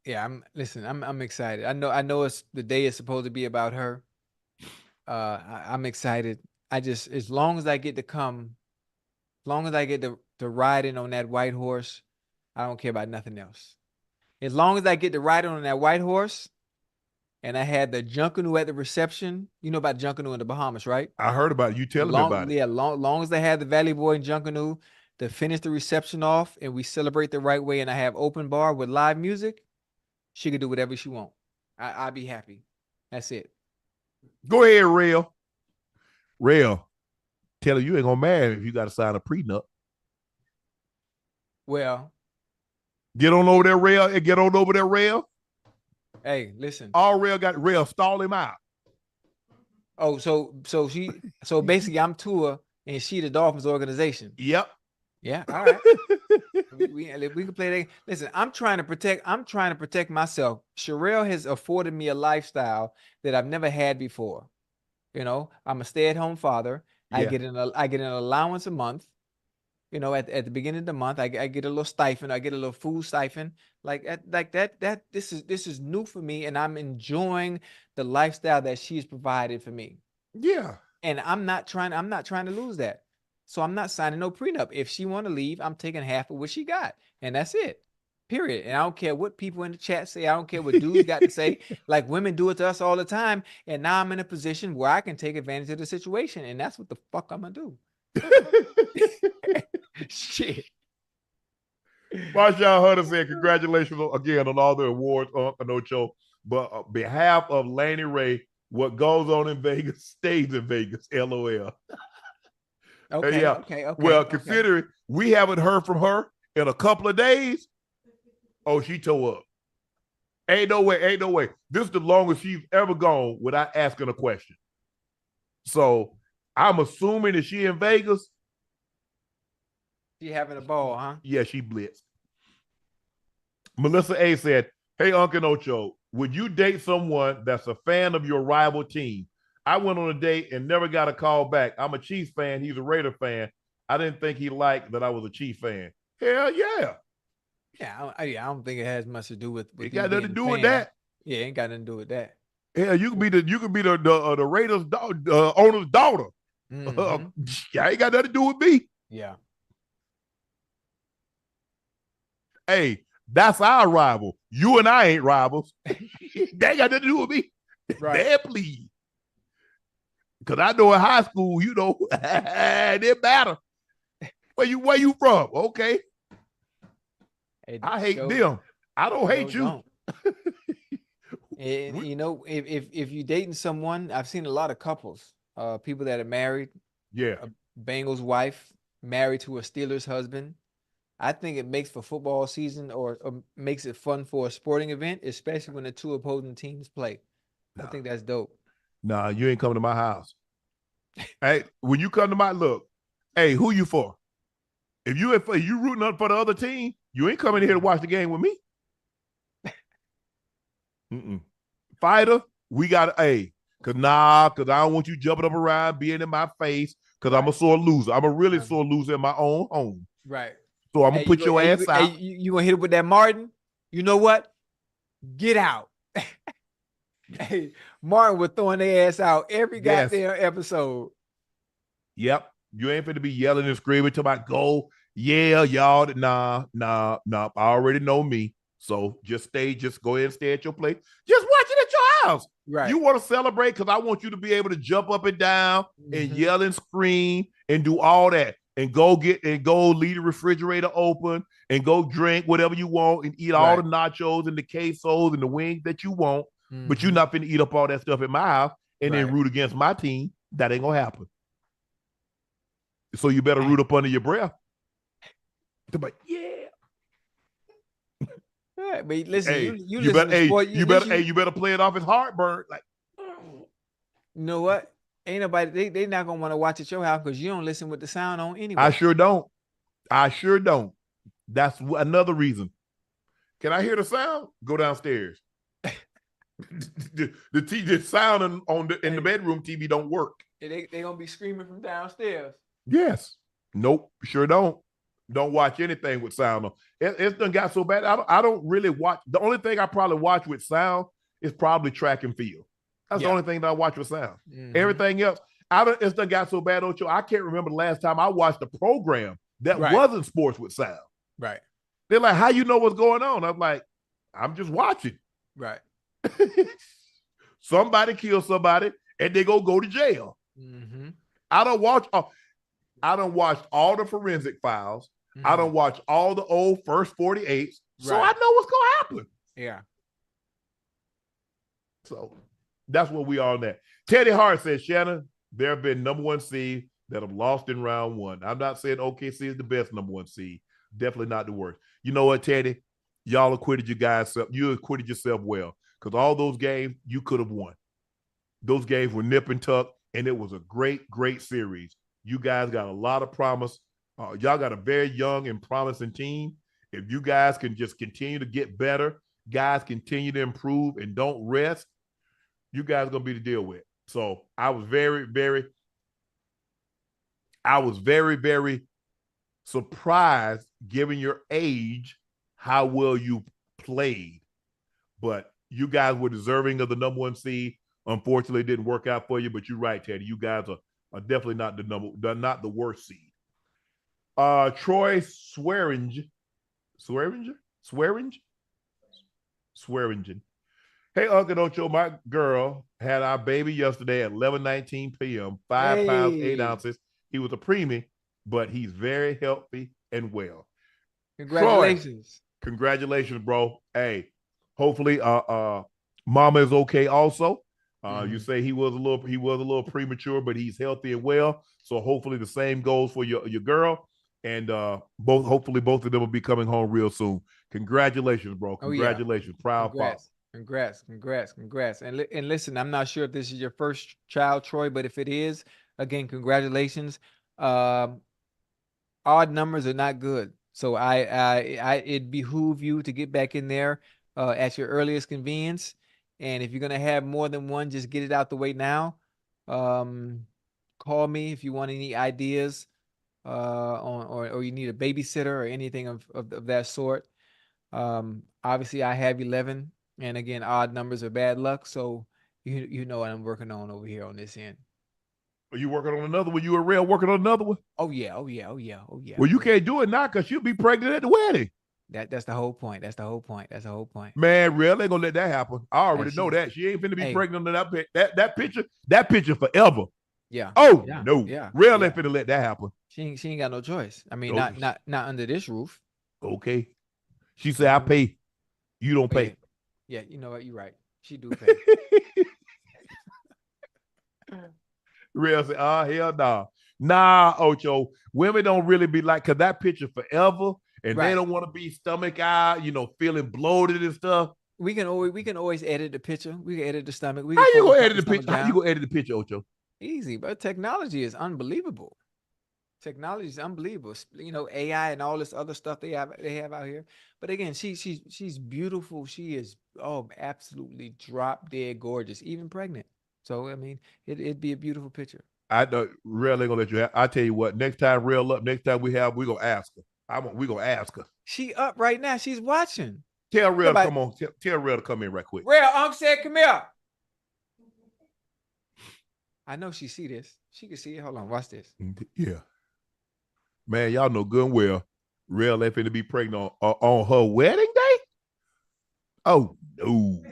Yeah, I'm excited. I know it's the day is supposed to be about her. I'm excited. As long as I get to come, as long as I get to ride in on that white horse, I don't care about nothing else. As long as I get to ride on that white horse, and I had the Junkanoo at the reception. You know about Junkanoo in the Bahamas, right? I heard about it. You telling me about it. Yeah, long as they have the Valley Boy and Junkanoo to finish the reception off, and we celebrate the right way, and I have open bar with live music, she could do whatever she want. I'll be happy. That's it. Go ahead, Real. Real. Tell her you ain't gonna marry if you got to sign a prenup. Well, get on over there, Real. Get on over there, Real. Hey, listen. All Real got Real stall him out. Oh, so basically I'm Tua and she the Dolphins organization. Yep. Yeah. All right. we can play that. Listen, I'm trying to protect myself. Sherelle has afforded me a lifestyle that I've never had before. You know, I'm a stay-at-home father. Yeah. I get an allowance a month. You know, at the beginning of the month, I get a little stipend. I get a little food stipend, like that. This is new for me, and I'm enjoying the lifestyle that she's provided for me. Yeah, and I'm not trying to lose that, so I'm not signing no prenup. If she want to leave, I'm taking half of what she got, and that's it. Period. And I don't care what people in the chat say. I don't care what dudes got to say. Like women do it to us all the time, and now I'm in a position where I can take advantage of the situation, and that's what the fuck I'm gonna do. Shit. Marshawn Hunter said, congratulations again on all the awards, Unc Ocho. But on behalf of Laney Ray, what goes on in Vegas stays in Vegas. LOL. Okay. Yeah. Okay. Well, considering we haven't heard from her in a couple of days, she tore up. Ain't no way. This is the longest she's ever gone without asking a question. So I'm assuming that she in Vegas. She having a ball, huh? Yeah, she blitzed. Melissa A said, hey, Unc Ocho, would you date someone that's a fan of your rival team? I went on a date and never got a call back. I'm a Chiefs fan. He's a Raider fan. I didn't think he liked that I was a Chiefs fan. Hell yeah. Yeah, I don't think it has much to do with it got nothing to do with that. Yeah, it ain't got nothing to do with that. Yeah, you can be the Raiders owner's daughter. Mm-hmm. Yeah, ain't got nothing to do with me. Yeah. Hey, that's our rival. You and I ain't rivals. They ain't got nothing to do with me. Right. Man, please. Because I know in high school, you know, it didn't matter. Where you from? Okay. Hey, I hate them. I don't hate you. And, you know, if you're dating someone, I've seen a lot of couples, people that are married. Yeah. A Bengals wife married to a Steelers husband. I think it makes for football season or makes it fun for a sporting event, especially when the two opposing teams play. I think that's dope. Nah, you ain't coming to my house. Hey, when you come to my look, hey, who you for? If you rooting up for the other team, you ain't coming here to watch the game with me. Fighter, we got cause I don't want you jumping up around, being in my face, cause I'm a sore loser. I'm a really sore loser in my own home. Right. So I'm gonna put your ass out. Hey, you gonna hit it with that Martin? You know what? Get out. Hey, Martin was throwing their ass out every goddamn episode. Yep. You ain't finna be yelling and screaming to my goal. Yeah, y'all. Nah. I already know me. So just go ahead and stay at your place. Just watch it at your house. Right. You want to celebrate because I want you to be able to jump up and down and yell and scream and do all that. And go leave the refrigerator open and go drink whatever you want and eat all the nachos and the quesos and the wings that you want. But you're not finna eat up all that stuff at my house and then root against my team. That ain't gonna happen. So you better root up under your breath. But But listen, hey, you better play it off as heartburn. Like, you know what? Ain't nobody they not gonna want to watch at your house because you don't listen with the sound on anyway. I sure don't. That's another reason. Can I hear the sound? Go downstairs. the sound in the bedroom TV don't work. They gonna be screaming from downstairs. Yes. Nope. Sure don't. Don't watch anything with sound on. It's done got so bad. I don't really watch. The only thing I probably watch with sound is probably track and field. That's the only thing that I watch with sound. Mm-hmm. Everything else, it's done got so bad, Ocho. I can't remember the last time I watched a program that wasn't sports with sound. Right. They're like, how you know what's going on? I'm like, I'm just watching. Right. Somebody kills somebody and they go to jail. Mm-hmm. I don't watch all the forensic files. Mm-hmm. I don't watch all the old first 48s. So I know what's going to happen. Yeah. So that's what we are on that. Teddy Hart says, Shannon, there have been number one seed that have lost in round one. I'm not saying OKC is the best number one seed. Definitely not the worst. You know what, Teddy? Y'all acquitted you guys. You acquitted yourself well because all those games you could have won. Those games were nip and tuck, and it was a great, great series. You guys got a lot of promise. Y'all got a very young and promising team. If you guys can just continue to get better, guys continue to improve and don't rest, you guys are going to be the deal with. So I was very, very surprised, given your age, how well you played. But you guys were deserving of the number one seed. Unfortunately, it didn't work out for you, but you're right, Teddy. You guys are definitely not the worst seed. Troy Swearingen. Hey, Uncle Ocho, my girl had our baby yesterday at 11:19 p.m., 5 pounds, 8 ounces. He was a preemie, but he's very healthy and well. Congratulations. Troy, congratulations, bro. Hey, hopefully mama is okay also. You say he was a little premature, but he's healthy and well. So hopefully the same goes for your girl. And hopefully both of them will be coming home real soon. Congratulations, bro. Congratulations. Proud father. Congrats. And listen, I'm not sure if this is your first child, Troy, but if it is, again, congratulations. Odd numbers are not good. So it behoove you to get back in there at your earliest convenience. And if you're going to have more than one, just get it out the way now. Call me if you want any ideas or you need a babysitter or anything of that sort. Obviously, I have 11. And again, odd numbers are bad luck. So you know what I'm working on over here on this end. Are you working on another one? You and Real working on another one? Oh yeah. Well, you can't do it now because she'll be pregnant at the wedding. That's the whole point. That's the whole point. Man, Real ain't gonna let that happen. I already know that. She ain't finna be pregnant on that picture. That picture forever. Yeah. Oh yeah. no. Yeah. Real ain't finna let that happen. She ain't got no choice. I mean, not under this roof. Okay. She said, I pay. You don't pay. Yeah, you know what? You're right. She do pay. Real said, hell nah. Nah, Ocho. Women don't really be like, because that picture forever, and they don't want to be stomach out, feeling bloated and stuff. We can always edit the picture. We can edit the stomach. How you gonna edit the picture? How you gonna edit the picture, Ocho? Easy, but technology is unbelievable. Technology is unbelievable. AI and all this other stuff they have out here. But again, she's beautiful. She is absolutely drop dead gorgeous, even pregnant. So I mean, it'd be a beautiful picture. I know Real ain't gonna let you have. I tell you what, next time we're gonna ask her. We're gonna ask her. She up right now. She's watching. Tell Real to come on. Tell Real to come in right quick. Real, Unc said, come here. I know she see this. She can see it. Hold on, watch this. Yeah. Man, y'all know good and well, Real ain't finna be pregnant on her wedding day? Oh, no.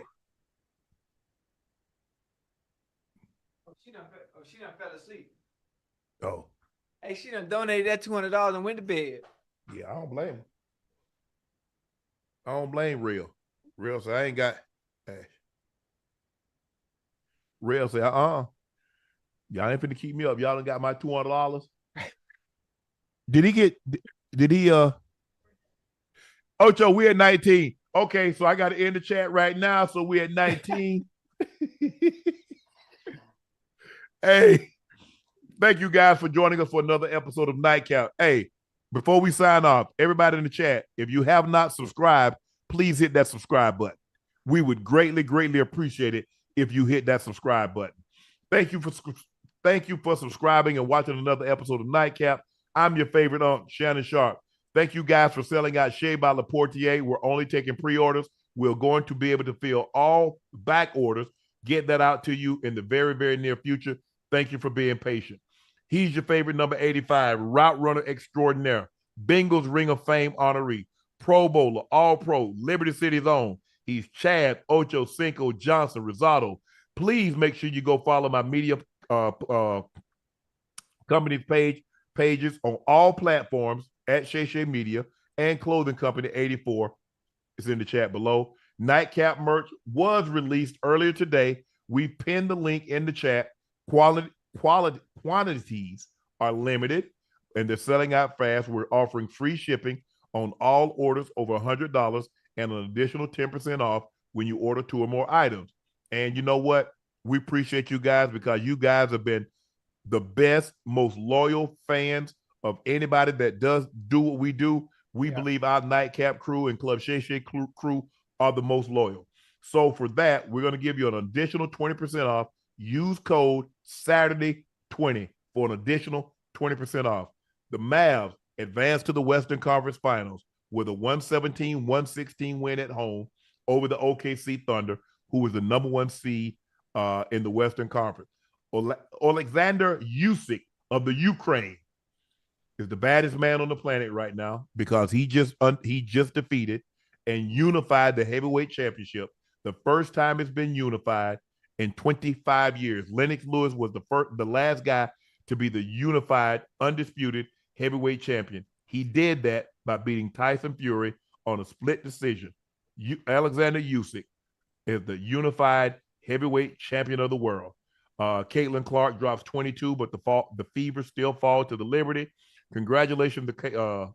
She done fell asleep. Oh. Hey, she done donated that $200 and went to bed. Yeah, I don't blame her. I don't blame Real. Real say, I ain't got. Hey. Real say, y'all ain't finna keep me up. Y'all done got my $200. Did he Ocho, we at 19. Okay, so I got to end the chat right now. So we at 19. Hey, thank you guys for joining us for another episode of Nightcap. Hey, before we sign off, everybody in the chat, if you have not subscribed, please hit that subscribe button. We would greatly, greatly appreciate it if you hit that subscribe button. Thank you for subscribing and watching another episode of Nightcap. I'm your favorite Unc, Shannon Sharpe. Thank you guys for selling out Shea by Laportier. We're only taking pre-orders. We're going to be able to fill all back orders, get that out to you in the very, very near future. Thank you for being patient. He's your favorite number 85, route runner extraordinaire, Bengals Ring of Fame honoree, Pro Bowler, All-Pro, Liberty City's own. He's Chad, Ochocinco, Johnson, Rosado. Please make sure you go follow my media company's pages on all platforms at Shay Media and Clothing Company 84. It's in the chat below. Nightcap merch was released earlier today. We pinned the link in the chat. Quantities are limited and they're selling out fast. We're offering free shipping on all orders over $100 and an additional 10% off when you order 2 or more items. And you know what? We appreciate you guys because you guys have been the best, most loyal fans of anybody that does do what we do. We believe our Nightcap crew and Club Shay crew are the most loyal. So for that, we're going to give you an additional 20% off. Use code Saturday20 for an additional 20% off. The Mavs advanced to the Western Conference Finals with a 117-116 win at home over the OKC Thunder, who was the number 1 seed in the Western Conference. Oleksandr Usyk of the Ukraine is the baddest man on the planet right now because he just defeated and unified the heavyweight championship. The first time it's been unified in 25 years. Lennox Lewis was the last guy to be the unified, undisputed heavyweight champion. He did that by beating Tyson Fury on a split decision. Oleksandr Usyk is the unified heavyweight champion of the world. Caitlin Clark drops 22, but the Fever still fall to the Liberty. Congratulations to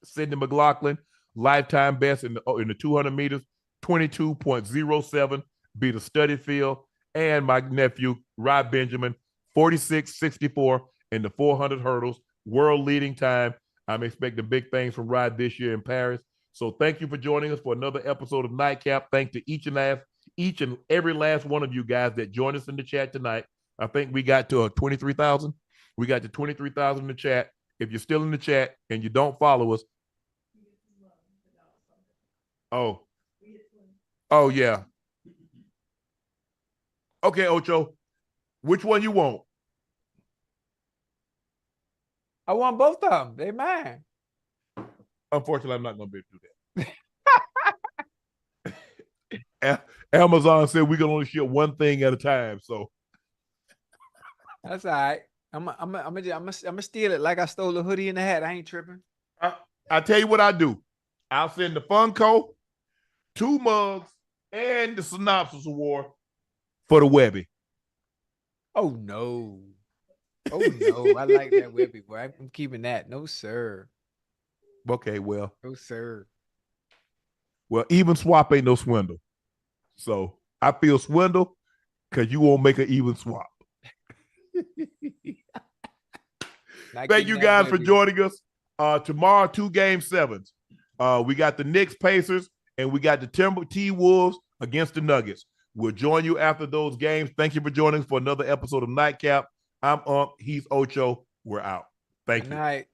Sydney Mclaughlin, lifetime best in the 200 meters, 22.07, beat a study field. And my nephew, Rob Benjamin, 46.64 in the 400 hurdles, world leading time. I'm expecting big things from Rod this year in Paris. So thank you for joining us for another episode of Nightcap. Thanks to each and every last one of you guys that joined us in the chat tonight. I think we got to 23,000. We got to 23,000 in the chat. If you're still in the chat and you don't follow us. Oh yeah. Okay, Ocho. Which one you want? I want both of them. They mine. Unfortunately, I'm not going to be able to do that. Amazon said we can only ship one thing at a time, so that's all right. I'm gonna steal it like I stole a hoodie and a hat. I ain't tripping. I tell you what I do. I'll send the Funko, 2 mugs, and the Synopsis Award for the Webby. Oh no. Oh no. I like that Webby boy. I'm keeping that. No, sir. Okay, well. No, sir. Well, even swap ain't no swindle. So I feel swindle because you won't make an even swap. Thank you guys for joining us. Tomorrow, 2 Game 7s. We got the Knicks Pacers and we got the T-Wolves against the Nuggets. We'll join you after those games. Thank you for joining us for another episode of Nightcap. I'm Unc. He's Ocho. We're out. Thank you. Good night.